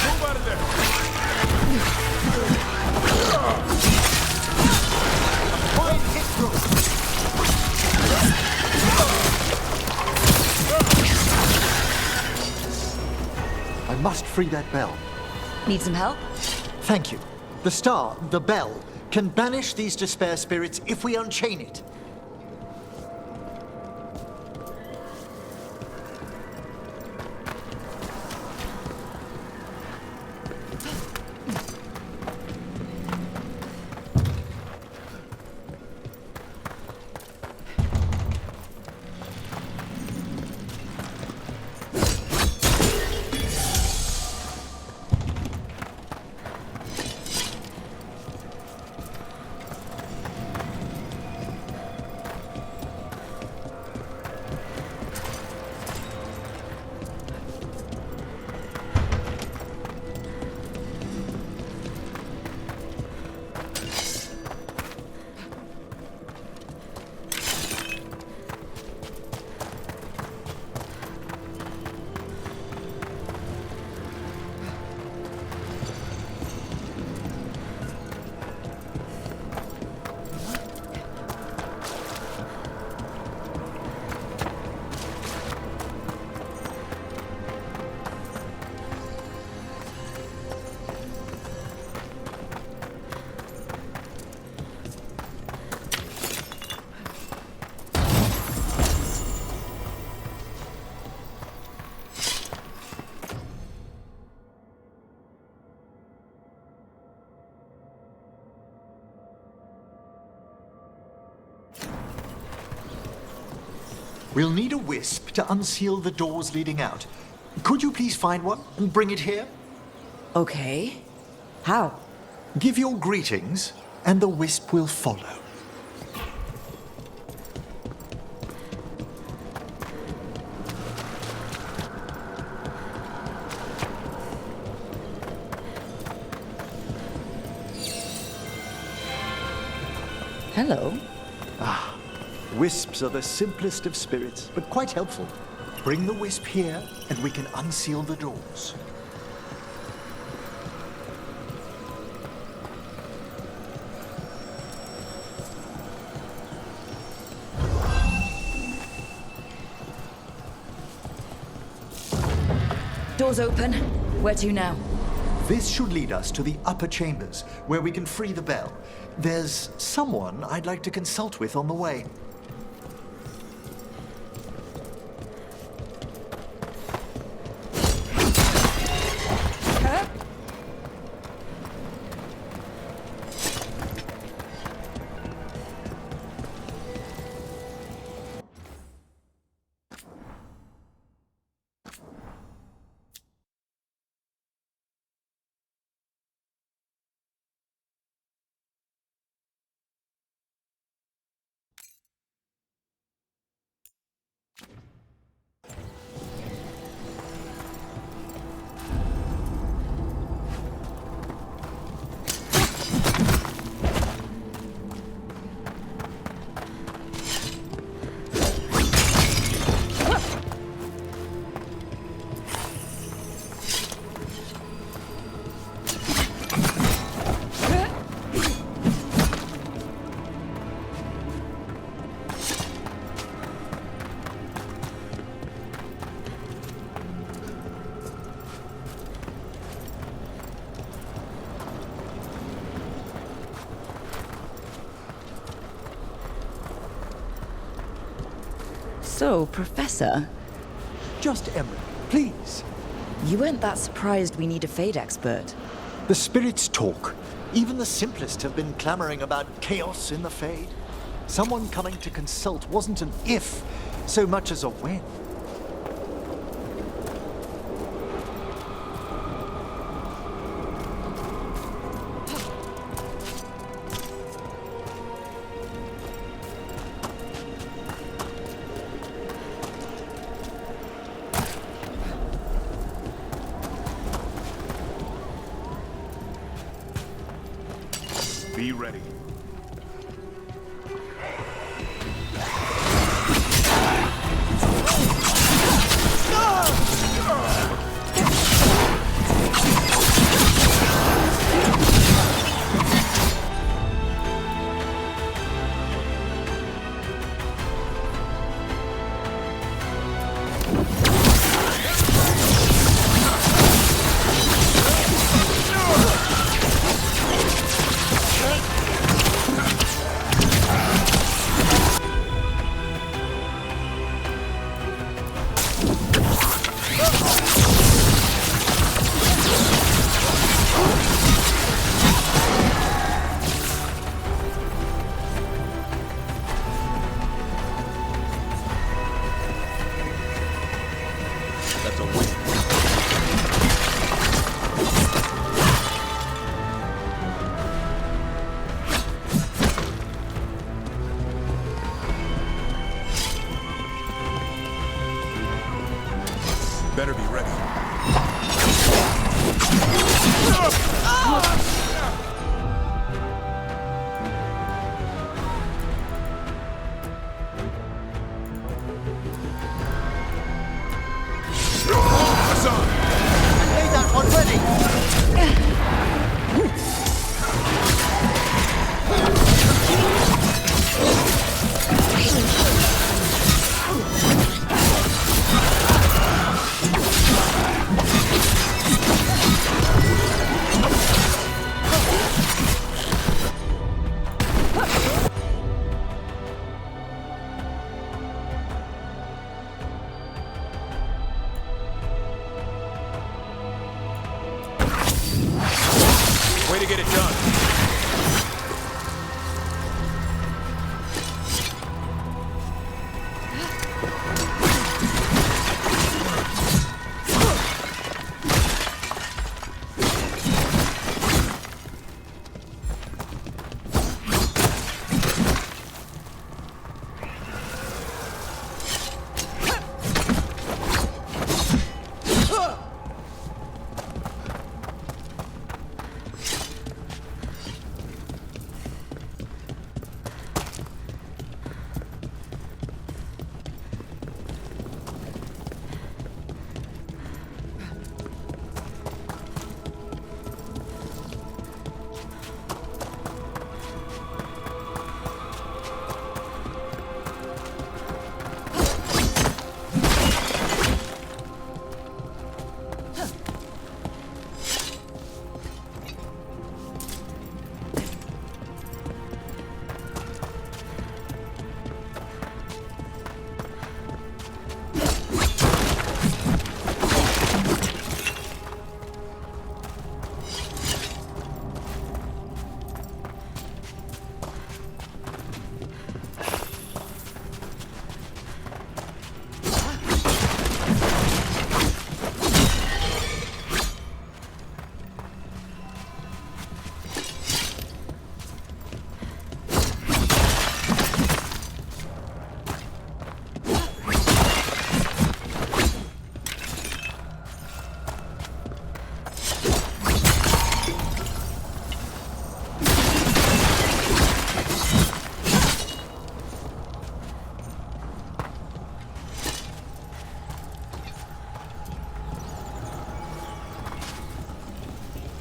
Move out of there. Fine hit, Rook. I must free that bell. Need some help? Thank you. The star, the bell, can banish these despair spirits if we unchain it. We'll need a wisp to unseal the doors leading out. Could you please find one and bring it here? Okay. How? Give your greetings, and the wisp will follow. Hello. Wisps are the simplest of spirits, but quite helpful. Bring the wisp here, and we can unseal the doors. Doors open. Where to now? This should lead us to the upper chambers, where we can free the bell. There's someone I'd like to consult with on the way. So, Professor? Just Emery, please. You weren't that surprised we need a Fade expert. The spirits talk. Even the simplest have been clamoring about chaos in the Fade. Someone coming to consult wasn't an if, so much as a when. Be ready. Better be ready. Made that one ready. Way to get it done.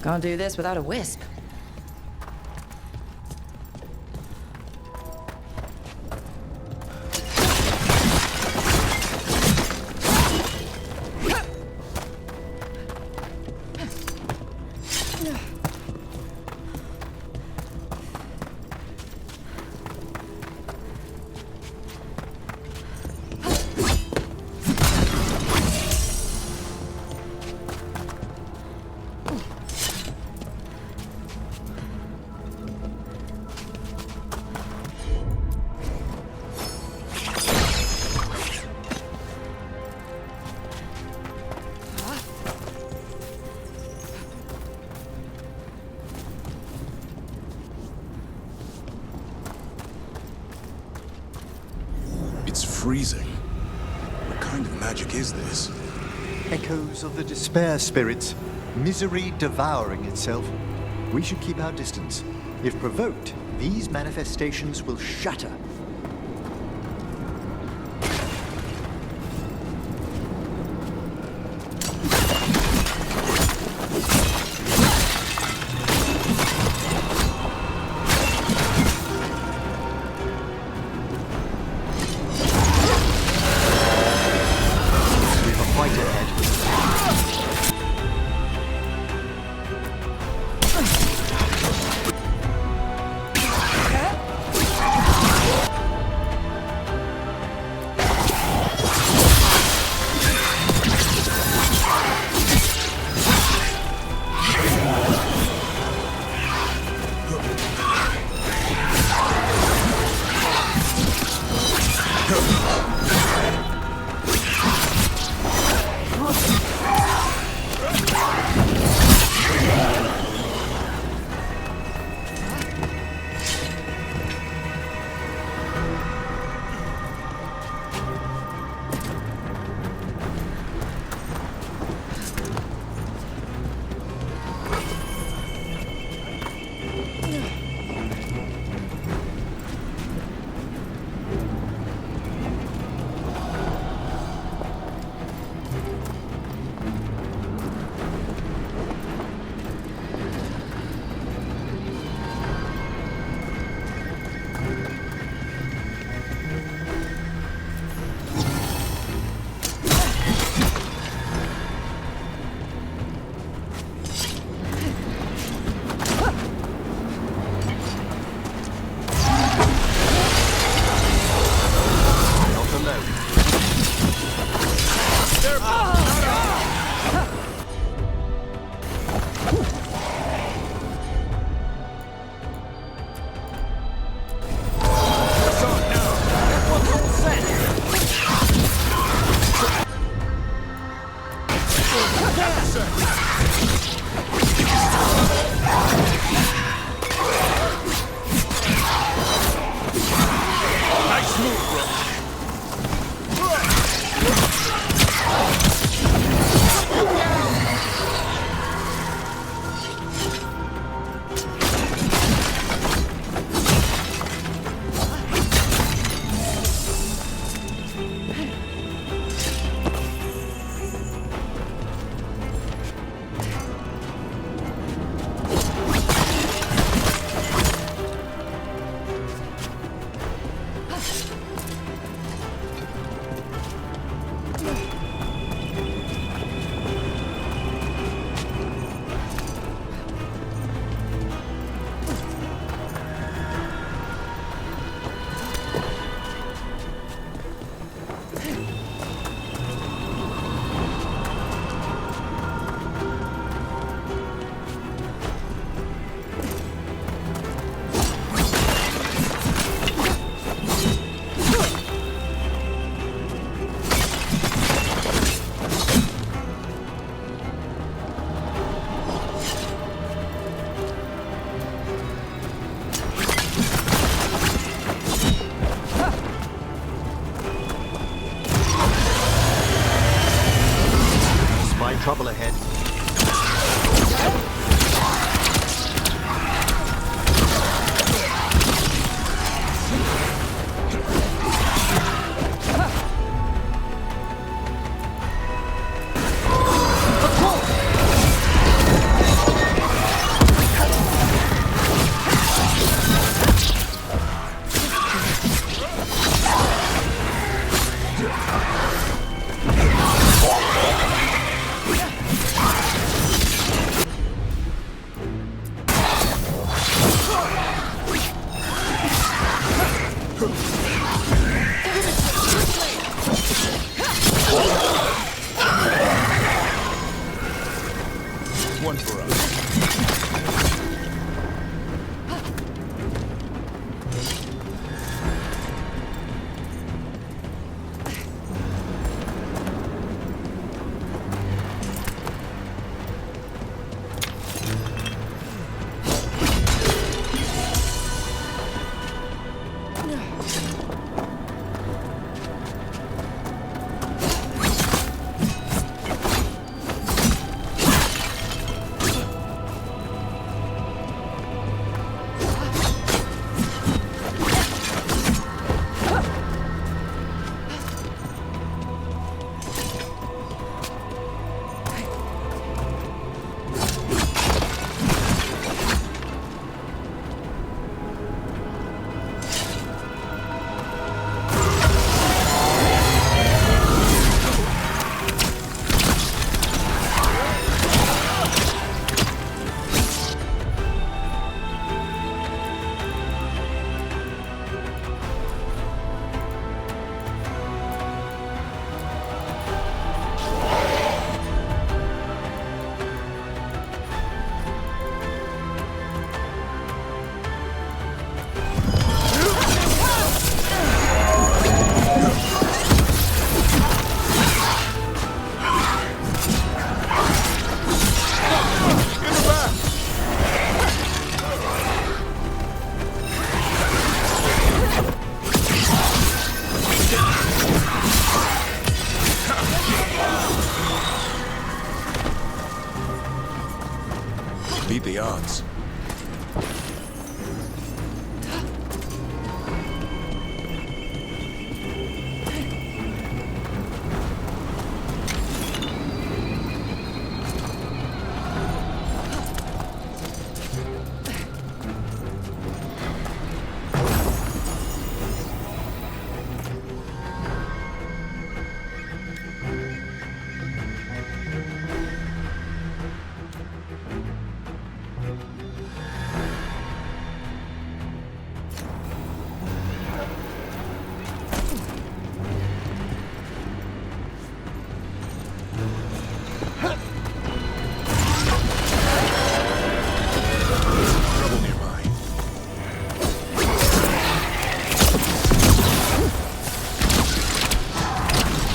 Can't do this without a wisp. It's freezing. What kind of magic is this? Echoes of the despair spirits, misery devouring itself. We should keep our distance. If provoked, these manifestations will shatter. We have a fight ahead. Beat the odds.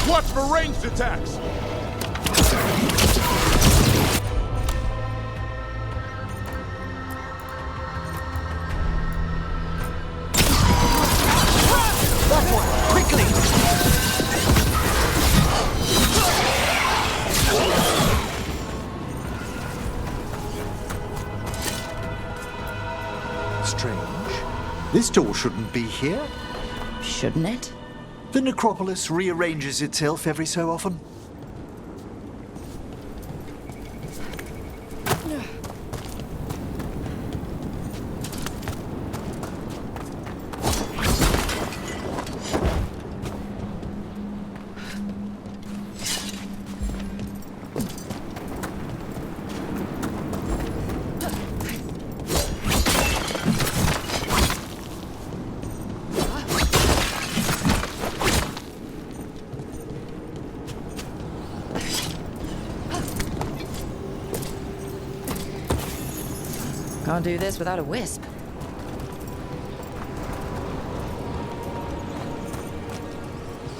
Watch for ranged attacks! That one! Quickly! Strange. This door shouldn't be here. Shouldn't it? The necropolis rearranges itself every so often. Can't do this without a wisp.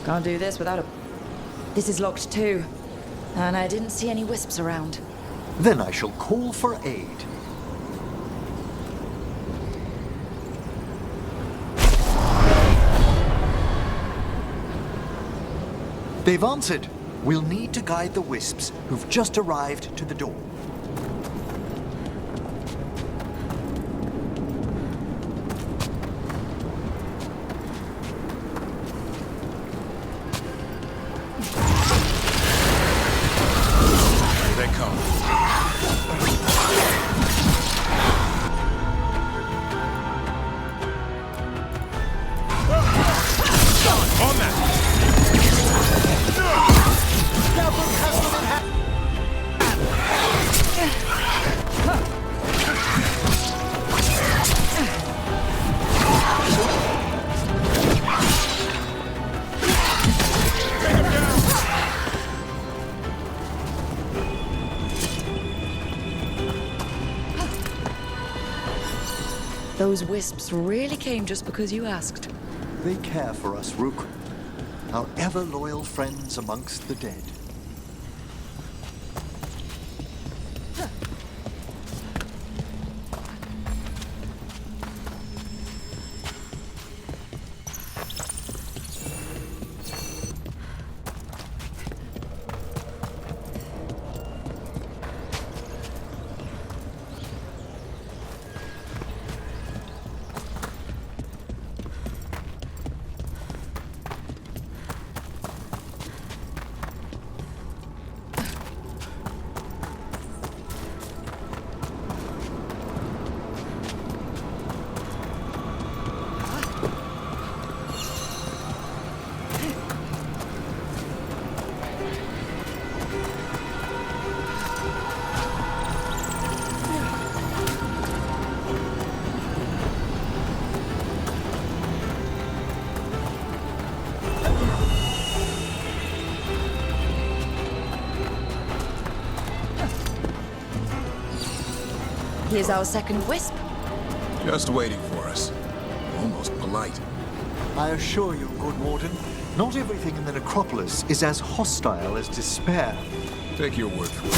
Can't do this without a... This is locked too. And I didn't see any wisps around. Then I shall call for aid. They've answered. We'll need to guide the wisps who've just arrived to the door. Those wisps really came just because you asked. They care for us, Rook. Our ever-loyal friends amongst the dead. Here's our second wisp. Just waiting for us. Almost polite. I assure you, Good Warden, not everything in the necropolis is as hostile as despair. Take your word for it.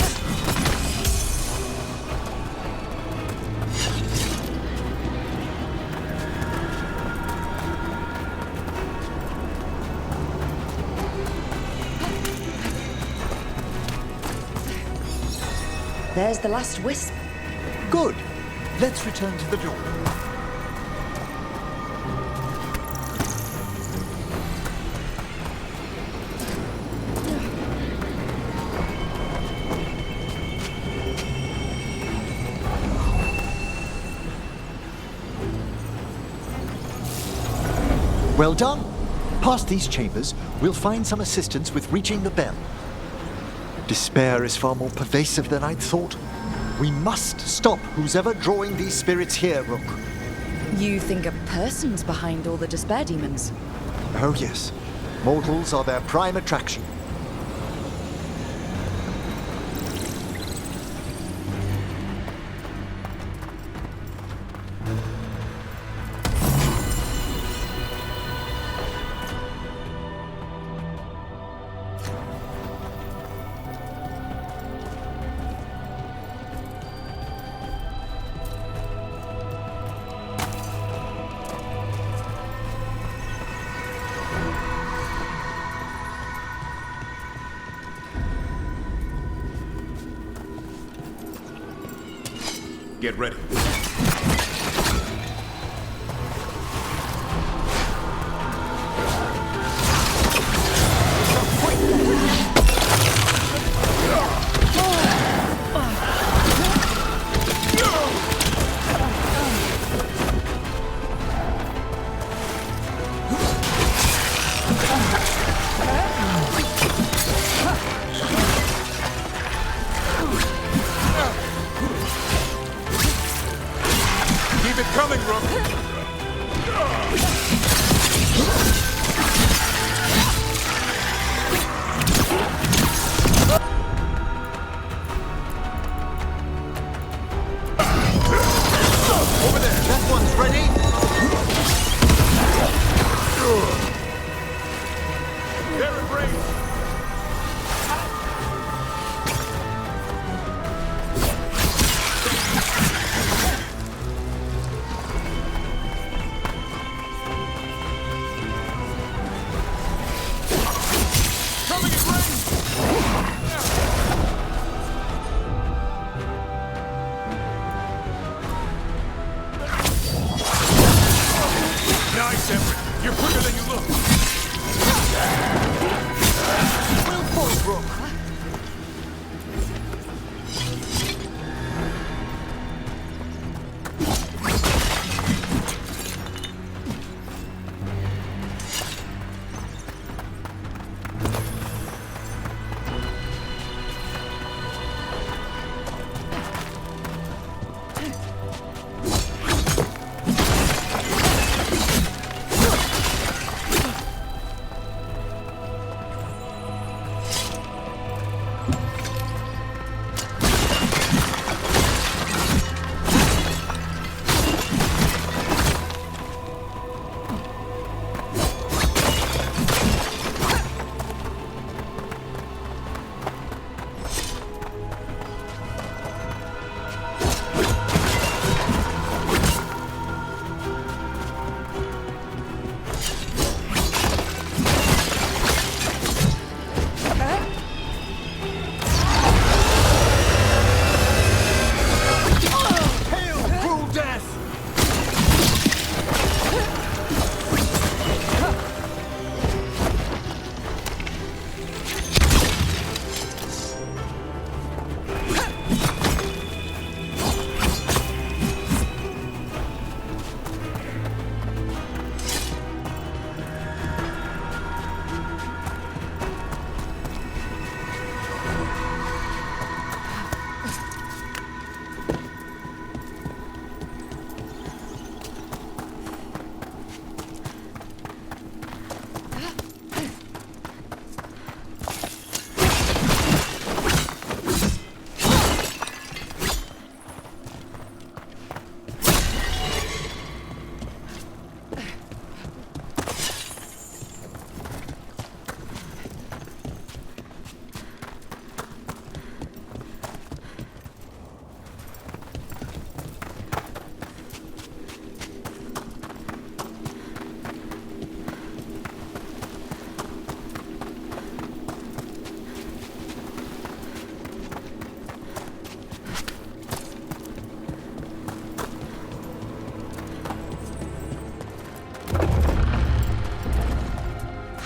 There's the last wisp. Good. Let's return to the door. Well done. Past these chambers, we'll find some assistance with reaching the bell. Despair is far more pervasive than I'd thought. We must stop who's ever drawing these spirits here, Rook. You think a person's behind all the despair demons? Oh yes. Mortals are their prime attraction. Get ready. Keep it coming, Rook. Over there. That one's ready. They're in range. Nice, Everett. You're quicker than you look. Well fought, Rook.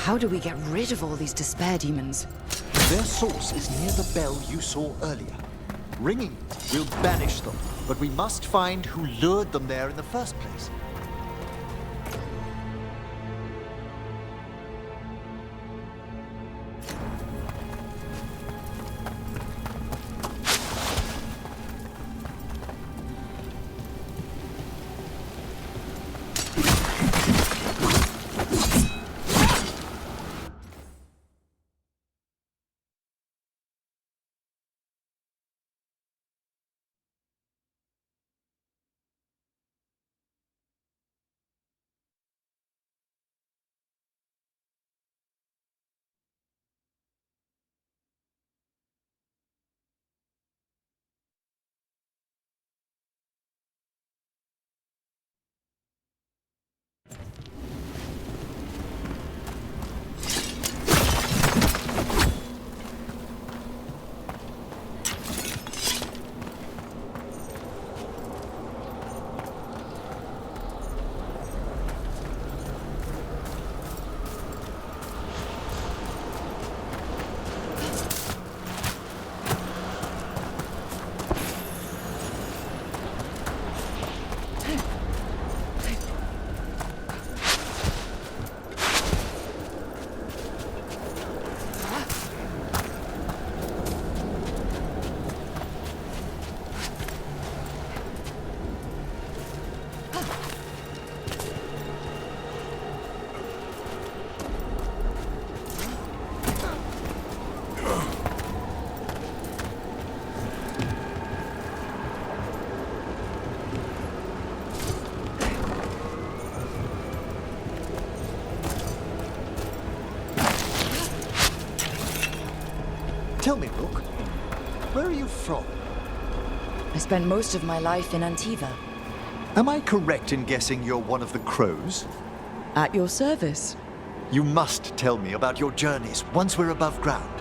How do we get rid of all these despair demons? Their source is near the bell you saw earlier. Ringing it will banish them, but we must find who lured them there in the first place. Tell me, Rook, where are you from? I spent most of my life in Antiva. Am I correct in guessing you're one of the crows? At your service. You must tell me about your journeys once we're above ground.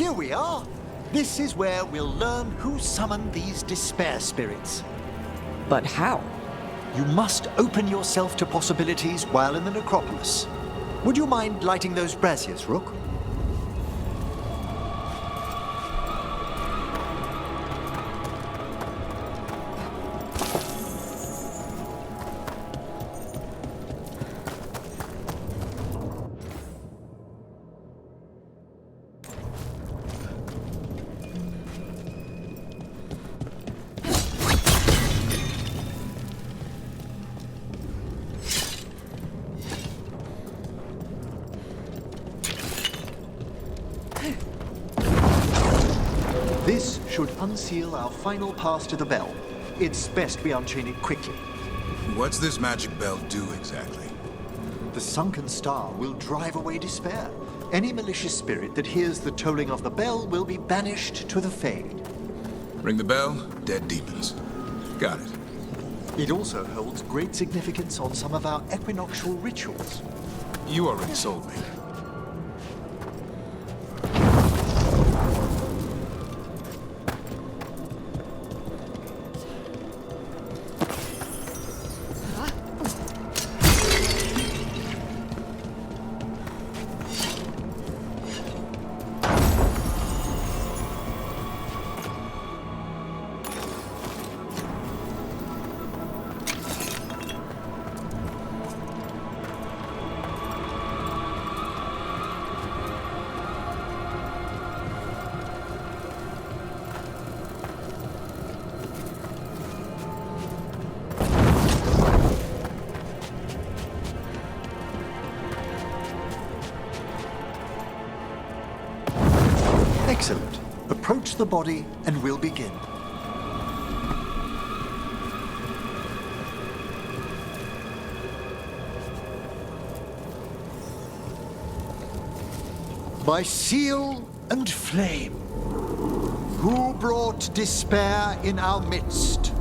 Here we are. This is where we'll learn who summoned these despair spirits. But how? You must open yourself to possibilities while in the necropolis. Would you mind lighting those braziers, Rook? should unseal our final pass to the bell. It's best we unchain it quickly. What's this magic bell do exactly? The sunken star will drive away despair. Any malicious spirit that hears the tolling of the bell will be banished to the Fade. Ring the bell, dead demons. Got it. It also holds great significance on some of our equinoctial rituals. You already sold me. Excellent. Approach the body and we'll begin. By seal and flame, who brought despair in our midst?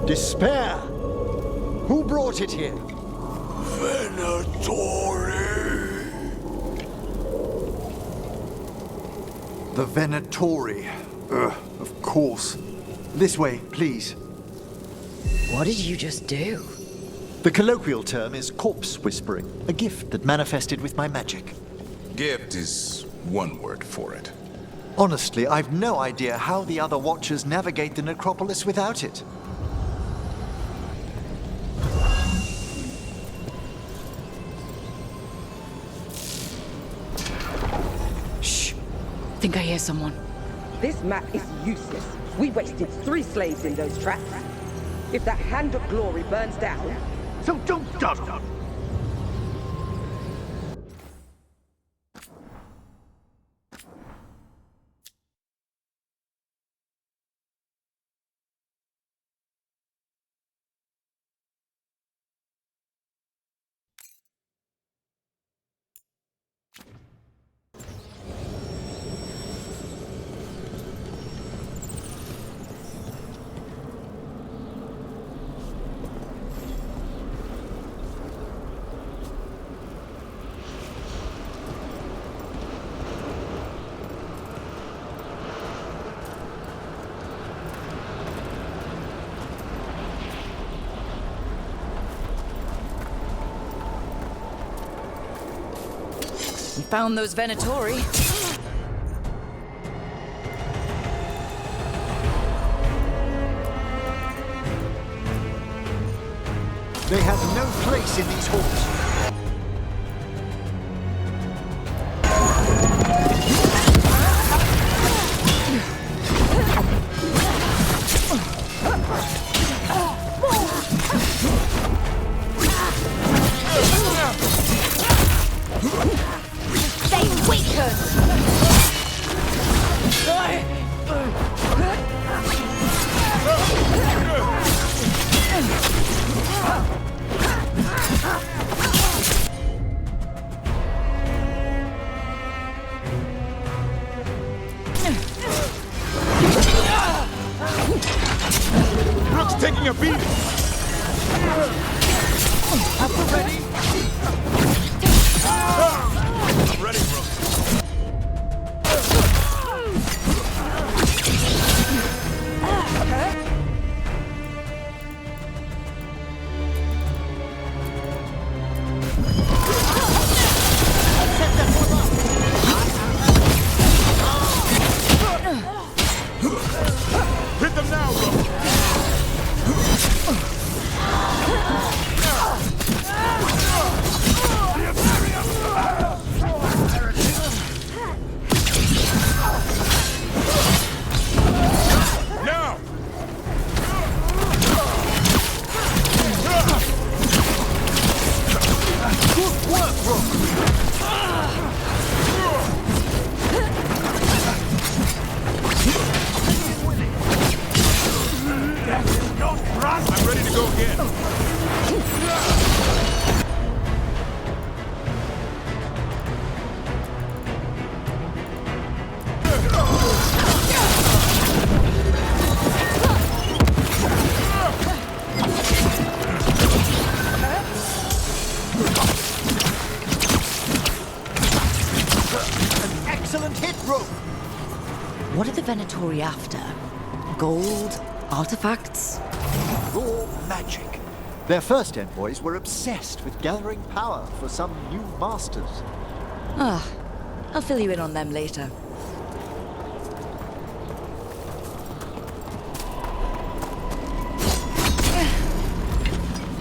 Despair! Who brought it here? The Venatori. Of course. This way, please. What did you just do? The colloquial term is corpse whispering, a gift that manifested with my magic. Gift is one word for it. Honestly, I've no idea how the other Watchers navigate the necropolis without it. Think I hear someone. This map is useless. We wasted 3 slaves in those traps. If that Hand of Glory burns down, so don't dawdle. We found those Venatori. They have no place in these halls. They weaken! Rook's taking a beating! Upper ready? I'm ready, Rook. Hit them now, Rook! Now! Good work, Rook! ready to go again. Excellent hit, Rook! What are the Venatori after? Gold? Artifacts? Raw magic. Their first envoys were obsessed with gathering power for some new masters. Ah, I'll fill you in on them later.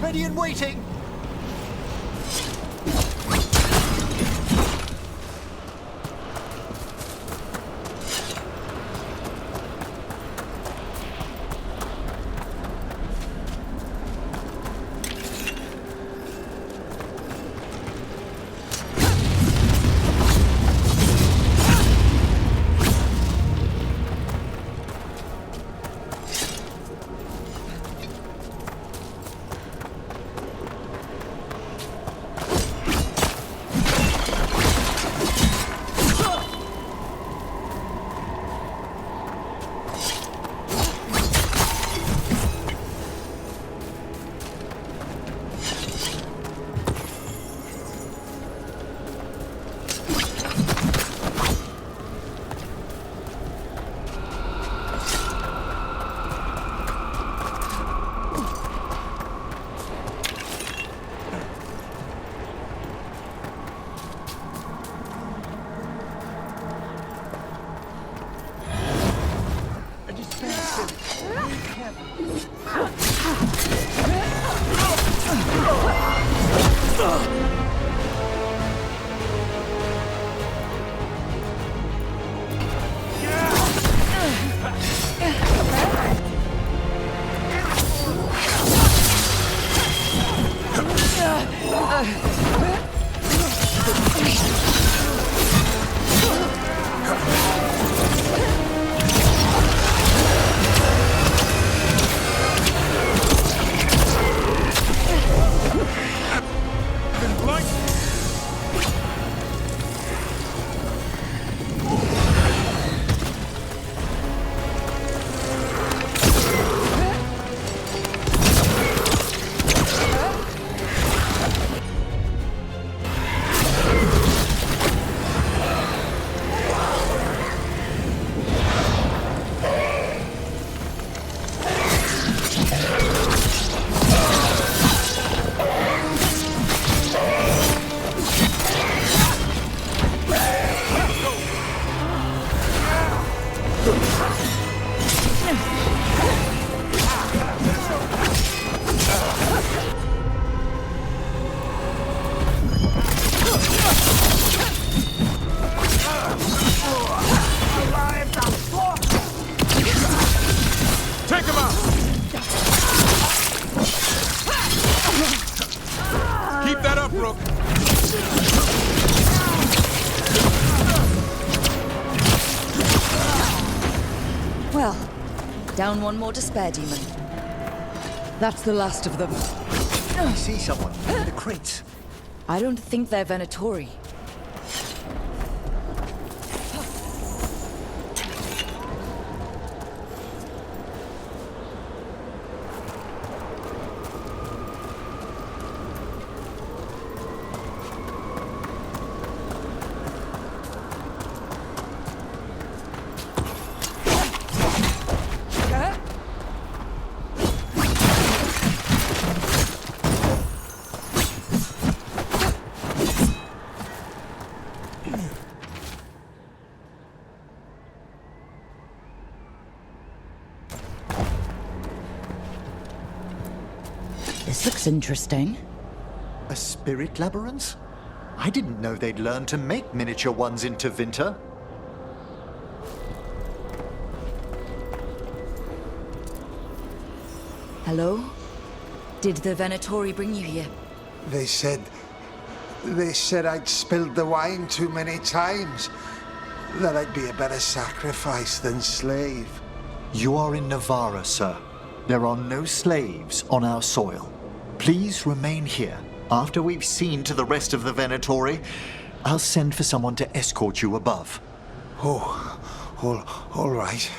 Ready and waiting! Well, down one more despair demon. That's the last of them. I see someone in the crates. I don't think they're Venatori. This looks interesting. A spirit labyrinth? I didn't know they'd learned to make miniature ones in Tevinter. Hello? Did the Venatori bring you here? They said I'd spilled the wine too many times. That I'd be a better sacrifice than slave. You are in Navarra, sir. There are no slaves on our soil. Please remain here. After we've seen to the rest of the Venatori, I'll send for someone to escort you above. All right.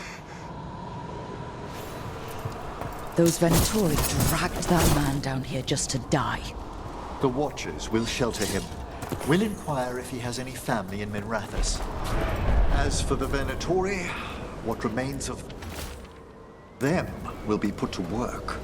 Those Venatori dragged that man down here just to die. The Watchers will shelter him. We'll inquire if he has any family in Minrathous. As for the Venatori, what remains of them will be put to work.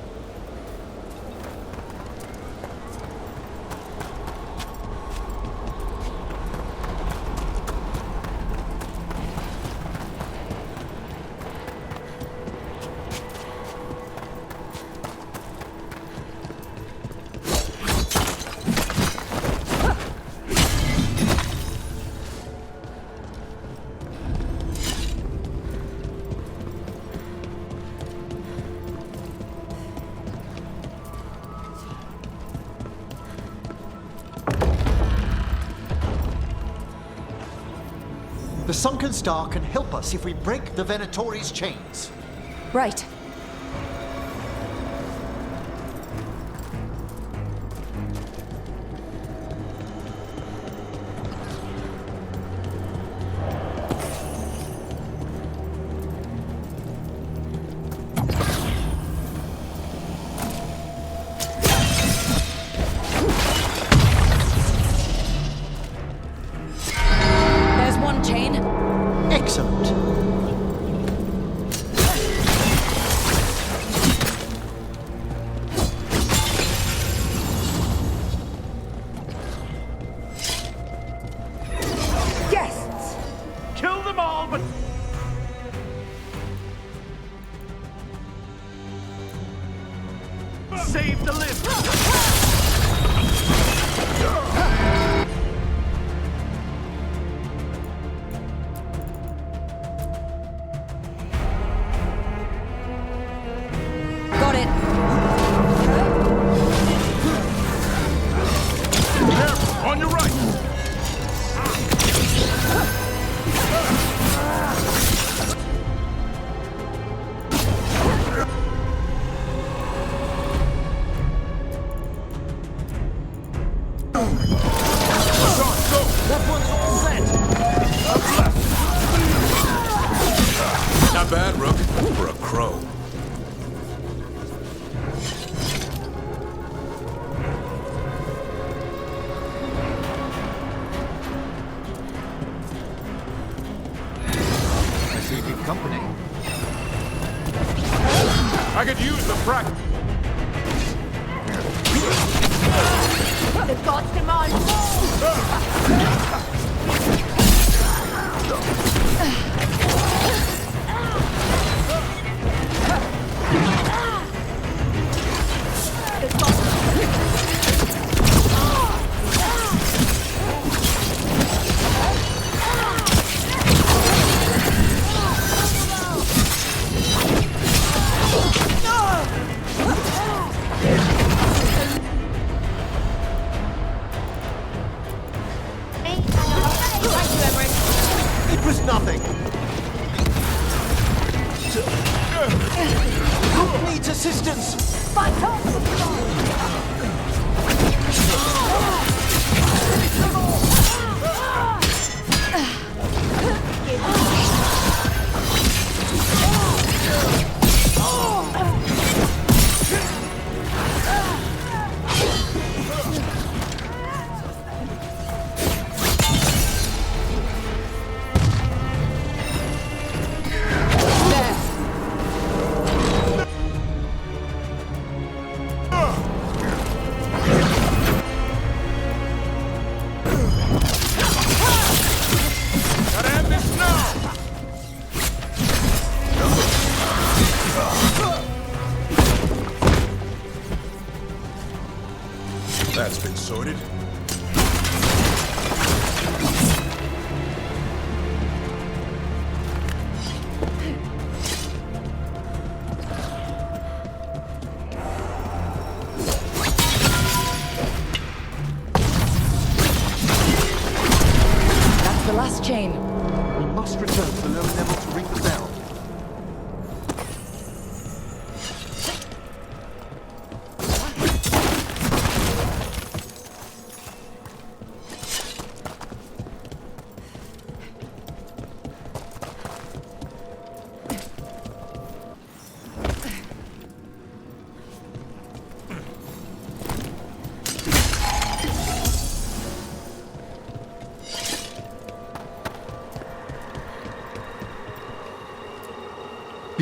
The Sunken Star can help us if we break the Venatori's chains. Right. There's one chain. Excellent. Guests! Kill them all, but... Save the live! Got it. Careful, on your right! That one's all set. Not bad, Rook, for a crow. I see good company. I could use the practice. The gods demand It was nothing. Who needs assistance? Gotta end this now! That's been sorted. That's the last chain. We must return to the lower level to ring the bell.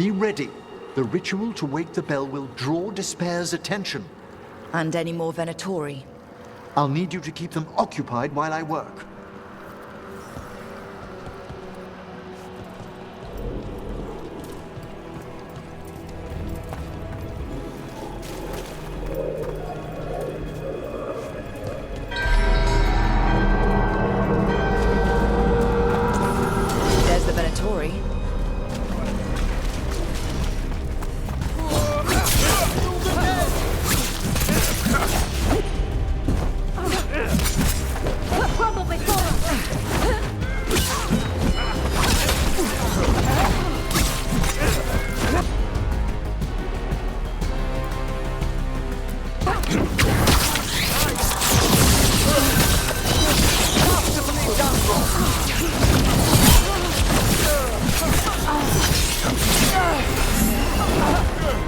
Be ready. The ritual to wake the bell will draw Despair's attention. And any more Venatori? I'll need you to keep them occupied while I work. There's the Venatori. Probably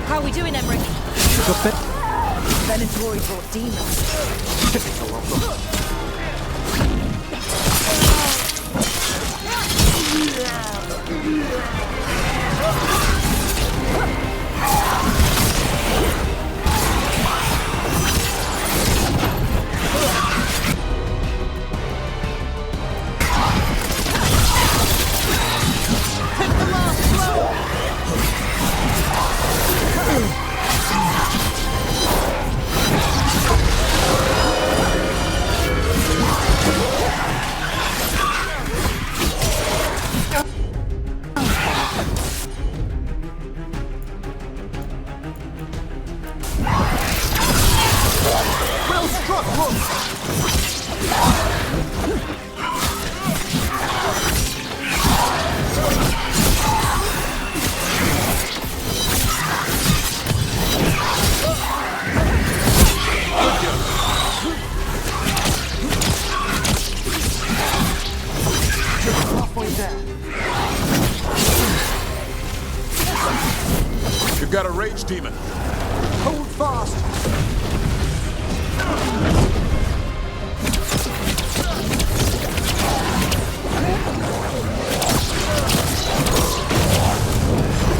How are we doing, Emmerich? Venatori brought demons. Typical of them. Well struck, halfway down. You've got a rage demon. Hold fast.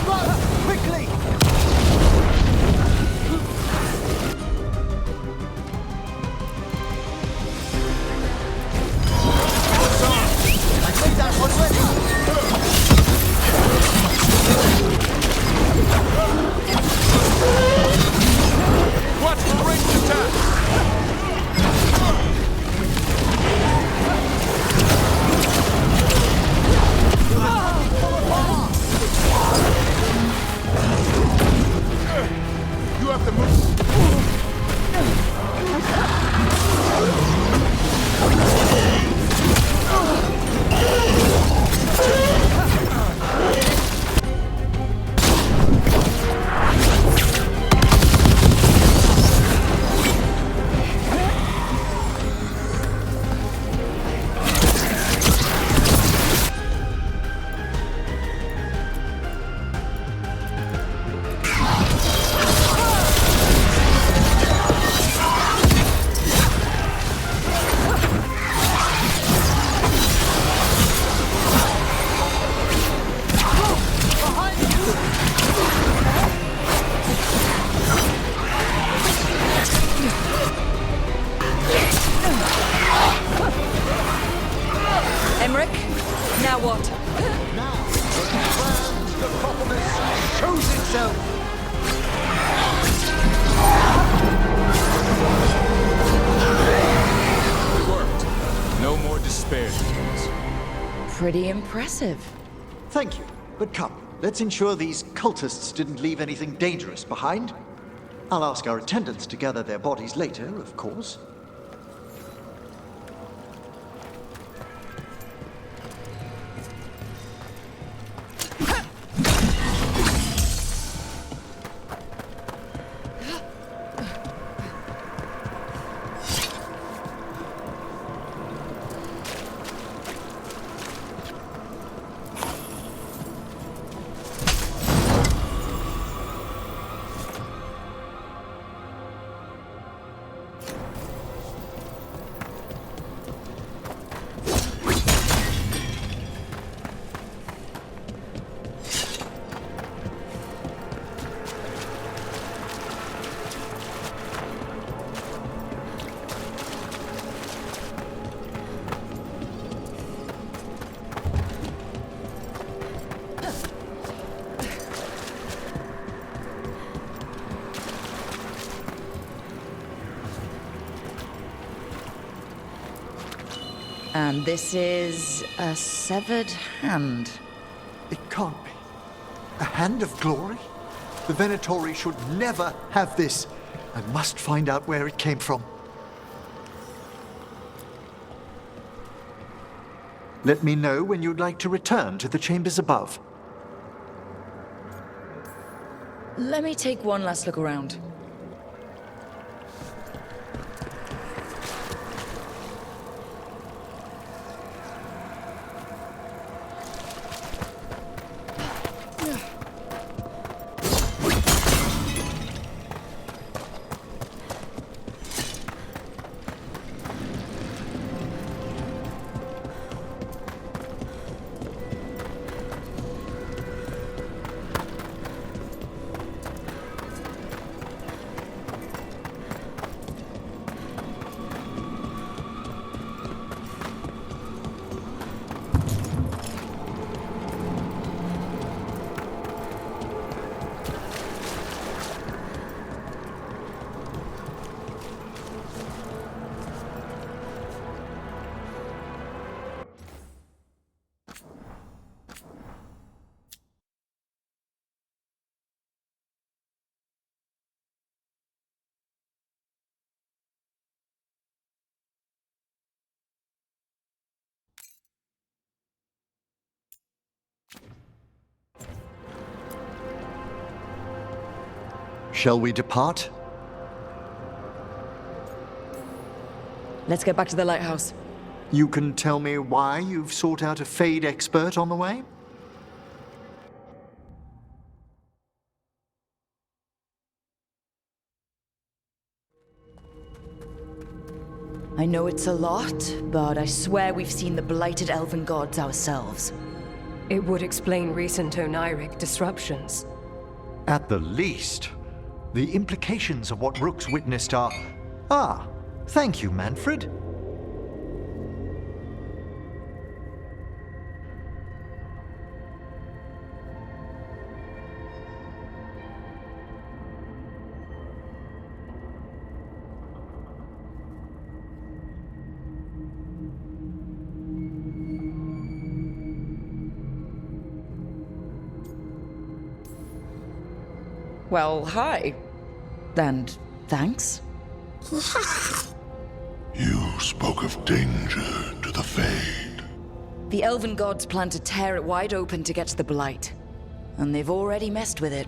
Run! Quickly! I think that one's Watch for ranged attack! You have to move. Emmerich, now what? Now, the necropolis shows itself. It worked. No more despair demons. Pretty impressive. Thank you, but come, let's ensure these cultists didn't leave anything dangerous behind. I'll ask our attendants to gather their bodies later, of course. And this is a severed hand. It can't be. A hand of glory? The Venatori should never have this. I must find out where it came from. Let me know when you'd like to return to the chambers above. Let me take one last look around. Shall we depart? Let's get back to the lighthouse. You can tell me why you've sought out a Fade expert on the way? I know it's a lot, but I swear we've seen the blighted elven gods ourselves. It would explain recent Oniric disruptions. At the least. The implications of what Rook's witnessed are... Ah, thank you, Manfred. Well, hi. And thanks. You spoke of danger to the Fade. The elven gods plan to tear it wide open to get to the Blight. And they've already messed with it.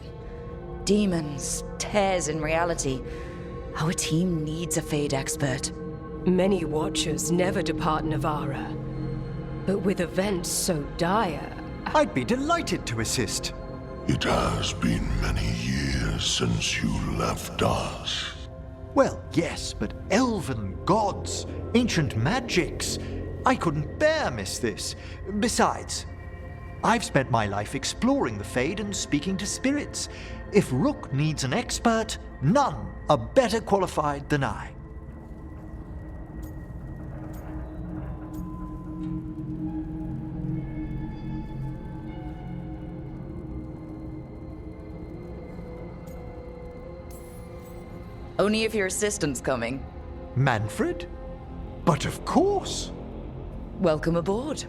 Demons, tears in reality. Our team needs a Fade expert. Many Watchers never depart Navara. But with events so dire... I'd be delighted to assist. It has been many years since you left us. Well, yes, but elven gods, ancient magics. I couldn't bear miss this. Besides, I've spent my life exploring the Fade and speaking to spirits. If Rook needs an expert, none are better qualified than I. Only if your assistant's coming. Manfred? But of course. Welcome aboard.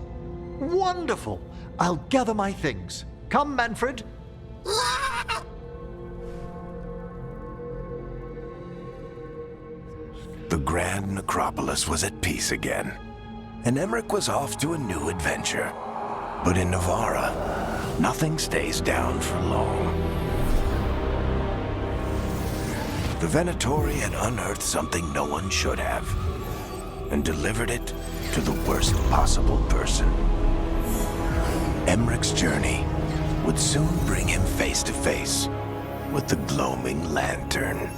Wonderful. I'll gather my things. Come, Manfred. The Grand Necropolis was at peace again, and Emmerich was off to a new adventure. But in Navara, nothing stays down for long. The Venatori had unearthed something no one should have, and delivered it to the worst possible person. Emmerich's journey would soon bring him face to face with the gloaming lantern.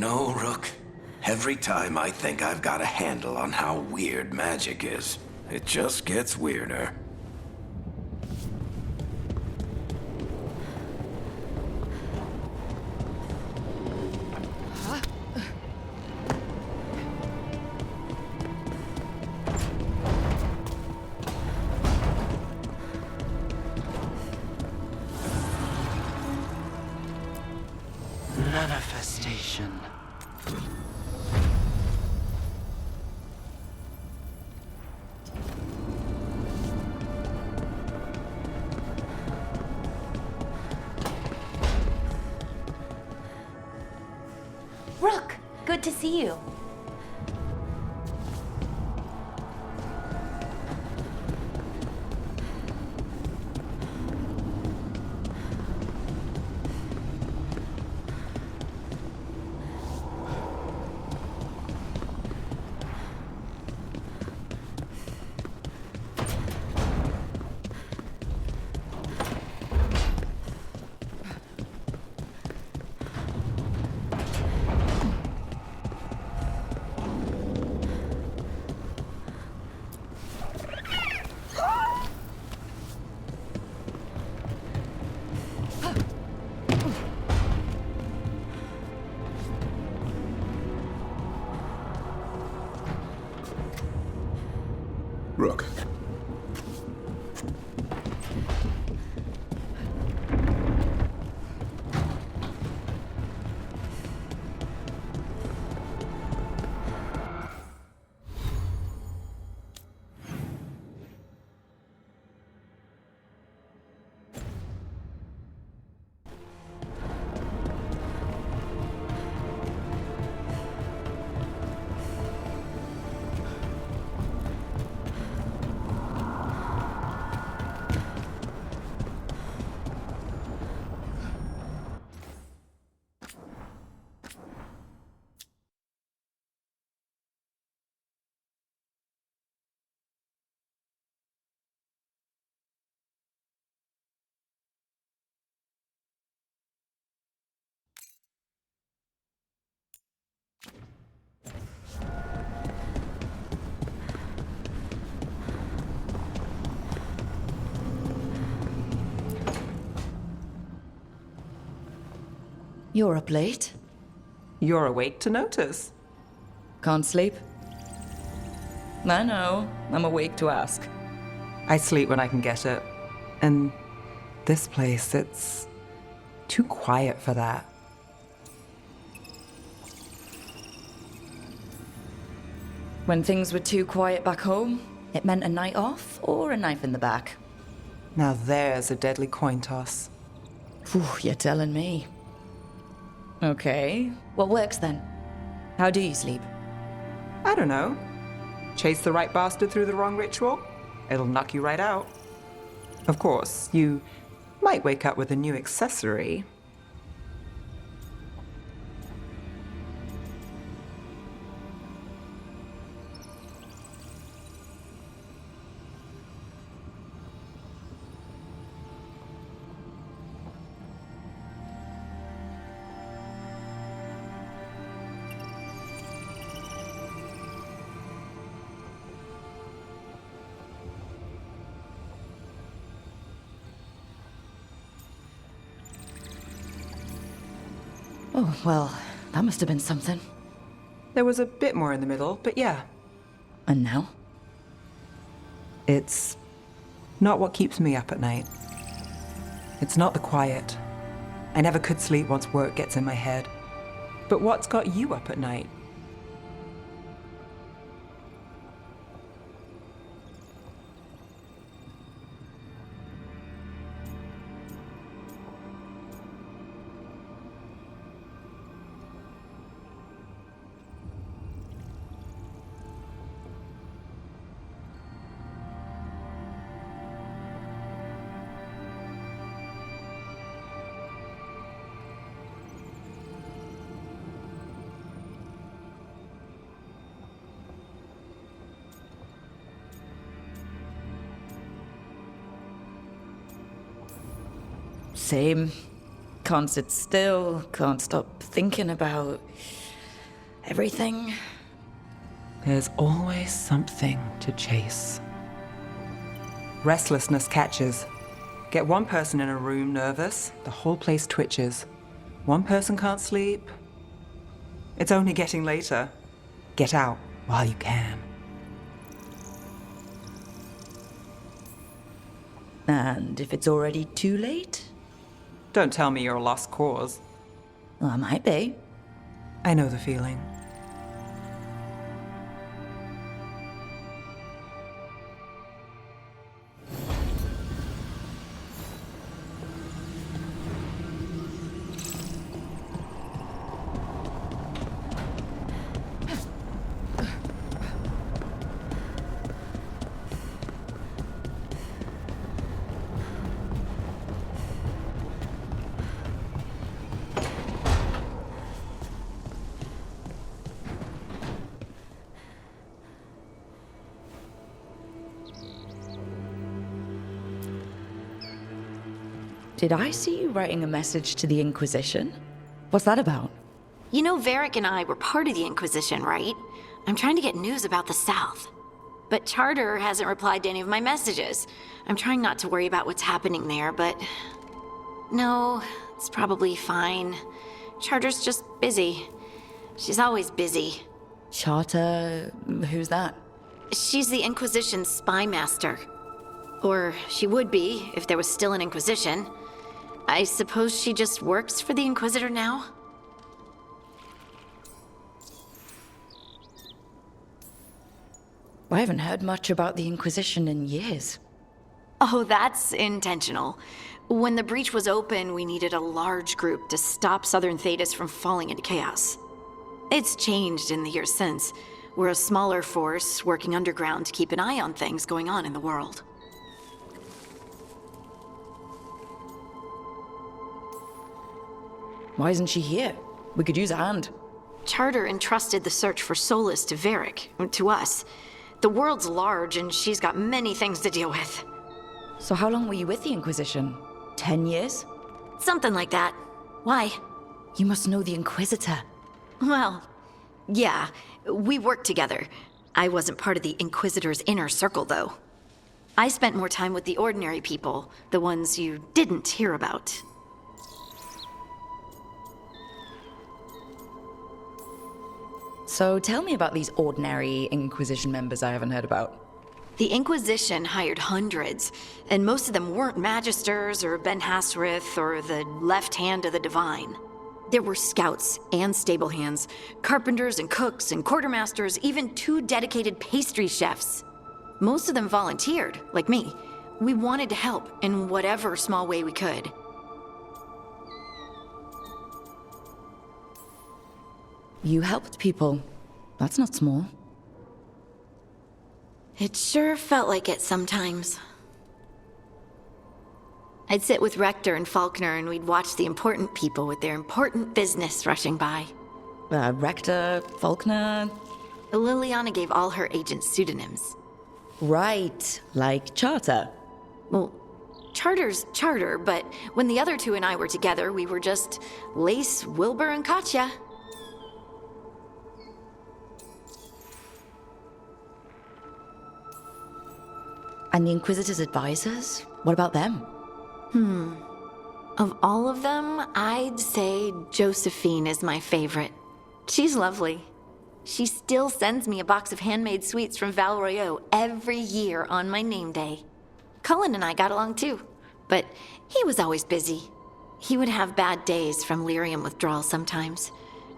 know, Rook, every time I think I've got a handle on how weird magic is, it just gets weirder. Manifestation. Rook, good to see you. Rook. You're up late. You're awake to notice. Can't sleep? I know. I'm awake to ask. I sleep when I can get it. And this place, it's too quiet for that. When things were too quiet back home, it meant a night off or a knife in the back. Now there's a deadly coin toss. Phew, you're telling me. Okay, what works then? How do you sleep? I don't know. Chase the right bastard through the wrong ritual? It'll knock you right out. Of course, you might wake up with a new accessory. Oh, well, that must have been something. There was a bit more in the middle, but yeah. And now? It's not what keeps me up at night. It's not the quiet. I never could sleep once work gets in my head. But what's got you up at night? Same. Can't sit still, can't stop thinking about... everything? There's always something to chase. Restlessness catches. Get one person in a room nervous, the whole place twitches. One person can't sleep. It's only getting later. Get out while you can. And if it's already too late? Don't tell me you're a lost cause. Well, I might be. I know the feeling. Did I see you writing a message to the Inquisition? What's that about? You know, Varric and I were part of the Inquisition, right? I'm trying to get news about the South. But Charter hasn't replied to any of my messages. I'm trying not to worry about what's happening there, but... No, it's probably fine. Charter's just busy. She's always busy. Charter... who's that? She's the Inquisition's spy master. Or she would be, if there was still an Inquisition. I suppose she just works for the Inquisitor now? I haven't heard much about the Inquisition in years. Oh, that's intentional. When the breach was open, we needed a large group to stop Southern Thedas from falling into chaos. It's changed in the years since. We're a smaller force working underground to keep an eye on things going on in the world. Why isn't she here? We could use a hand. Charter entrusted the search for Solus to Varric, to us. The world's large and she's got many things to deal with. So how long were you with the Inquisition? 10 years? Something like that. Why? You must know the Inquisitor. Well, yeah, we worked together. I wasn't part of the Inquisitor's inner circle, though. I spent more time with the ordinary people, the ones you didn't hear about. So tell me about these ordinary Inquisition members I haven't heard about. The Inquisition hired hundreds, and most of them weren't Magisters or Ben Hasrith or the left hand of the Divine. There were scouts and stable hands, carpenters and cooks and quartermasters, even 2 dedicated pastry chefs. Most of them volunteered, like me. We wanted to help in whatever small way we could. You helped people. That's not small. It sure felt like it sometimes. I'd sit with Rector and Faulkner and we'd watch the important people with their important business rushing by. Rector, Faulkner... Liliana gave all her agents pseudonyms. Right, like Charter. Well, Charter's Charter, but when the other 2 and I were together, we were just Lace, Wilbur, and Katya. And the Inquisitor's advisors? What about them? Of all of them, I'd say Josephine is my favorite. She's lovely. She still sends me a box of handmade sweets from Val Royeaux every year on my name day. Cullen and I got along too, but he was always busy. He would have bad days from lyrium withdrawal sometimes,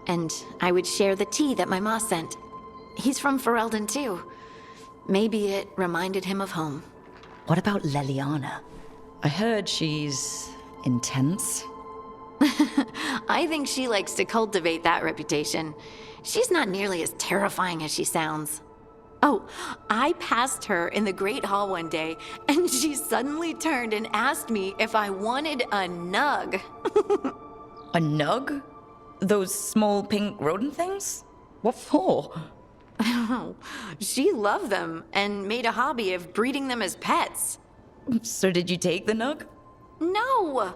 and I would share the tea that my ma sent. He's from Ferelden too. Maybe it reminded him of home. What about Liliana? I heard she's... intense. I think she likes to cultivate that reputation. She's not nearly as terrifying as she sounds. Oh, I passed her in the Great Hall one day, and she suddenly turned and asked me if I wanted a nug. A nug? Those small pink rodent things? What for? She loved them and made a hobby of breeding them as pets. So did you take the nug? No!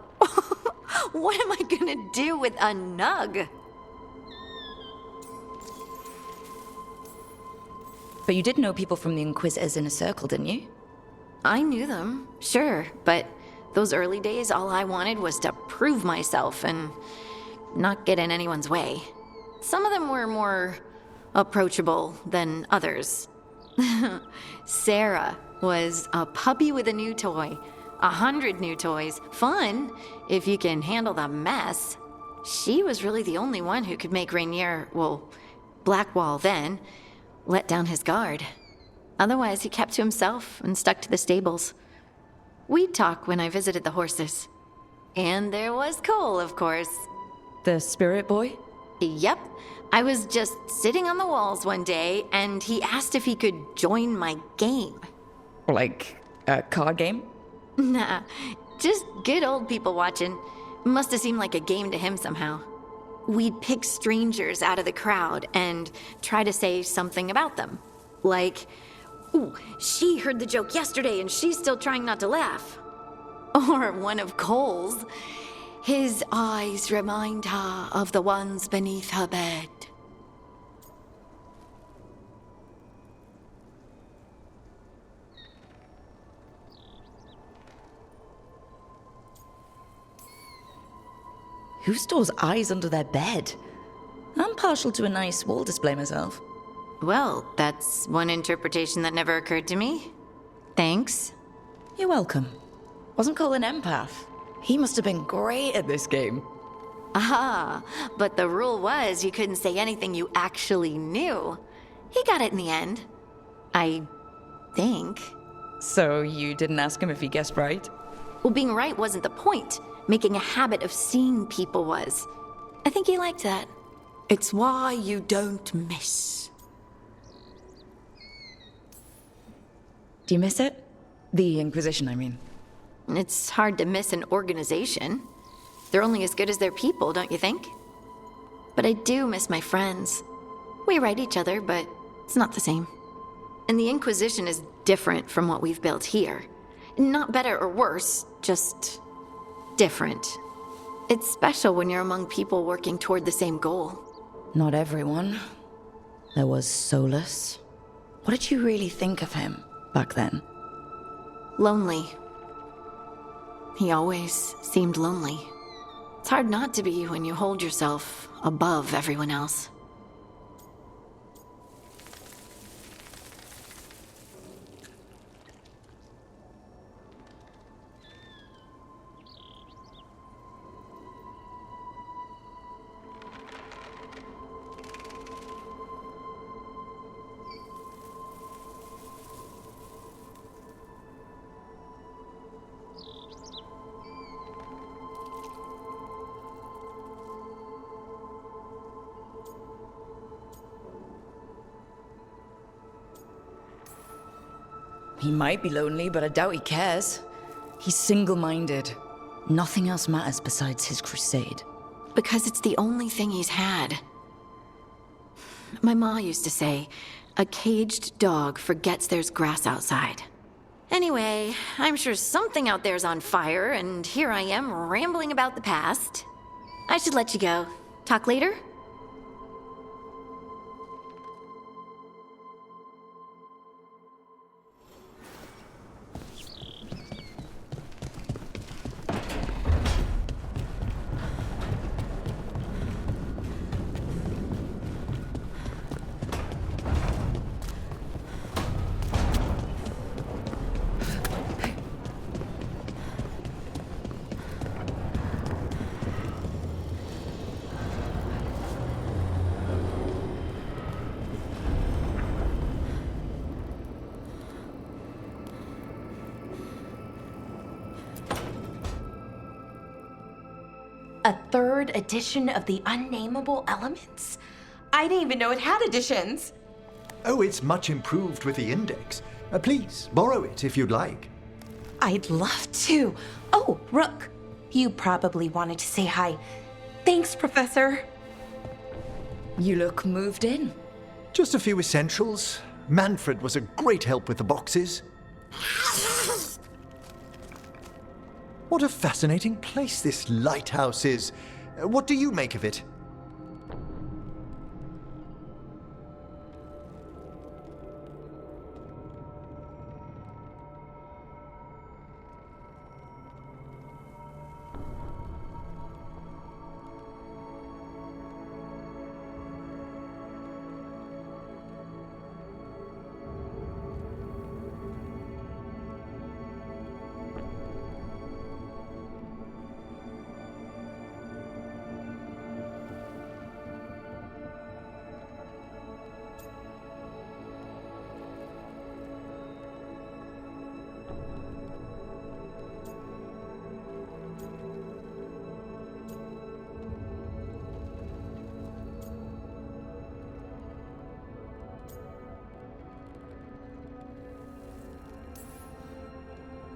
What am I gonna do with a nug? But you did know people from the Inquisitors Inner Circle, didn't you? I knew them, sure, but those early days, all I wanted was to prove myself and not get in anyone's way. Some of them were more approachable than others. Sarah was a puppy with a new toy. 100 new toys. Fun, if you can handle the mess. She was really the only one who could make Rainier, well, Blackwall then, let down his guard. Otherwise, he kept to himself and stuck to the stables. We'd talk when I visited the horses. And there was Cole, of course. The spirit boy? Yep. I was just sitting on the walls one day, and he asked if he could join my game. Like a card game? Nah, just good old people watching. Must have seemed like a game to him somehow. We'd pick strangers out of the crowd and try to say something about them. Like, ooh, she heard the joke yesterday and she's still trying not to laugh. Or one of Cole's. His eyes remind her of the ones beneath her bed. Who stores eyes under their bed? I'm partial to a nice wall display myself. Well, that's one interpretation that never occurred to me. Thanks. You're welcome. Wasn't Cole an empath? He must have been great at this game. Ah, but the rule was you couldn't say anything you actually knew. He got it in the end. I think. So you didn't ask him if he guessed right? Well, being right wasn't the point. Making a habit of seeing people was. I think he liked that. It's why you don't miss. Do you miss it? The Inquisition, I mean. It's hard to miss an organization. They're only as good as their people, don't you think? But I do miss my friends. We write each other, but it's not the same. And the Inquisition is different from what we've built here. Not better or worse, just different. It's special when you're among people working toward the same goal. Not everyone. There was Solus. What did you really think of him back then? Lonely. He always seemed lonely. It's hard not to be when you hold yourself above everyone else. He might be lonely, but I doubt he cares. He's single-minded. Nothing else matters besides his crusade. Because it's the only thing he's had. My ma used to say, a caged dog forgets there's grass outside. Anyway, I'm sure something out there's on fire, and here I am rambling about the past. I should let you go. Talk later? A third edition of the Unnameable Elements? I didn't even know it had editions. Oh, it's much improved with the index. Please, borrow it if you'd like. I'd love to. Oh, Rook, you probably wanted to say hi. Thanks, Professor. You look moved in. Just a few essentials. Manfred was a great help with the boxes. What a fascinating place this lighthouse is. What do you make of it?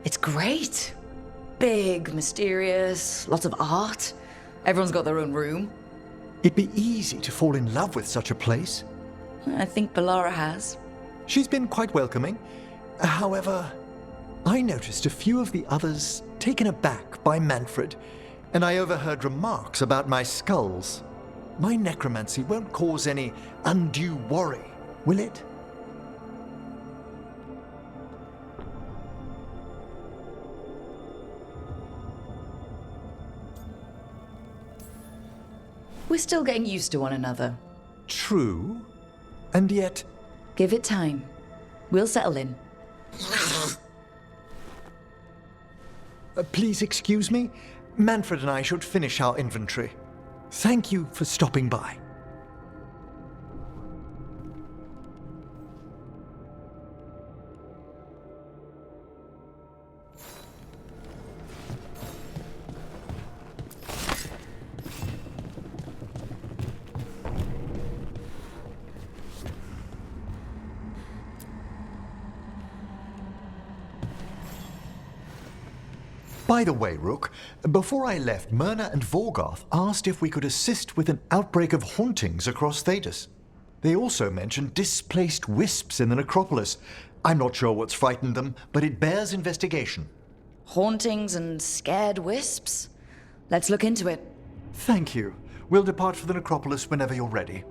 It's great. Big, mysterious, lots of art. Everyone's got their own room. It'd be easy to fall in love with such a place. I think Bellara has. She's been quite welcoming. However, I noticed a few of the others taken aback by Manfred, and I overheard remarks about my skulls. My necromancy won't cause any undue worry, will it? We're still getting used to one another. True. And yet... Give it time. We'll settle in. Please excuse me. Manfred and I should finish our inventory. Thank you for stopping by. By the way, Rook, before I left, Myrna and Vorgoth asked if we could assist with an outbreak of hauntings across Thedas. They also mentioned displaced wisps in the necropolis. I'm not sure what's frightened them, but it bears investigation. Hauntings and scared wisps? Let's look into it. Thank you. We'll depart for the necropolis whenever you're ready.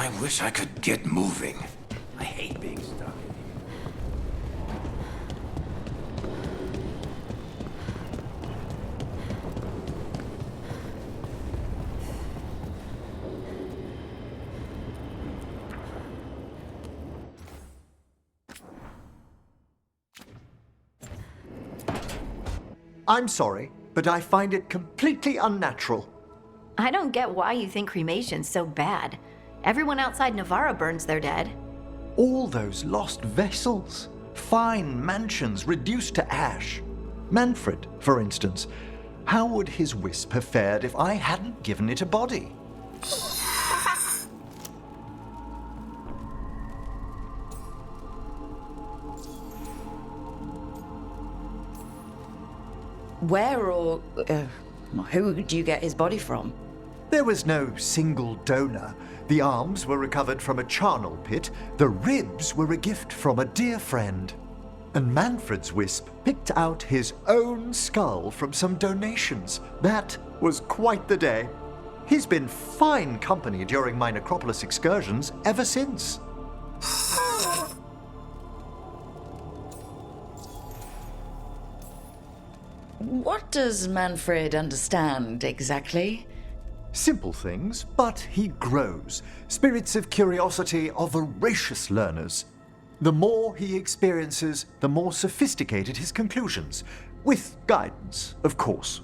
I wish I could get moving. I hate being stuck. I'm sorry, but I find it completely unnatural. I don't get why you think cremation's so bad. Everyone outside Navarra burns their dead. All those lost vessels, fine mansions reduced to ash. Manfred, for instance. How would his wisp have fared if I hadn't given it a body? Where or who do you get his body from? There was no single donor. The arms were recovered from a charnel pit. The ribs were a gift from a dear friend. And Manfred's wisp picked out his own skull from some donations. That was quite the day. He's been fine company during my Necropolis excursions ever since. What does Manfred understand exactly? Simple things, but he grows. Spirits of curiosity are voracious learners. The more he experiences, the more sophisticated his conclusions. With guidance, of course.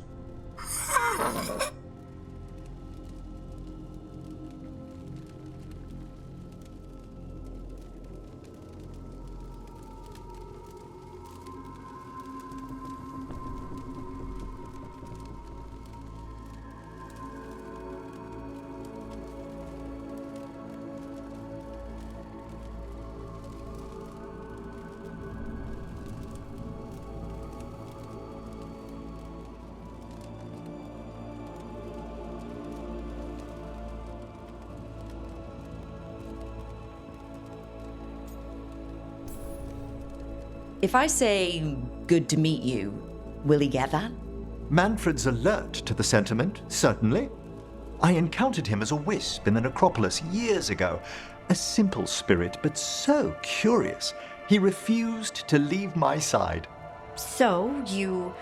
If I say, good to meet you, will he get that? Manfred's alert to the sentiment, certainly. I encountered him as a wisp in the Necropolis years ago. A simple spirit, but so curious. He refused to leave my side. So, you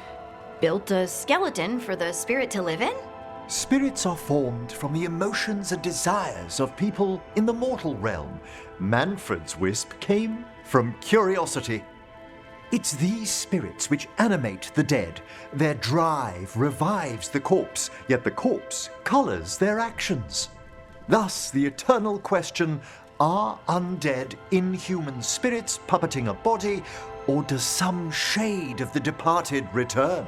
built a skeleton for the spirit to live in? Spirits are formed from the emotions and desires of people in the mortal realm. Manfred's wisp came from curiosity. It's these spirits which animate the dead. Their drive revives the corpse, yet the corpse colors their actions. Thus, the eternal question, are undead inhuman spirits puppeting a body, or does some shade of the departed return?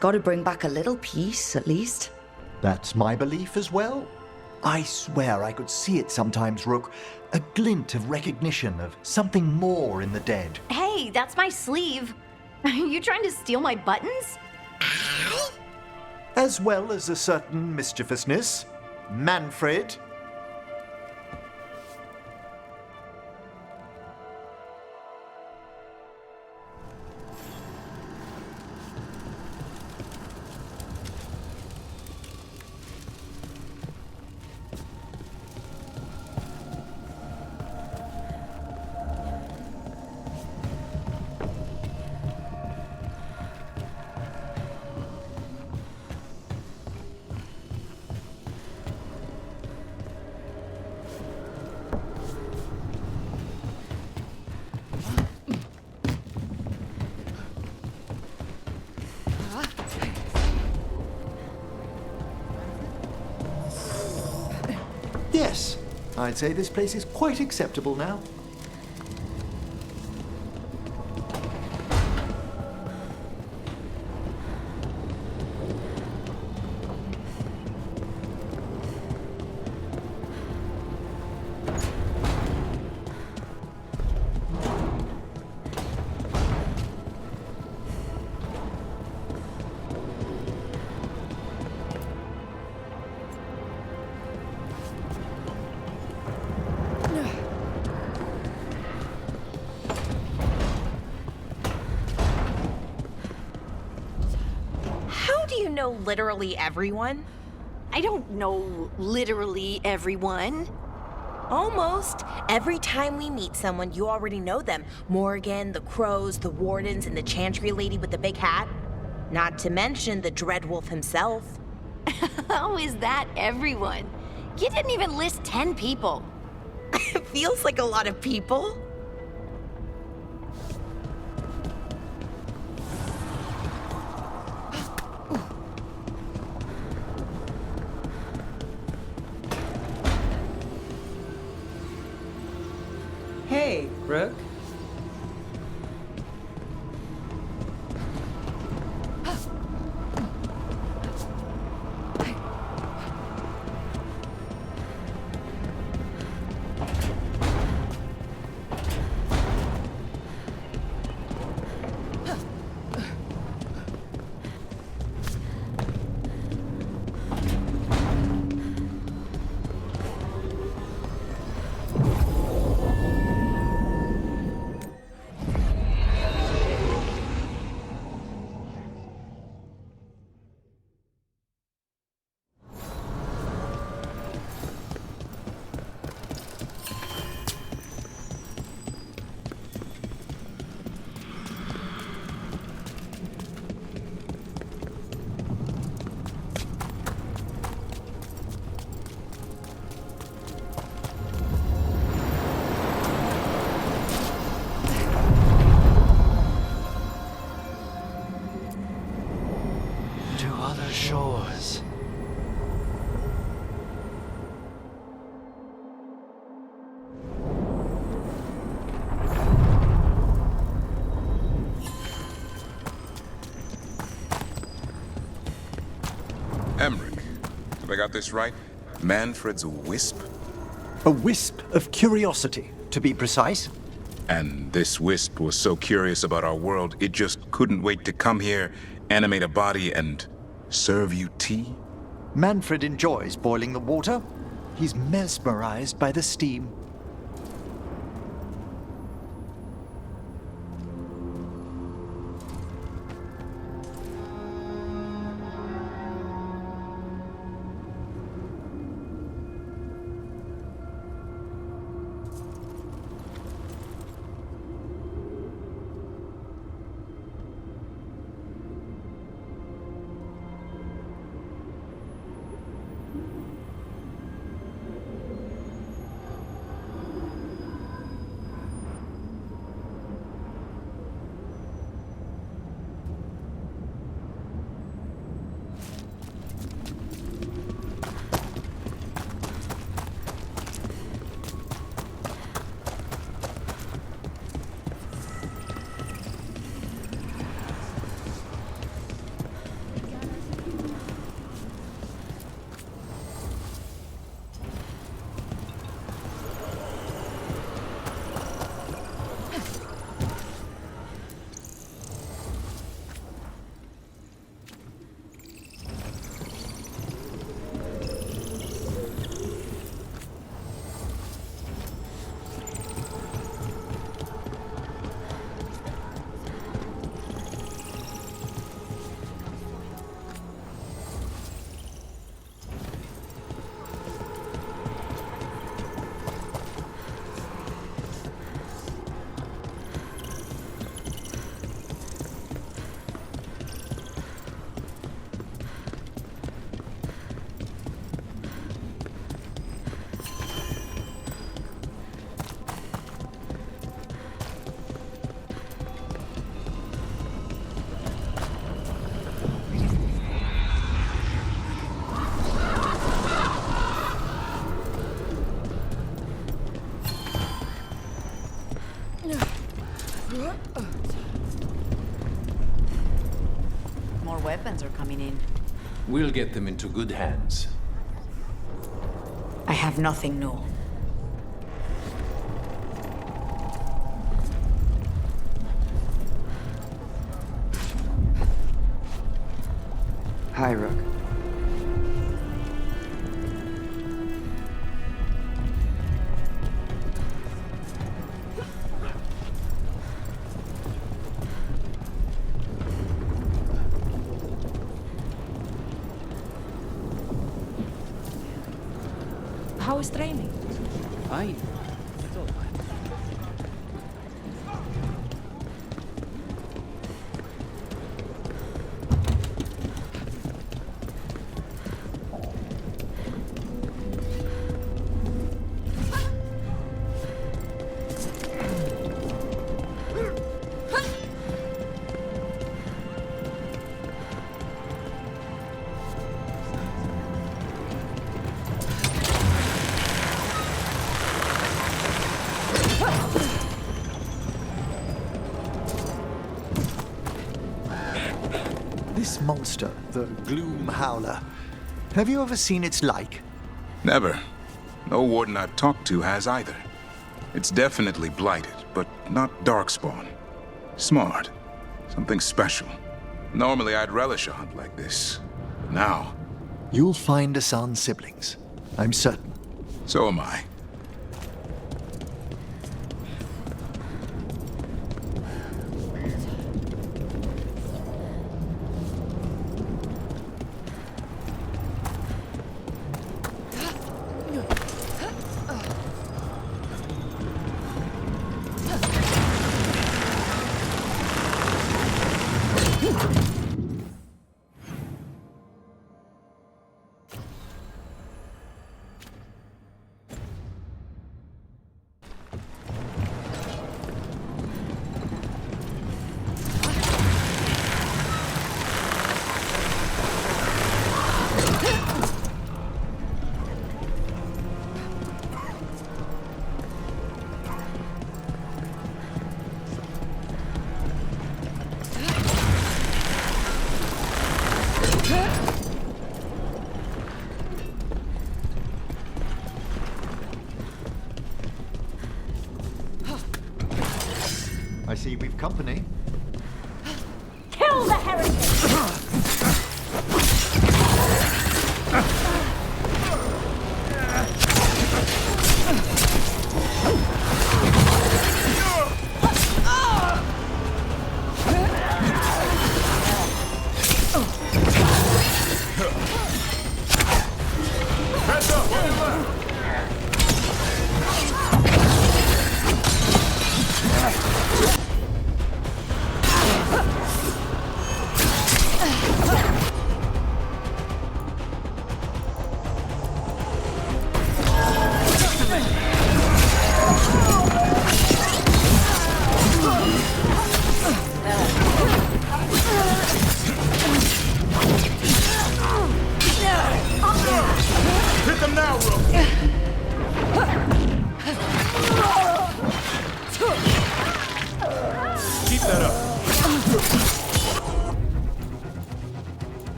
got to bring back a little peace, at least. That's my belief as well. I swear I could see it sometimes, Rook. A glint of recognition of something more in the dead. Hey, that's my sleeve. Are you trying to steal my buttons? As well as a certain mischievousness. Manfred. Yes, I'd say this place is quite acceptable now. Know literally everyone? I don't know literally everyone. Almost. Every time we meet someone, you already know them. Morgan, the Crows, the Wardens, and the Chantry lady with the big hat. Not to mention the Dreadwolf himself. How is that everyone? You didn't even list 10 people. It feels like a lot of people. Hey, Rook. Shores. Emmerich, have I got this right? Manfred's a wisp? A wisp of curiosity, to be precise. And this wisp was so curious about our world, it just couldn't wait to come here, animate a body, and serve you tea? Manfred enjoys boiling the water. He's mesmerized by the steam. More weapons are coming in. We'll get them into good hands. I have nothing new. Hi, Rook. How is training? Fine. It's all fine. This monster, the Gloom Howler, have you ever seen its like? Never. No warden I've talked to has either. It's definitely blighted, but not darkspawn. Smart. Something special. Normally I'd relish a hunt like this. Now... You'll find Hassan's siblings. I'm certain. So am I. I see we've company. Kill the heretic! Heads up, one left.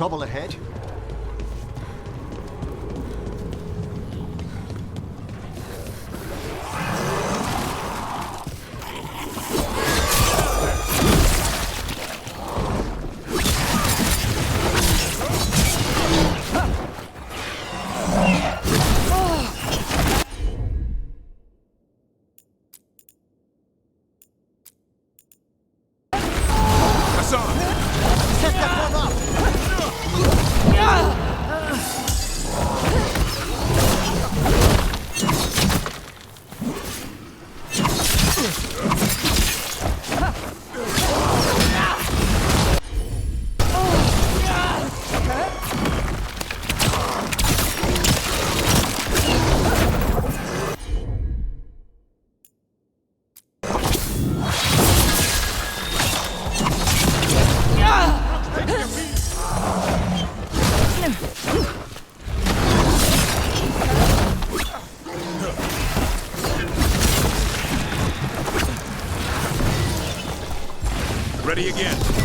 trouble ahead. Ready again.